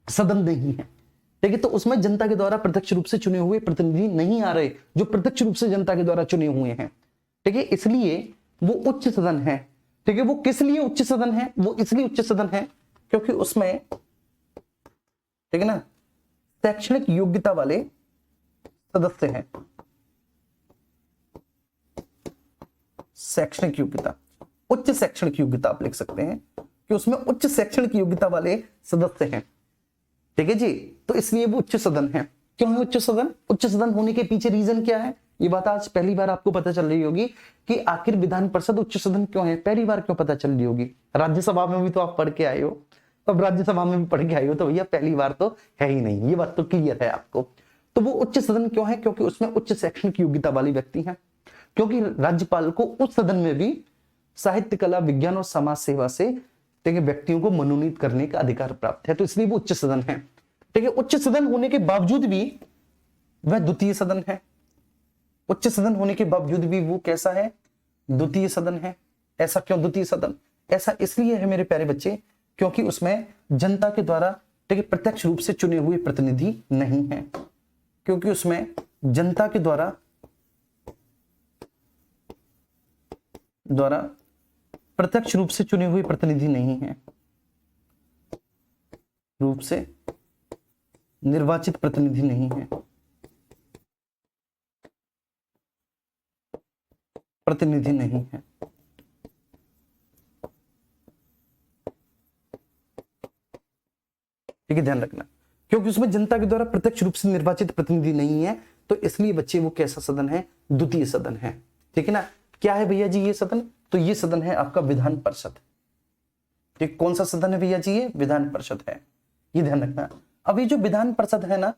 सदन नहीं है, ठीक है। तो उसमें जनता के द्वारा प्रत्यक्ष रूप से चुने हुए प्रतिनिधि नहीं आ रहे, जो प्रत्यक्ष रूप से जनता के द्वारा चुने हुए हैं, ठीक है। इसलिए वो उच्च सदन है, ठीक है। वो किस लिए उच्च सदन है, वो इसलिए उच्च सदन है क्योंकि उसमें, ठीक है ना, शैक्षणिक योग्यता वाले सदस्य हैं। शैक्षणिक योग्यता, उच्च शैक्षणिक योग्यता आप लिख सकते हैं कि उसमें उच्च शैक्षणिक योग्यता वाले सदस्य हैं, ठीक है जी। तो इसलिए वो उच्च सदन है। क्यों है उच्च सदन? उच्च सदन होने के पीछे रीजन क्या है, ये बात आज पहली बार आपको पता चल रही होगी कि आखिर विधान परिषद उच्च सदन क्यों है, पहली बार क्यों पता चल रही होगी। राज्यसभा में भी तो आप पढ़ के आए हो, अब राज्यसभा में भी पढ़ के आए हो, तो भैया पहली बार तो है ही नहीं, ये बात तो क्लियर है आपको। तो वो उच्च सदन क्यों है, क्योंकि उसमें उच्च शैक्षणिक योग्यता वाली व्यक्ति हैं, क्योंकि राज्यपाल को उस सदन में भी साहित्य, कला, विज्ञान और समाज सेवा से, ठीक है, व्यक्तियों को मनोनीत करने का अधिकार प्राप्त है, तो इसलिए वो उच्च सदन है, ठीक है। उच्च सदन होने के बावजूद भी वह द्वितीय सदन है, उच्च सदन होने के बावजूद भी वो कैसा है, द्वितीय सदन है। ऐसा क्यों द्वितीय सदन? ऐसा इसलिए है मेरे प्यारे बच्चे, क्योंकि उसमें जनता के द्वारा ठीक है प्रत्यक्ष रूप से चुने हुए प्रतिनिधि नहीं है, क्योंकि उसमें जनता के द्वारा प्रत्यक्ष रूप से चुने हुए प्रतिनिधि नहीं है, रूप से निर्वाचित प्रतिनिधि नहीं है, प्रतिनिधि नहीं है। ठीक है, ध्यान रखना, क्योंकि उसमें जनता के द्वारा प्रत्यक्ष रूप से निर्वाचित प्रतिनिधि नहीं है, तो इसलिए बच्चे वो कैसा सदन है, द्वितीय सदन है। ठीक है ना, क्या है भैया जी ये सदन? तो ये सदन है आपका विधान परिषद। ठीक, कौन सा सदन है भैया जी? ये विधान परिषद है, ये ध्यान रखना। अब ये जो विधान परिषद है ना,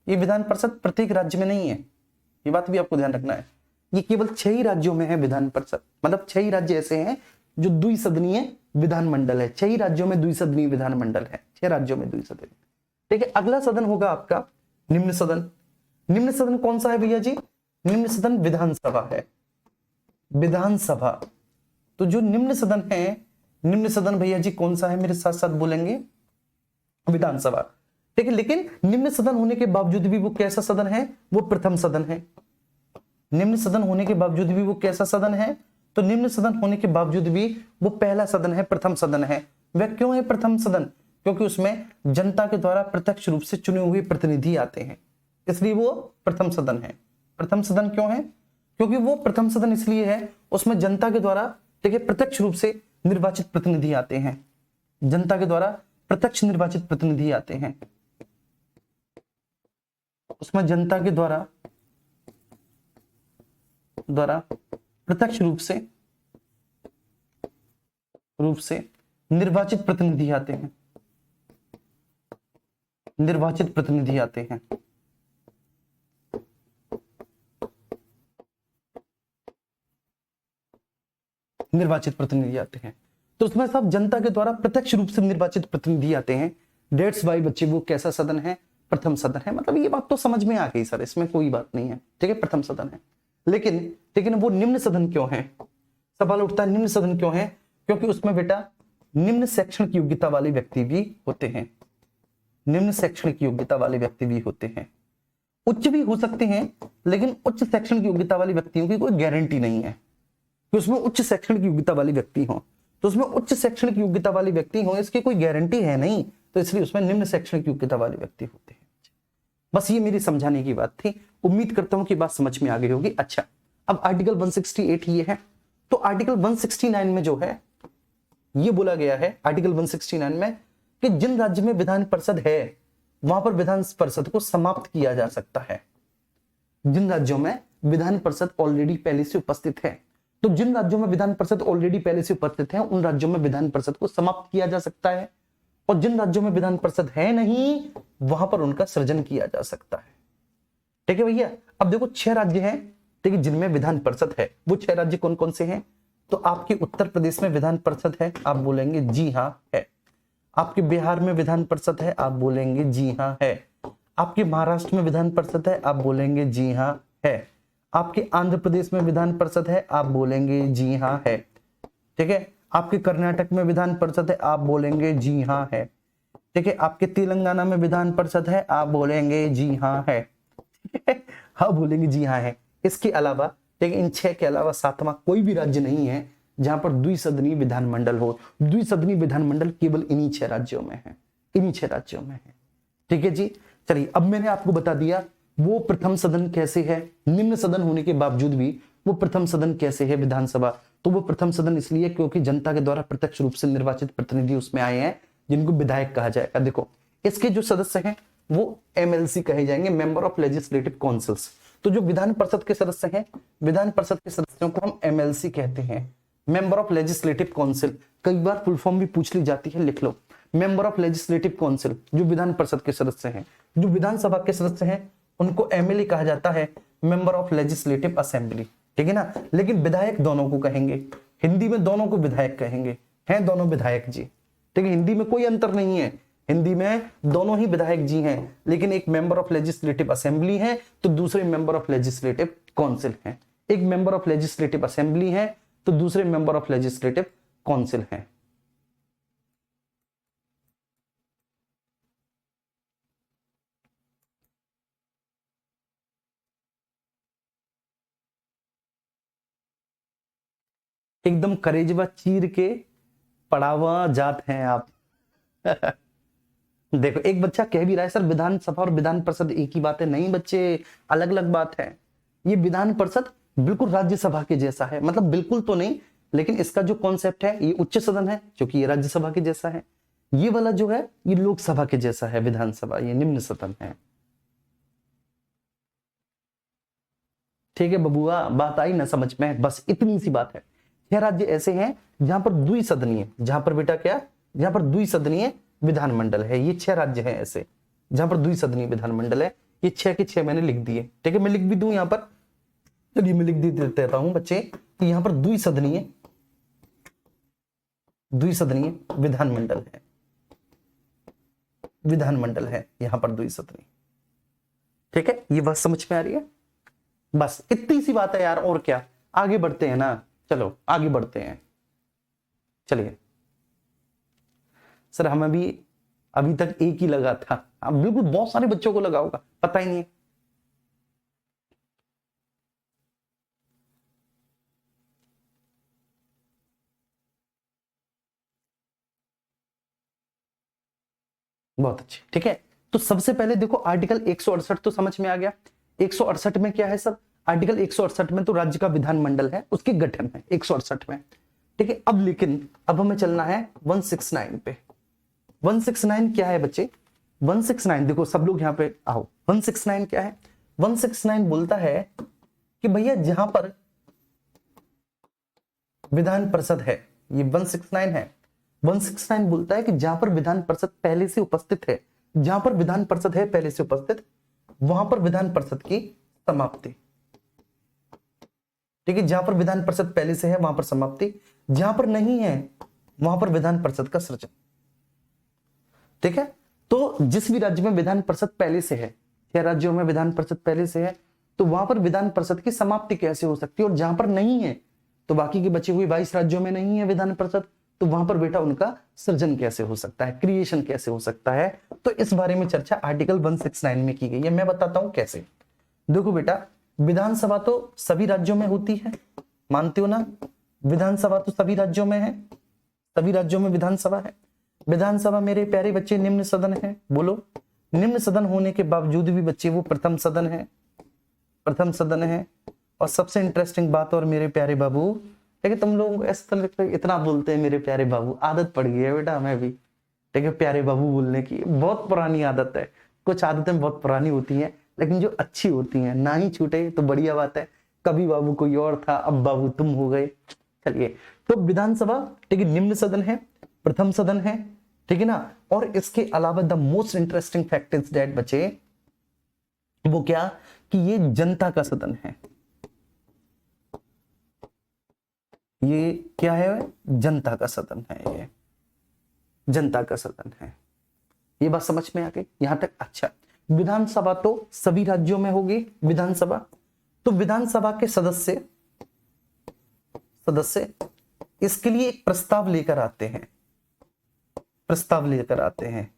ये विधान परिषद प्रत्येक राज्य में नहीं है, ये बात भी आपको ध्यान रखना है। ये केवल 6 ही राज्यों में है विधान परिषद, मतलब 6 ही राज्य ऐसे हैं जो द्विसदनीय विधानमंडल है। 6 ही राज्यों में द्विसदनीय विधानमंडल है, 6 राज्यों में द्विसदनीय। ठीक है, अगला सदन होगा आपका निम्न सदन। निम्न सदन कौन सा है भैया जी? निम्न सदन विधानसभा है, विधानसभा। तो जो निम्न सदन है, निम्न सदन भैया जी कौन सा है? मेरे साथ साथ बोलेंगे, विधानसभा। ठीक है, लेकिन निम्न सदन होने के बावजूद भी वो कैसा सदन है? वो प्रथम सदन है। निम्न सदन होने के बावजूद भी वो कैसा सदन है? तो निम्न सदन होने के बावजूद भी वो पहला सदन है, प्रथम सदन है। वह क्यों है प्रथम सदन? क्योंकि उसमें जनता के द्वारा प्रत्यक्ष रूप से चुने हुए प्रतिनिधि आते हैं, इसलिए वो प्रथम सदन है। प्रथम सदन क्यों है? क्योंकि वो प्रथम सदन इसलिए है, उसमें जनता के द्वारा ठीक है प्रत्यक्ष रूप से निर्वाचित प्रतिनिधि आते हैं, जनता के द्वारा प्रत्यक्ष निर्वाचित प्रतिनिधि आते हैं, उसमें जनता के द्वारा प्रत्यक्ष रूप से निर्वाचित प्रतिनिधि आते हैं, निर्वाचित प्रतिनिधि आते हैं। निर्वाचित प्रतिनिधि आते हैं, तो उसमें सब जनता के द्वारा प्रत्यक्ष रूप से निर्वाचित प्रतिनिधि आते हैं। डेट्स वाई बच्चे वो कैसा सदन है? प्रथम सदन है। मतलब ये बात तो समझ में आ गई सर, इसमें कोई बात नहीं है। ठीक है, प्रथम सदन है। लेकिन वो निम्न सदन क्यों है? सवाल उठता है निम्न सदन क्यों है? क्योंकि उसमें बेटा निम्न शैक्षणिक योग्यता वाले व्यक्ति भी होते हैं, निम्न शैक्षणिक योग्यता वाले व्यक्ति भी होते हैं। उच्च भी हो सकते हैं, लेकिन उच्च शैक्षणिक योग्यता वाले व्यक्तियों की कोई गारंटी नहीं है कि उसमें उच्च शैक्षणिक योग्यता वाले व्यक्ति हो। तो उसमें उच्च शैक्षणिक योग्यता वाले व्यक्ति हो, इसकी कोई गारंटी है नहीं, तो इसलिए उसमें निम्न शैक्षणिक योग्यता वाले व्यक्ति होते हैं। बस ये मेरी समझाने की बात थी, उम्मीद करता हूं कि बात समझ में आ गई होगी। अच्छा, अब आर्टिकल 168 ये है, तो आर्टिकल 169 में जो है ये बोला गया है, आर्टिकल 169 में कि जिन राज्य में विधान परिषद है वहां पर विधान परिषद को समाप्त किया जा सकता है। जिन राज्यों में विधान परिषद ऑलरेडी पहले से उपस्थित है, तो जिन राज्यों में विधान परिषद ऑलरेडी पहले से उपस्थित है उन राज्यों में विधान परिषद को समाप्त किया जा सकता है, और जिन राज्यों में विधान परिषद है नहीं वहां पर उनका सृजन किया जा सकता है। ठीक है भैया, अब देखो 6 राज्य हैं ठीक है जिनमें विधान परिषद है। वो 6 राज्य कौन कौन से हैं? तो आपके उत्तर प्रदेश में विधान परिषद है, आप बोलेंगे जी हाँ है। आपके बिहार में विधान परिषद है, आप बोलेंगे जी हाँ है। आपके महाराष्ट्र में विधान परिषद है, आप बोलेंगे जी हाँ है। आपके आंध्र प्रदेश में विधान परिषद है, आप बोलेंगे जी हाँ है। ठीक है, आपके कर्नाटक में विधान परिषद है, आप बोलेंगे जी हाँ है। ठीक है, आपके तेलंगाना में विधान परिषद है, आप बोलेंगे जी हाँ है। हाँ बोलेंगे जी हाँ है। इसके अलावा ठीक है इन 6 के अलावा 7वां कोई भी राज्य नहीं है जहां पर द्विसदनीय विधानमंडल हो। द्विसदनीय विधानमंडल केवल इन्हीं 6 राज्यों में है, इन्हीं 6 राज्यों में है। ठीक है जी, चलिए अब मैंने आपको बता दिया वो प्रथम सदन कैसे है, निम्न सदन होने के बावजूद भी वो प्रथम सदन कैसे है विधानसभा। तो वो प्रथम सदन इसलिए क्योंकि जनता के द्वारा प्रत्यक्ष रूप से निर्वाचित प्रतिनिधि उसमें आए हैं जिनको विधायक कहा जाएगा। देखो इसके जो सदस्य हैं वो एमएलसी कहे जाएंगे, मेंबर ऑफ लेजिस्लेटिव काउंसिल्स। तो जो विधान परिषद के सदस्य हैं, विधान परिषद के सदस्यों को हम एमएलसी कहते हैं, मेंबर ऑफ लेजिस्लेटिव काउंसिल। कई बार फुल फॉर्म भी पूछ ली जाती है, लिख लो मेंबर ऑफ लेजिस्लेटिव काउंसिल। जो विधान परिषद के सदस्य हैं, जो विधानसभा के सदस्य हैं उनको एमएलए कहा जाता है, मेंबर ऑफ लेजिस्लेटिव असेंबली। ठीक है ना, लेकिन विधायक दोनों को कहेंगे, हिंदी में दोनों को विधायक कहेंगे, हैं दोनों विधायक जी। ठीक है, हिंदी में कोई अंतर नहीं है, हिंदी में दोनों ही विधायक जी हैं, लेकिन एक मेंबर ऑफ लेजिस्लेटिव असेंबली है तो दूसरे मेंबर ऑफ लेजिस्लेटिव काउंसिल हैं। एक मेंबर ऑफ लेजिस्लेटिव असेंबली है तो दूसरे मेंबर ऑफ लेजिस्लेटिव काउंसिल हैं। एकदम करेजवा चीर के पढ़ावा जात हैं आप। देखो एक बच्चा कह भी रहा है सर विधानसभा और विधान परिषद एक ही बात है। नहीं बच्चे, अलग अलग बात है। ये विधान परिषद बिल्कुल राज्यसभा के जैसा है, मतलब बिल्कुल तो नहीं, लेकिन इसका जो कॉन्सेप्ट है ये उच्च सदन है क्योंकि ये राज्यसभा के जैसा है। ये वाला जो है ये लोकसभा के जैसा है, विधानसभा ये निम्न सदन है। ठीक है बबुआ, बात आई ना समझ में? बस इतनी सी बात है। 6 राज्य ऐसे हैं जहां पर द्विसदनीय, जहां पर बेटा क्या, जहां पर द्विसदनीय विधानमंडल है। ये 6 राज्य हैं ऐसे जहां पर द्विसदनीय विधानमंडल है। ये 6 के 6 मैंने लिख दिए। ठीक है, मैं लिख भी दूं यहां पर, चलिए मैं लिख देता हूं बच्चे कि यहां पर द्विसदनीय विधानमंडल है, विधानमंडल है यहां पर द्विसदनीय। ठीक है, ये बात समझ में आ रही है? बस इतनी सी बात है यार, और क्या। आगे बढ़ते हैं ना, चलो आगे बढ़ते हैं। चलिए सर हमें भी अभी तक एक ही लगा था, अब बिल्कुल बहुत सारे बच्चों को लगा होगा, पता ही नहीं है। बहुत अच्छे। ठीक है, तो सबसे पहले देखो आर्टिकल 168 तो समझ में आ गया। 168 में क्या है सर? आर्टिकल 168 में तो राज्य का विधानमंडल है, उसके गठन है 168 में। ठीक है, अब लेकिन अब हमें चलना है 169 पे। 169 क्या है बच्चे? 169 देखो सब लोग यहां पे आओ। 169 क्या है? 169 बोलता है कि भैया जहां पर विधान परिषद है, ये 169 है। 169 बोलता है कि जहां पर विधान परिषद पहले से उपस्थित है, जहां पर विधान परिषद है पहले से उपस्थित, वहां पर विधान परिषद की समाप्ति। ठीक है, जहां पर विधान परिषद पहले से है वहां पर समाप्ति, जहां पर नहीं है वहां पर विधान परिषद का सृजन। ठीक है, तो जिस भी राज्य में विधान परिषद पहले से है, 6 राज्यों में विधान परिषद पहले से है, तो वहां पर विधान परिषद की समाप्ति कैसे हो सकती है? और जहां पर नहीं है, तो बाकी के बचे हुए 22 राज्यों में नहीं है विधान परिषद, तो वहां पर बेटा उनका सृजन कैसे हो सकता है, क्रिएशन कैसे हो सकता है? तो इस बारे में चर्चा आर्टिकल 169 में की गई है। मैं बताता हूं कैसे। देखो बेटा, विधानसभा तो सभी राज्यों में होती है, मानते हो ना? विधानसभा तो सभी राज्यों में है, सभी राज्यों में विधानसभा है। विधानसभा मेरे प्यारे बच्चे निम्न सदन है। बोलो, निम्न सदन होने के बावजूद भी बच्चे वो प्रथम सदन है, प्रथम सदन है। और सबसे इंटरेस्टिंग बात, और मेरे प्यारे बाबू, ठीक है, तुम लोग ऐसा लगता है इतना बोलते हैं मेरे प्यारे बाबू, आदत पड़ गई है बेटा हमें भी। ठीक है, प्यारे बाबू बोलने की बहुत पुरानी आदत है। कुछ आदतें बहुत पुरानी होती हैं लेकिन जो अच्छी होती हैं, ना ही छूटे तो बढ़िया बात है। कभी बाबू कोई और था, अब बाबू तुम हो गए। चलिए, तो विधानसभा ठीक है निम्न सदन है, प्रथम सदन है। ठीक है ना? और इसके अलावा the most interesting fact is that बच्चे, वो क्या कि ये जनता का सदन है। ये क्या है? जनता का सदन है, ये जनता का सदन है। ये बात समझ में आ गई यहां तक? अच्छा, विधानसभा तो सभी राज्यों में होगी विधानसभा, तो विधानसभा के सदस्य इसके लिए एक प्रस्ताव लेकर आते हैं। प्रस्ताव लेकर आते हैं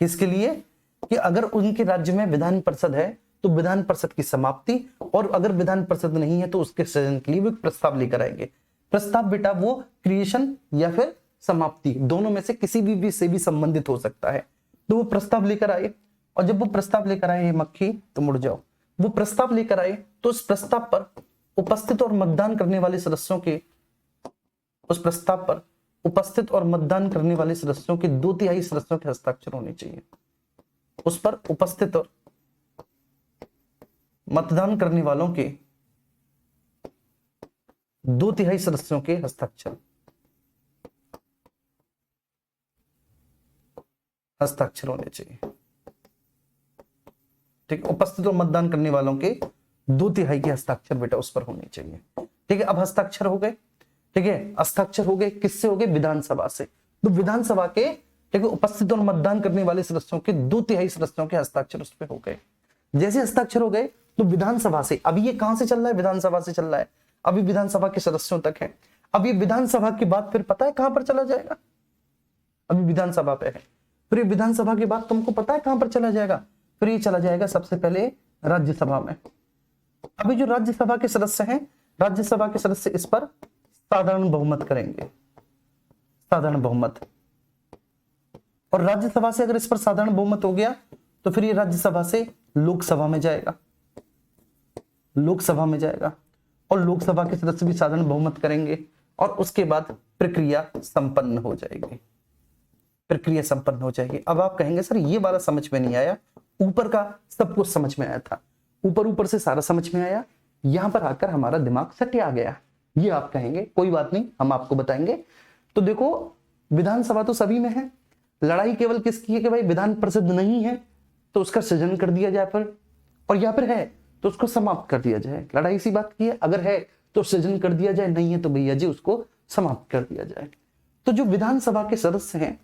किसके लिए? कि अगर उनके राज्य में विधान परिषद है तो विधान परिषद की समाप्ति, और अगर विधान परिषद नहीं है तो उसके सृजन के लिए वो प्रस्ताव लेकर आएंगे। प्रस्ताव बेटा वो क्रिएशन या फिर समाप्ति, दोनों में से किसी भी से भी संबंधित हो सकता है। तो वो प्रस्ताव लेकर आए, और जब वो प्रस्ताव लेकर आए, मक्खी तो मुड़ जाओ, वो प्रस्ताव लेकर आए तो उस प्रस्ताव पर उपस्थित और मतदान करने वाले सदस्यों के, उस प्रस्ताव पर उपस्थित और मतदान करने वाले सदस्यों के 2/3 सदस्यों के हस्ताक्षर होने चाहिए। उस पर उपस्थित और मतदान करने वालों के 2/3 सदस्यों के हस्ताक्षर होने चाहिए। ठीक है, उपस्थित और मतदान करने वालों के 2/3 के हस्ताक्षर बेटा उस पर होने चाहिए। ठीक है, अब हस्ताक्षर हो गए। ठीक है, हस्ताक्षर हो गए, किससे हो गए? विधानसभा से। तो विधानसभा के ठीक है, उपस्थित और मतदान करने वाले सदस्यों के 2/3 सदस्यों के हस्ताक्षर उस पर हो गए। जैसे हस्ताक्षर हो गए तो विधानसभा से, अभी ये कहां से चल रहा है, विधानसभा से चल रहा है, अभी विधानसभा के सदस्यों तक है। अब ये विधानसभा के बाद फिर पता है कहां पर चला जाएगा, अभी विधानसभा पे है, फिर विधानसभा के बाद तुमको पता है कहां पर चला जाएगा, फिर ये चला जाएगा सबसे पहले राज्यसभा में। अभी जो राज्यसभा के सदस्य हैं, राज्यसभा के सदस्य इस पर साधारण बहुमत करेंगे, साधारण बहुमत। और राज्यसभा से अगर इस पर साधारण बहुमत हो गया तो फिर ये राज्यसभा से लोकसभा में जाएगा, लोकसभा में जाएगा, और लोकसभा के सदस्य भी साधारण बहुमत करेंगे, और उसके बाद प्रक्रिया संपन्न हो जाएगी, प्रक्रिया संपन्न हो जाएगी। अब आप कहेंगे सर ये वाला समझ में नहीं आया, ऊपर का सब कुछ समझ में आया था, ऊपर ऊपर से सारा समझ में आया, यहां पर आकर हमारा दिमाग सटे आ गया, ये आप कहेंगे। कोई बात नहीं, हम आपको बताएंगे। तो देखो विधानसभा तो सभी में है, लड़ाई केवल किसकी है कि भाई विधान प्रसिद्ध नहीं है तो उसका सृजन कर दिया जाए पर, और या फिर है तो उसको समाप्त कर दिया जाए। लड़ाई इसी बात की है, अगर है तो सृजन कर दिया जाए, नहीं है तो भैया जी उसको समाप्त कर दिया जाए। तो जो विधानसभा के सदस्य हैं,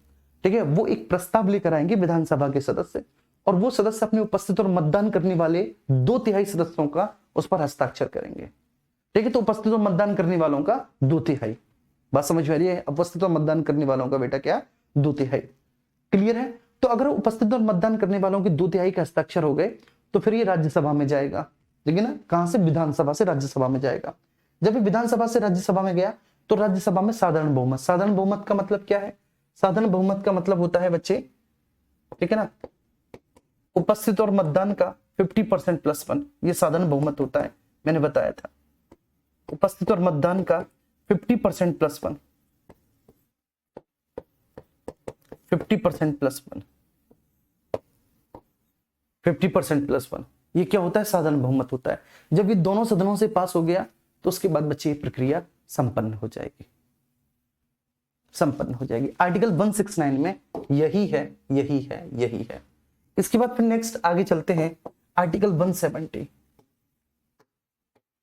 ठीक है, वो एक प्रस्ताव लेकर आएंगे विधानसभा के सदस्य, और वो सदस्य अपने उपस्थित और मतदान करने वाले 2/3 सदस्यों का उस पर हस्ताक्षर करेंगे। ठीक है, तो उपस्थित और मतदान करने वालों का 2/3, बात समझ में आ रही है, उपस्थित और मतदान करने वालों का बेटा क्या, 2/3, क्लियर है। तो अगर उपस्थित और मतदान करने वालों के 2/3 के हस्ताक्षर हो गए तो फिर ये राज्यसभा में जाएगा, ठीक है ना, कहां से, विधानसभा से राज्यसभा में जाएगा। जब ये विधानसभा से राज्यसभा में गया तो राज्यसभा में साधारण बहुमत, साधारण बहुमत का मतलब क्या है, साधारण बहुमत का मतलब होता है बच्चे, ठीक है ना, उपस्थित और मतदान का 50% + 1, ये साधारण बहुमत होता है, मैंने बताया था। उपस्थित और मतदान का 50% + 1, 50% + 1, 50% + 1, ये क्या होता है, साधारण बहुमत होता है। जब ये दोनों सदनों से पास हो गया तो उसके बाद बच्चे ये प्रक्रिया संपन्न हो जाएगी, संपन्न हो जाएगी। आर्टिकल 169 में यही है, यही है, यही है। इसके बाद फिर नेक्स्ट आगे चलते हैं, आर्टिकल 170,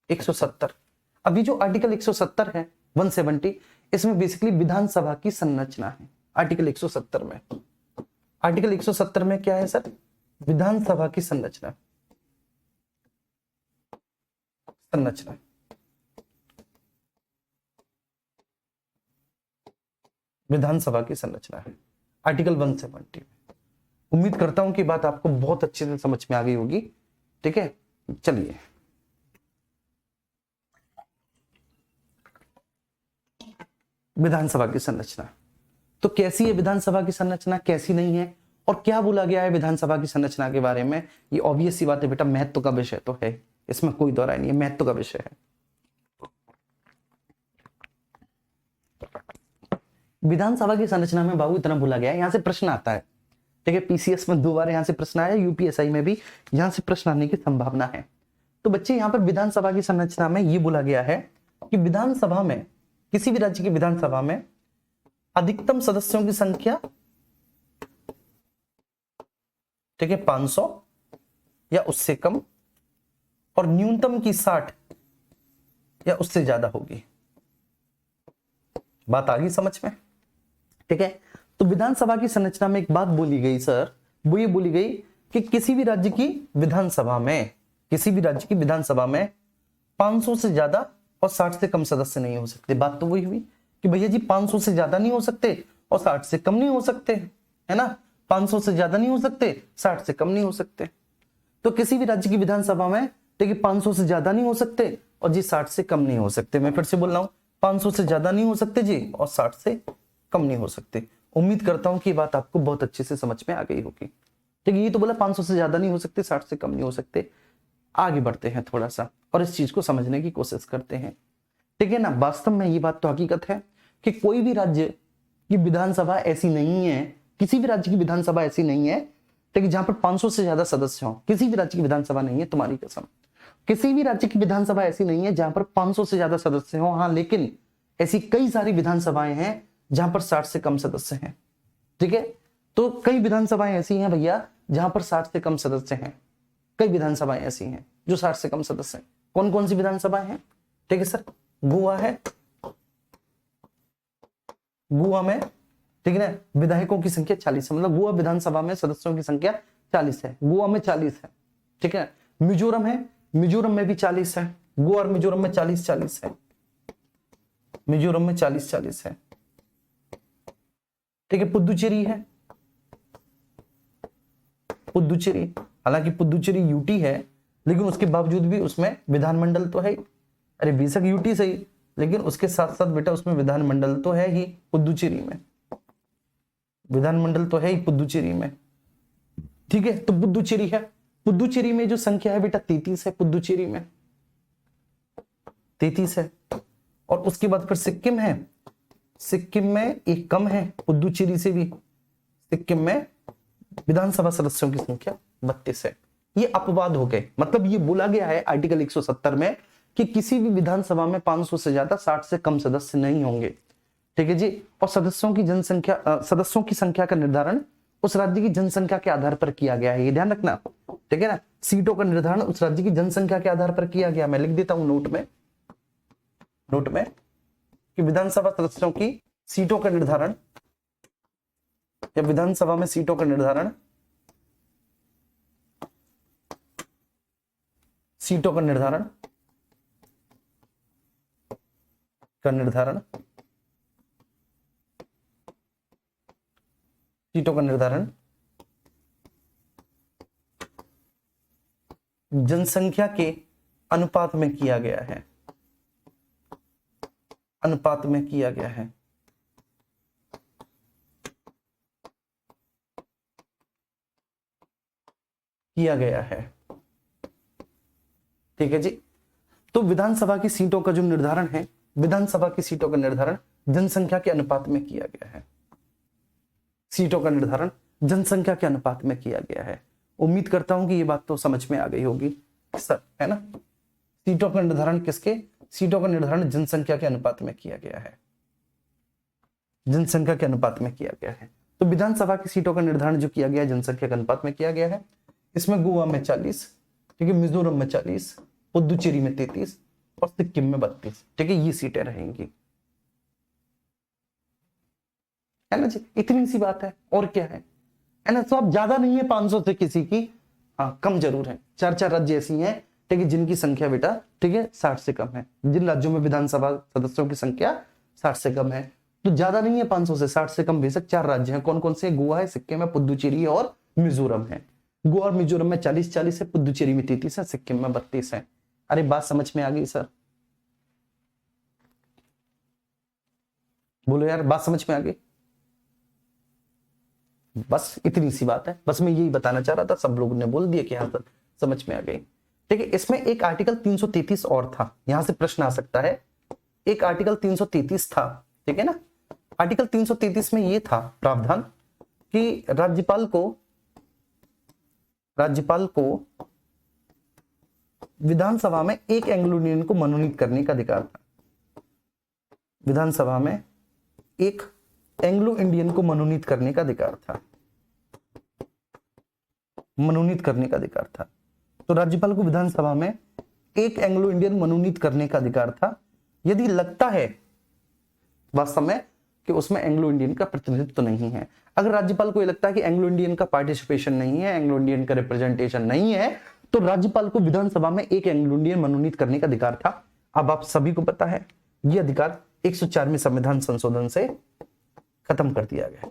170। अभी जो आर्टिकल 170 है, 170, इसमें बेसिकली विधानसभा की संरचना है। आर्टिकल 170 में, आर्टिकल 170 में क्या है सर, विधानसभा की संरचना, संरचना, विधानसभा की संरचना है आर्टिकल 170। उम्मीद करता हूं कि बात आपको बहुत अच्छे से समझ में आ गई होगी, ठीक है। चलिए विधानसभा की संरचना, तो कैसी है विधानसभा की संरचना, कैसी नहीं है, और क्या बोला गया है विधानसभा की संरचना के बारे में, ये ऑब्वियस सी बात है बेटा, महत्व का विषय तो है, इसमें कोई दौराय नहीं है, महत्व का विषय है। विधानसभा की संरचना में बाबू इतना भूला गया है, यहां से प्रश्न आता है, ठीक है, पीसीएस में 2 बार यहां से प्रश्न आया, यूपीएसआई में भी यहां से प्रश्न आने की संभावना है। तो बच्चे यहां पर विधानसभा की संरचना में ये बोला गया है कि विधानसभा में, किसी भी राज्य की विधानसभा में अधिकतम सदस्यों की संख्या, ठीक है, 500 या उससे कम, और न्यूनतम की 60 या उससे ज्यादा होगी। बात आ गई समझ में, ठीक है। तो विधानसभा की संरचना में एक बात बोली गई सर, वो ये बोली गई कि किसी भी राज्य की विधानसभा में, किसी भी राज्य की विधानसभा में 500 से ज्यादा और 60 से कम सदस्य नहीं हो सकते। बात तो वही हुई कि भैया जी 500 से ज्यादा नहीं हो सकते और 60 से कम नहीं हो सकते, है ना, 500 से ज्यादा नहीं हो सकते, 60 से कम नहीं हो सकते। तो किसी भी राज्य की विधानसभा में देखिए 500 से ज्यादा नहीं हो सकते और जी 60 से कम नहीं हो सकते। मैं फिर से बोल रहा हूं, 500 से ज्यादा नहीं हो सकते जी और 60 से कम नहीं हो सकते। उम्मीद करता हूं कि ये बात आपको बहुत अच्छे से समझ में आ गई होगी, ठीक है। ये तो बोला 500 से ज्यादा नहीं हो सकते, 60 से कम नहीं हो सकते। आगे बढ़ते हैं थोड़ा सा और इस चीज को समझने की कोशिश करते हैं, ठीक है ना। वास्तव में ये बात तो हकीकत है कि कोई भी राज्य की विधानसभा ऐसी नहीं है, किसी भी राज्य की विधानसभा ऐसी नहीं है, ठीक है, जहां पर 500 से ज्यादा सदस्य हो। किसी भी राज्य की विधानसभा नहीं है, तुम्हारी कसम, किसी भी राज्य की विधानसभा ऐसी नहीं है जहां पर 500 से ज्यादा सदस्य हो। हाँ, लेकिन ऐसी कई सारी विधानसभाएं हैं जहां पर 60 से कम सदस्य हैं, ठीक है। तो कई विधानसभाएं ऐसी हैं भैया जहां पर 60 से कम सदस्य हैं, कई विधानसभाएं ऐसी हैं जो 60 से कम सदस्य हैं। कौन कौन सी विधानसभाएं हैं, ठीक है सर। गोवा है, गोवा में ठीक है ना। विधायकों की संख्या 40 है, मतलब गोवा विधानसभा में सदस्यों की संख्या 40 है, गोवा में 40 है, ठीक है। मिजोरम है, मिजोरम में भी 40 है, गोवा और मिजोरम में 40-40 है, मिजोरम में 40-40 है, ठीक है। पुदुचेरी है, पुदुचेरी, हालांकि पुदुचेरी यूटी है, लेकिन उसके बावजूद भी उसमें विधानमंडल तो है। अरे बेशक यूटी सही, लेकिन उसके साथ साथ बेटा उसमें विधानमंडल तो है ही पुदुचेरी में, विधानमंडल तो है ही पुदुचेरी में, ठीक है। तो पुदुचेरी है, पुदुचेरी में जो संख्या है बेटा 33 है, पुदुचेरी में 33 है। और उसके बाद फिर सिक्किम है, सिक्किम में एक कम है पुदुचेरी से भी, सिक्किम में विधानसभा सदस्यों की संख्या 32 है। ये अपवाद हो गए, मतलब ये बोला गया है आर्टिकल 170 में कि किसी भी विधानसभा में 500 से ज्यादा 60 से कम सदस्य नहीं होंगे, ठीक है जी। और सदस्यों की जनसंख्या, सदस्यों की संख्या का निर्धारण उस राज्य की जनसंख्या के आधार पर किया गया है, ये ध्यान रखना, ठीक है ना। सीटों का निर्धारण उस राज्य की जनसंख्या के आधार पर किया गया। मैं लिख देता हूं नोट में, नोट में कि विधानसभा सदस्यों की सीटों का निर्धारण या विधानसभा में सीटों का निर्धारण, सीटों का निर्धारण सीटों का निर्धारण जनसंख्या के अनुपात में किया गया है, अनुपात में किया गया है, किया गया है, ठीक है जी। तो विधानसभा की सीटों का जो निर्धारण है, विधानसभा की सीटों का निर्धारण जनसंख्या के अनुपात में किया गया है, सीटों का निर्धारण जनसंख्या के अनुपात में किया गया है। उम्मीद करता हूं कि ये बात तो समझ में आ गई होगी सर, है ना। सीटों का निर्धारण किसके, सीटों का निर्धारण जनसंख्या के अनुपात में किया गया है, जनसंख्या के अनुपात में किया गया है। तो विधानसभा की सीटों का निर्धारण जो किया गया है जनसंख्या के अनुपात में किया गया है। इसमें गोवा में 40, ठीक है, मिजोरम में 40, पुदुचेरी में 33 और सिक्किम में 32, ठीक है, ये सीटें रहेंगी, है ना जी। इतनी सी बात है, और क्या है ना। तो अब ज्यादा नहीं है 500 से किसी की, हाँ कम जरूर है। 4-4 राज्य ऐसी हैं, ठीक है, जिनकी संख्या बेटा, ठीक है, 60 से कम है, जिन राज्यों में विधानसभा सदस्यों की संख्या 60 से कम है। तो ज्यादा नहीं है 500 से, 60 से कम बेशक 4 राज्य हैं। कौन कौन से? गोवा है, सिक्किम है, पुदुचेरी और मिजोरम है। गोवा और मिजोरम में 40-40 है, पुदुचेरी में 33 है, सिक्किम में 32 है। अरे बात समझ में आ गई सर? बोलो यार, बात समझ में आ गई? बस इतनी सी बात है, बस मैं यही बताना चाह रहा था। सब लोगों ने बोल दिया कि हाँ सर समझ में आ गई, ठीक है। इसमें एक आर्टिकल 333 और था, यहां से प्रश्न आ सकता है। एक आर्टिकल 333 था, ठीक है ना। आर्टिकल 333 में ये था प्रावधान कि राज्यपाल को विधानसभा में एक एंग्लो इंडियन को मनोनीत करने का अधिकार था। विधानसभा में एक एंग्लो इंडियन को मनोनीत करने का अधिकार था, मनोनीत करने का अधिकार था। तो राज्यपाल को विधानसभा में एक एंग्लो इंडियन मनोनीत करने का अधिकार था, यदि लगता है वास्तव में कि उसमें एंग्लो इंडियन का प्रतिनिधित्व तो नहीं है। अगर राज्यपाल को यह लगता है कि एंग्लो इंडियन का पार्टिसिपेशन नहीं है, एंग्लो इंडियन का रिप्रेजेंटेशन नहीं है, तो राज्यपाल को विधानसभा में एक एंग्लो इंडियन मनोनीत करने का अधिकार था। अब आप सभी को पता है यह अधिकार 104वें संविधान संशोधन से खत्म कर दिया गया।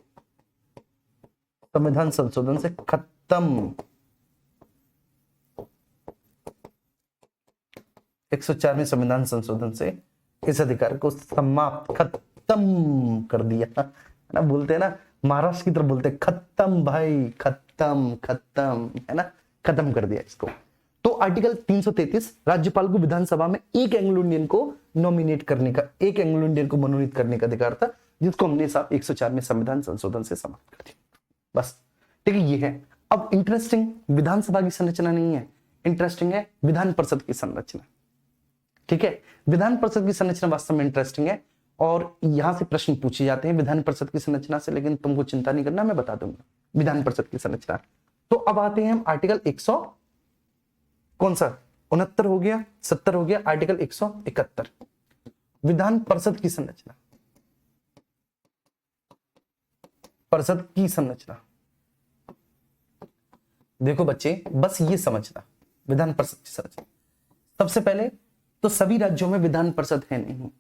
संविधान संशोधन से खत्म, 104वें संविधान संशोधन से इस अधिकार को समाप्त, खत्म कर दिया ना। बोलते हैं ना महाराष्ट्र की तरफ बोलते हैं खत्म भाई, खत्म खत्म, है ना, खत्म कर दिया इसको। तो आर्टिकल 333 राज्यपाल को विधानसभा में एक एंग्लो इंडियन को नॉमिनेट करने का, एक एंग्लो इंडियन को मनोनीत करने का अधिकार था, जिसको हमने 104वें संविधान संशोधन से समाप्त कर दिया। बस ठीक है, ये है। अब इंटरेस्टिंग विधानसभा की संरचना नहीं है, इंटरेस्टिंग है विधान परिषद की संरचना, ठीक है। विधान परिषद की संरचना वास्तव में इंटरेस्टिंग है और यहां से प्रश्न पूछे जाते हैं विधान परिषद की संरचना से, लेकिन तुमको चिंता नहीं करना, मैं बता दूंगा विधान परिषद की संरचना। तो अब आते हैं हम आर्टिकल 100 कौन सा 69 हो गया, 70 हो गया, आर्टिकल 171 विधान परिषद की संरचना। परिषद की संरचना। देखो बच्चे, बस ये समझना, विधान परिषद की संरचना। सबसे पहले तो सभी राज्यों में विधान परिषद है नहीं,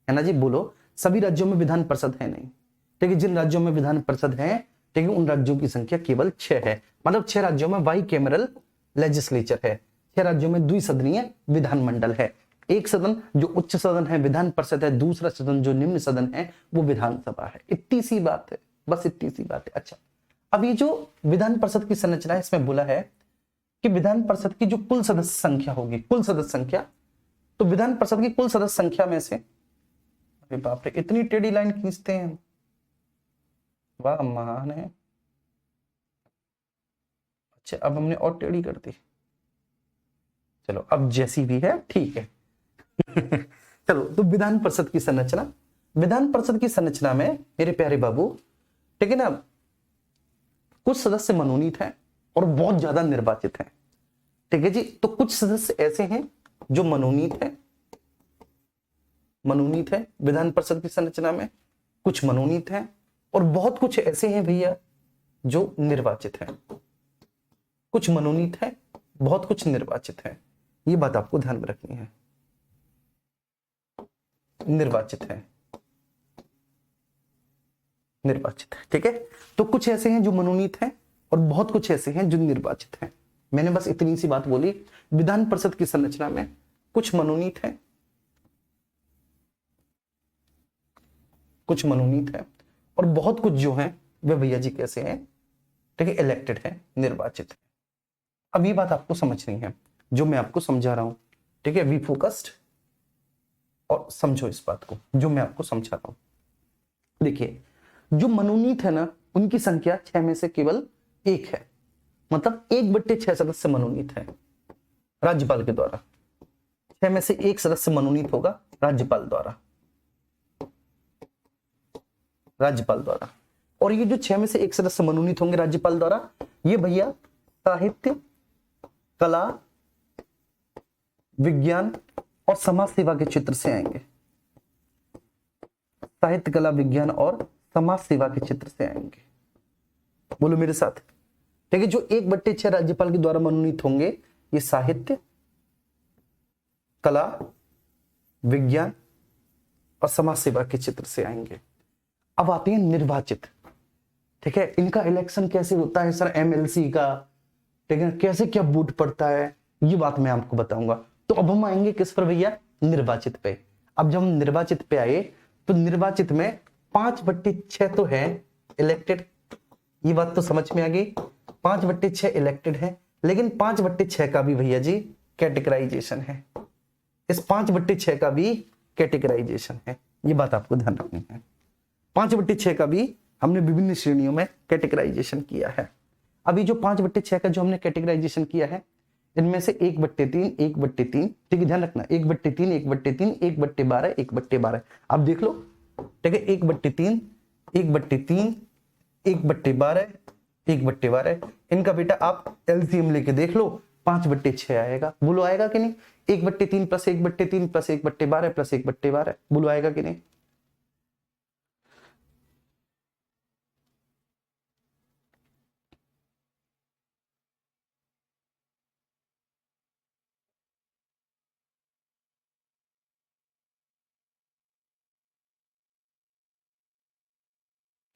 है ना जी, बोलो, सभी राज्यों में विधान परिषद है नहीं। ठीक है, जिन राज्यों में विधान परिषद है, ठीक है, उन राज्यों की संख्या केवल 6 है। मतलब 6 राज्यों में बाई कैमरल लेजिस्लेचर है, 6 राज्यों में द्विसदनीय विधानमंडल है। एक सदन जो उच्च सदन है विधान परिषद है, दूसरा सदन जो निम्न सदन है वो विधानसभा है। इतनी सी बात है, बस इतनी सी बात है। अच्छा, अब ये जो विधान परिषद की संरचना है, इसमें बोला है कि विधान परिषद की जो कुल सदस्य संख्या होगी, कुल सदस्य संख्या, तो विधान परिषद की कुल सदस्य संख्या में से, अरे बाप रे, इतनी टेढ़ी लाइन खींचते हैं, वाह महान है। अच्छा, अब हमने और टेढ़ी कर दी, चलो अब जैसी भी है ठीक है। चलो, तो विधान परिषद की संरचना, विधान परिषद की संरचना में मेरे प्यारे बाबू, ठीक है ना, कुछ सदस्य मनोनीत हैं और बहुत ज्यादा निर्वाचित हैं। ठीक है जी, तो कुछ सदस्य ऐसे हैं जो मनोनीत हैं, मनोनीत है विधान परिषद की संरचना में, कुछ मनोनीत हैं, और बहुत कुछ ऐसे हैं भैया जो निर्वाचित हैं। कुछ मनोनीत है, बहुत कुछ निर्वाचित है, ये बात आपको ध्यान में रखनी है। निर्वाचित है, निर्वाचित है, ठीक है। तो कुछ ऐसे हैं जो मनोनीत हैं और बहुत कुछ ऐसे हैं जो निर्वाचित हैं। मैंने बस इतनी सी बात बोली। विधान परिषद की संरचना में कुछ मनोनीत हैं, कुछ मनोनीत है, और बहुत कुछ जो है वे भैया जी कैसे हैं, ठीक है, इलेक्टेड है, निर्वाचित है। अब ये बात आपको समझनी है जो मैं आपको समझा रहा हूं, ठीक है, वी फोकस्ड, और समझो इस बात को जो मैं आपको समझा रहा हूं। देखिए, जो मनोनीत है ना, उनकी संख्या 6 में से केवल 1 है, मतलब 1/6 सदस्य मनोनीत है राज्यपाल के द्वारा। 6 में से 1 सदस्य मनोनीत होगा राज्यपाल द्वारा, राज्यपाल द्वारा। और ये जो 6 में से 1 सदस्य मनोनीत होंगे राज्यपाल द्वारा, ये भैया साहित्य, कला, विज्ञान और समाज सेवा के क्षेत्र से आएंगे। साहित्य, कला, विज्ञान और समाज सेवा के क्षेत्र से आएंगे। बोलो मेरे साथ, ठीक है। जो 1/6 राज्यपाल के द्वारा मनोनीत होंगे, ये साहित्य, कला, विज्ञान और समाज सेवा के क्षेत्र से आएंगे। अब आते हैं निर्वाचित, ठीक है। इनका इलेक्शन कैसे होता है सर, एमएलसी का, ठीक है, कैसे क्या वोट पड़ता है, ये बात मैं आपको बताऊंगा। तो अब हम आएंगे किस पर भैया, निर्वाचित पे। अब जब हम निर्वाचित पे आए, तो निर्वाचित में 5/6 तो है इलेक्टेड, ये बात तो समझ में आ गई। 5/6 इलेक्टेड है, लेकिन 5/6 का भी भैया जी कैटेगराइजेशन है। इस 5/6 का भी कैटेगराइजेशन है, ये बात आपको ध्यान रखनी है। 5/6 का भी हमने विभिन्न श्रेणियों में कैटेगराइजेशन किया है। अभी जो 5/6 का जो हमने कैटेगराइजेशन किया है, इनमें से 1/3, 1/3, ठीक है, ध्यान रखना, 1/3, 1/3, 1/12, 1/12। अब देख लो, ठीक है, 1/3, 1/3, 1/12, 1/12, इनका बेटा आप एलसीएम लेके देख लो, 5/6 आएगा। बोलो आएगा कि नहीं? 1/3 प्लस 1/3 प्लस 1/12 प्लस 1/12, बोलो आएगा कि नहीं?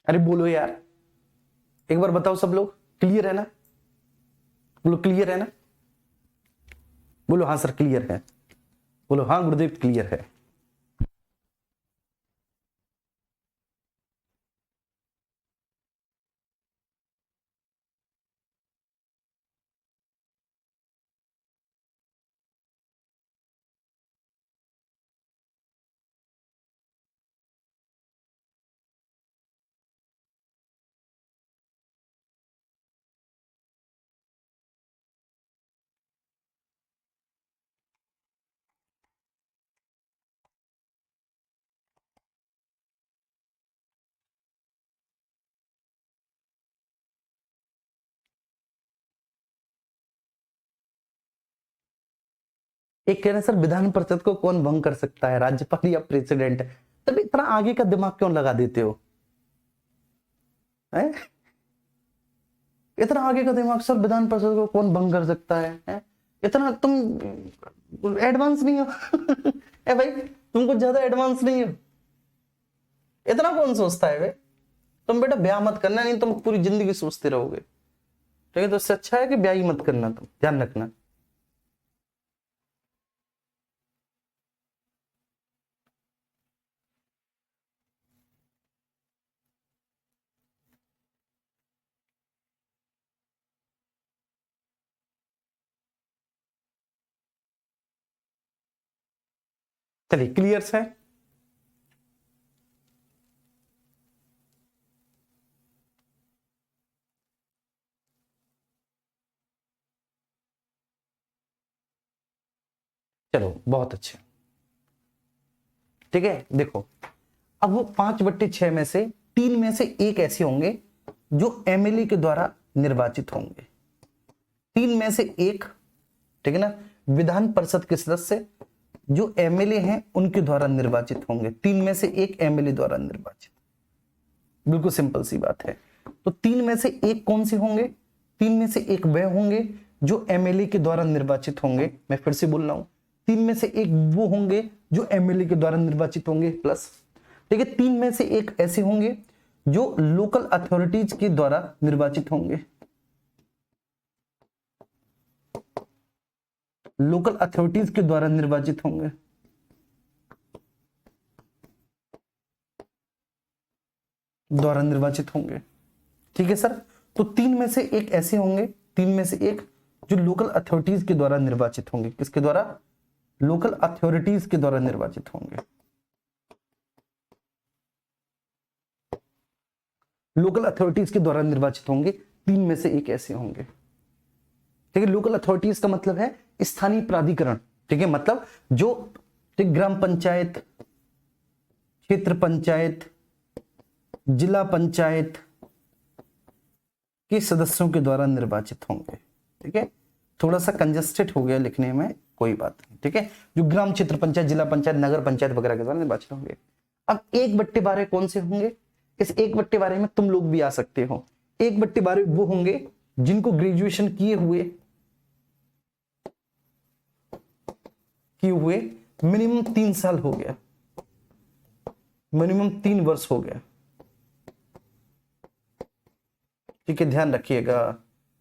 अरे बोलो यार, एक बार बताओ सब लोग, क्लियर है ना? बोलो क्लियर है ना? बोलो हाँ सर क्लियर है। बोलो हाँ गुरुदेव क्लियर है। एक कह रहे हैं सर विधान परिषद को कौन भंग कर सकता है, राज्यपाल या प्रेसिडेंट? तब इतना आगे का दिमाग क्यों लगा देते हो? है? इतना आगे का दिमाग सर, विधान परिषद को कौन भंग कर सकता है? इतना तुम एडवांस नहीं हो ए भाई, तुम कुछ ज्यादा एडवांस नहीं हो, इतना कौन सोचता है भाई? तुम बेटा ब्याह मत करना, नहीं तुम पूरी जिंदगी सोचते रहोगे। ठीक है, तो इससे अच्छा है कि ब्याह ही मत करना, तुम ध्यान रखना। चलिए, क्लियर है? चलो बहुत अच्छे। ठीक है, देखो अब वो 5/6 में से 3 में से एक ऐसे होंगे जो एमएलए के द्वारा निर्वाचित होंगे। 3 में से एक, ठीक है ना, विधान परिषद के सदस्य जो एमएलए हैं उनके द्वारा निर्वाचित होंगे। 3 में से एक एमएलए द्वारा निर्वाचित, बिल्कुल सिंपल सी बात है। तो 3 में से एक कौन से होंगे? 3 में से एक वह होंगे जो एमएलए के द्वारा निर्वाचित होंगे। मैं फिर से बोल रहा हूं, 3 में से एक वो होंगे जो एमएलए के द्वारा निर्वाचित होंगे प्लस, ठीक है, 3 में से एक ऐसे होंगे जो लोकल अथॉरिटीज के द्वारा निर्वाचित होंगे। लोकल अथॉरिटीज के द्वारा निर्वाचित होंगे। द्वारा निर्वाचित होंगे, ठीक है सर। तो 3 में से एक ऐसे होंगे, 3 में से एक जो लोकल अथॉरिटीज के द्वारा निर्वाचित होंगे। किसके द्वारा? लोकल अथॉरिटीज के द्वारा निर्वाचित होंगे। लोकल अथॉरिटीज के द्वारा निर्वाचित होंगे, 3 में से एक ऐसे होंगे। ठीक है, लोकल अथॉरिटीज का मतलब है स्थानीय प्राधिकरण। ठीक है, मतलब जो ग्राम पंचायत, क्षेत्र पंचायत, जिला पंचायत के सदस्यों के द्वारा निर्वाचित होंगे। ठीक है, थोड़ा सा कंजस्टेड हो गया लिखने में, कोई बात नहीं। ठीक है, जो ग्राम क्षेत्र पंचायत, जिला पंचायत, नगर पंचायत वगैरह के द्वारा निर्वाचित होंगे। अब 1/12 कौन से होंगे? इस 1/12 में तुम लोग भी आ सकते हो। 1/12 वो होंगे जिनको ग्रेजुएशन किए हुए मिनिमम 3 साल हो गया, मिनिमम 3 वर्ष हो गया। ठीक है, ध्यान रखिएगा,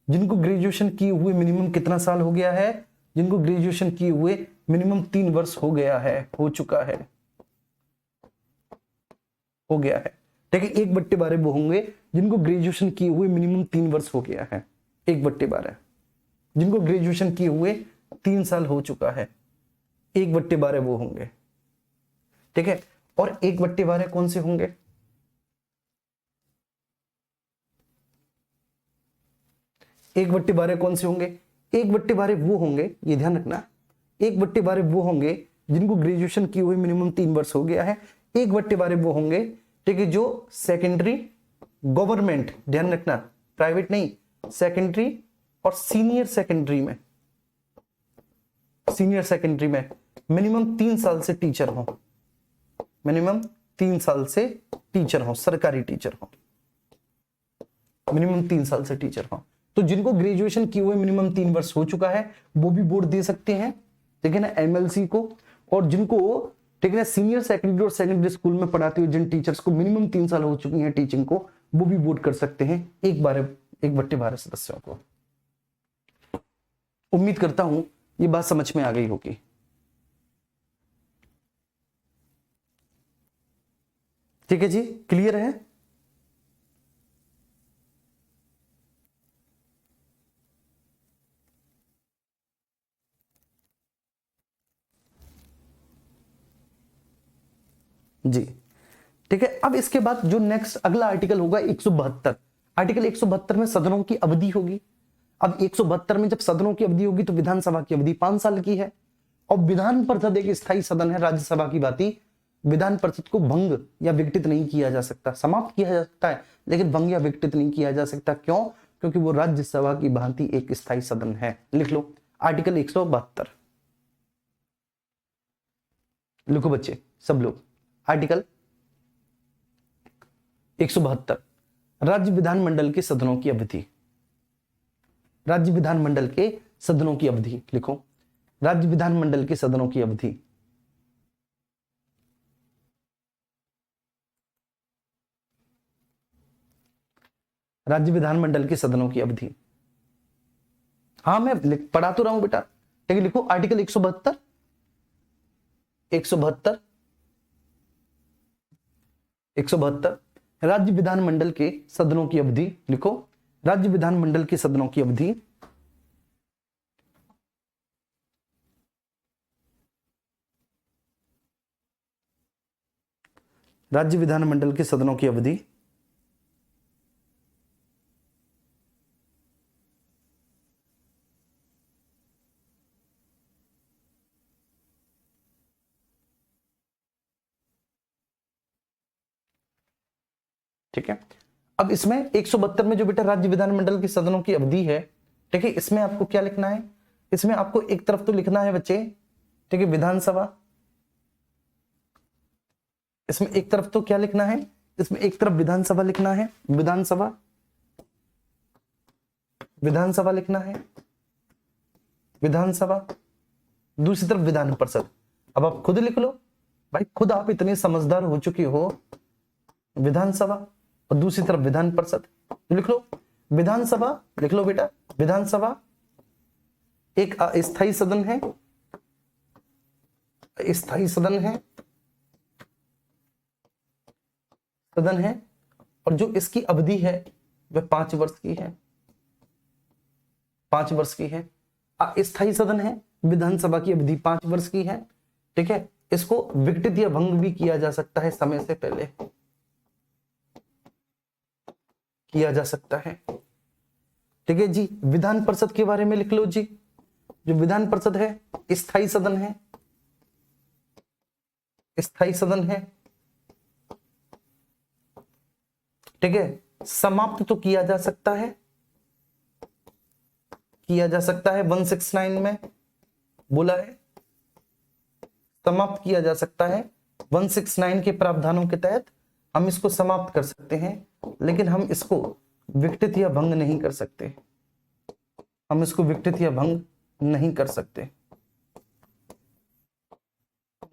जिनको ग्रेजुएशन किए हुए मिनिमम कितना साल हो गया है? जिनको ग्रेजुएशन किए हुए मिनिमम 3 वर्ष हो गया है, हो चुका है, हो गया है। ठीक है, 1/12 वो होंगे जिनको ग्रेजुएशन किए हुए मिनिमम 3 वर्ष हो गया है। 1/12 जिनको ग्रेजुएशन किए हुए 3 साल हो चुका है, 1/12 वो होंगे। ठीक है, और 1/12 कौन से होंगे? 1/12 कौन से होंगे? 1/12 वो होंगे, ये ध्यान रखना, 1/12 वो होंगे जिनको ग्रेजुएशन किए हुए मिनिमम 3 वर्ष हो गया है। 1/12 वो होंगे, ठीक है, जो सेकेंडरी गवर्नमेंट, ध्यान रखना, प्राइवेट नहीं, सेकेंडरी और सीनियर सेकेंडरी में, सीनियर सेकेंडरी में मिनिमम 3 साल से टीचर हो, मिनिमम 3 साल से टीचर हो, सरकारी टीचर हो, मिनिमम 3 साल से टीचर हो। तो जिनको ग्रेजुएशन किए हुए मिनिमम 3 वर्ष हो चुका है वो भी वोट दे सकते हैं, ठीक है ना, एमएलसी को। और जिनको, ठीक है ना, सीनियर सेकेंडरी और सेकेंडरी स्कूल में पढ़ाते हुए जिन टीचर्स को मिनिमम 3 साल हो चुकी है टीचिंग को, वो भी वोट कर सकते हैं 1/12 सदस्यों को। उम्मीद करता हूं ये बात समझ में आ गई होगी। ठीक है जी, क्लियर है? जी ठीक है। अब इसके बाद जो नेक्स्ट अगला आर्टिकल होगा 172। आर्टिकल 172 में सदनों की अवधि होगी। अब 172 में जब सदनों की अवधि होगी तो विधानसभा की अवधि 5 साल की है। और विधान परिषद एक स्थायी सदन है, राज्यसभा की भांति विधान परिषद को भंग या विघटित नहीं किया जा सकता, समाप्त किया जा सकता है लेकिन भंग या विघटित नहीं किया जा सकता। क्यों? क्योंकि वो राज्यसभा की भांति एक स्थायी सदन है। लिख लो आर्टिकल 172, लिखो बच्चे सब लोग, आर्टिकल 172 राज्य विधानमंडल के सदनों की अवधि, राज्य विधानमंडल के सदनों की अवधि लिखो, राज्य विधानमंडल के सदनों की अवधि। राज्य विधानमंडल के सदनों की अवधि। हाँ मैं पढ़ा तो रहा हूं बेटा, ठीक है, लिखो आर्टिकल 172 172 172 राज्य विधानमंडल के सदनों की अवधि लिखो, राज्य विधानमंडल के सदनों की अवधि। राज्य विधानमंडल के सदनों की अवधि। ठीक है, अब इसमें 172 में जो बेटा राज्य विधानमंडल के सदनों की अवधि है, ठीक है, इसमें आपको क्या लिखना है, इसमें आपको एक तरफ तो लिखना है बच्चे, ठीक है, विधानसभा, इसमें एक तरफ तो क्या लिखना है, इसमें एक तरफ विधानसभा लिखना है, विधानसभा, विधानसभा लिखना है, विधानसभा, दूसरी तरफ विधान परिषद। अब आप खुद लिख लो भाई, खुद आप इतने समझदार हो चुके हो, विधानसभा और दूसरी तरफ विधान परिषद, लिख लो विधानसभा, लिख लो बेटा विधानसभा एक अस्थायी सदन है, स्थायी सदन है, सदन है, और जो इसकी अवधि है वह 5 वर्ष की है, 5 वर्ष की है। अस्थायी सदन है, विधानसभा की अवधि 5 वर्ष की है, ठीक है, इसको विघटित या भंग भी किया जा सकता है, समय से पहले किया जा सकता है, ठीक है जी। विधान परिषद के बारे में लिख लो जी, जो विधान परिषद है स्थायी सदन है, स्थायी सदन है, ठीक है, समाप्त तो किया जा सकता है, किया जा सकता है, 169 में बोला है समाप्त किया जा सकता है, 169 के प्रावधानों के तहत हम इसको समाप्त कर सकते हैं, लेकिन हम इसको विघटित या भंग नहीं कर सकते, हम इसको विघटित या भंग नहीं कर सकते,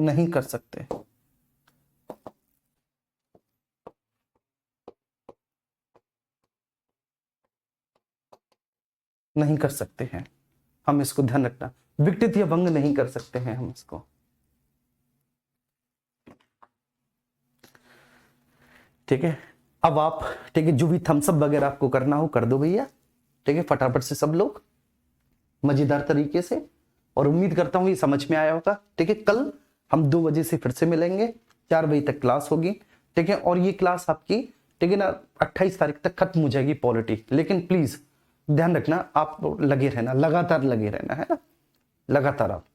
नहीं कर सकते, नहीं कर सकते हैं, हम इसको ध्यान रखना, विघटित या भंग नहीं कर सकते हैं हम इसको, ठीक है। अब आप, ठीक है, जो भी थम्स अप वगैरह आपको करना हो कर दो भैया, ठीक है, फटाफट से सब लोग मजेदार तरीके से, और उम्मीद करता हूं ये समझ में आया होगा, ठीक है। कल हम 2 बजे से फिर से मिलेंगे, 4 बजे तक क्लास होगी, ठीक है, और ये क्लास आपकी, ठीक है ना, 28 तारीख तक खत्म हो जाएगी पॉलिटी, लेकिन प्लीज ध्यान रखना, आप लगे रहना, लगातार लगे रहना है ना, लगातार आप,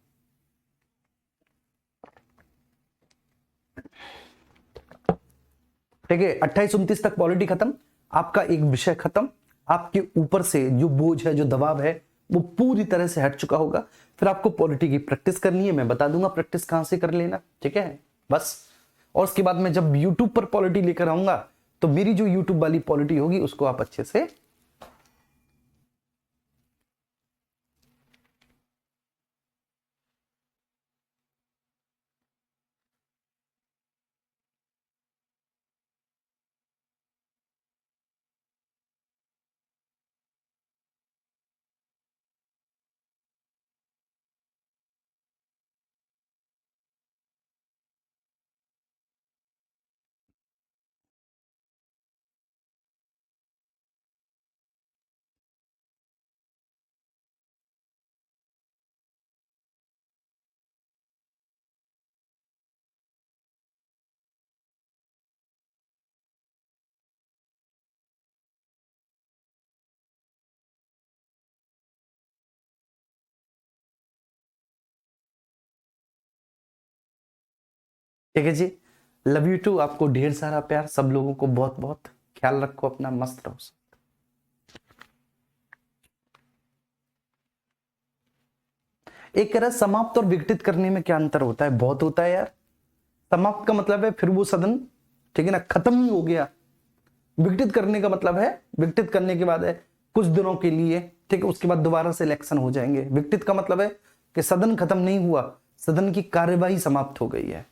ठीक है। 28-29 तक पॉलिटी खत्म, आपका एक विषय खत्म, आपके ऊपर से जो बोझ है, जो दबाव है, वो पूरी तरह से हट चुका होगा। फिर आपको पॉलिटी की प्रैक्टिस करनी है, मैं बता दूंगा प्रैक्टिस कहां से कर लेना, ठीक है बस। और उसके बाद में जब यूट्यूब पर पॉलिटी लेकर आऊंगा, तो मेरी जो यूट्यूब वाली पॉलिटी होगी उसको आप अच्छे से, ठीक है जी। लव यू टू, आपको ढेर सारा प्यार, सब लोगों को बहुत बहुत, ख्याल रखो अपना, मस्त रहो। एक कह रहा है समाप्त और विघटित करने में क्या अंतर होता है, बहुत होता है यार। समाप्त का मतलब है फिर वो सदन, ठीक है ना, खत्म ही हो गया, विघटित करने का मतलब है, विघटित करने के बाद है कुछ दिनों के लिए, ठीक है, उसके बाद दोबारा से इलेक्शन हो जाएंगे। विघटित का मतलब है कि सदन खत्म नहीं हुआ, सदन की कार्यवाही समाप्त हो गई है।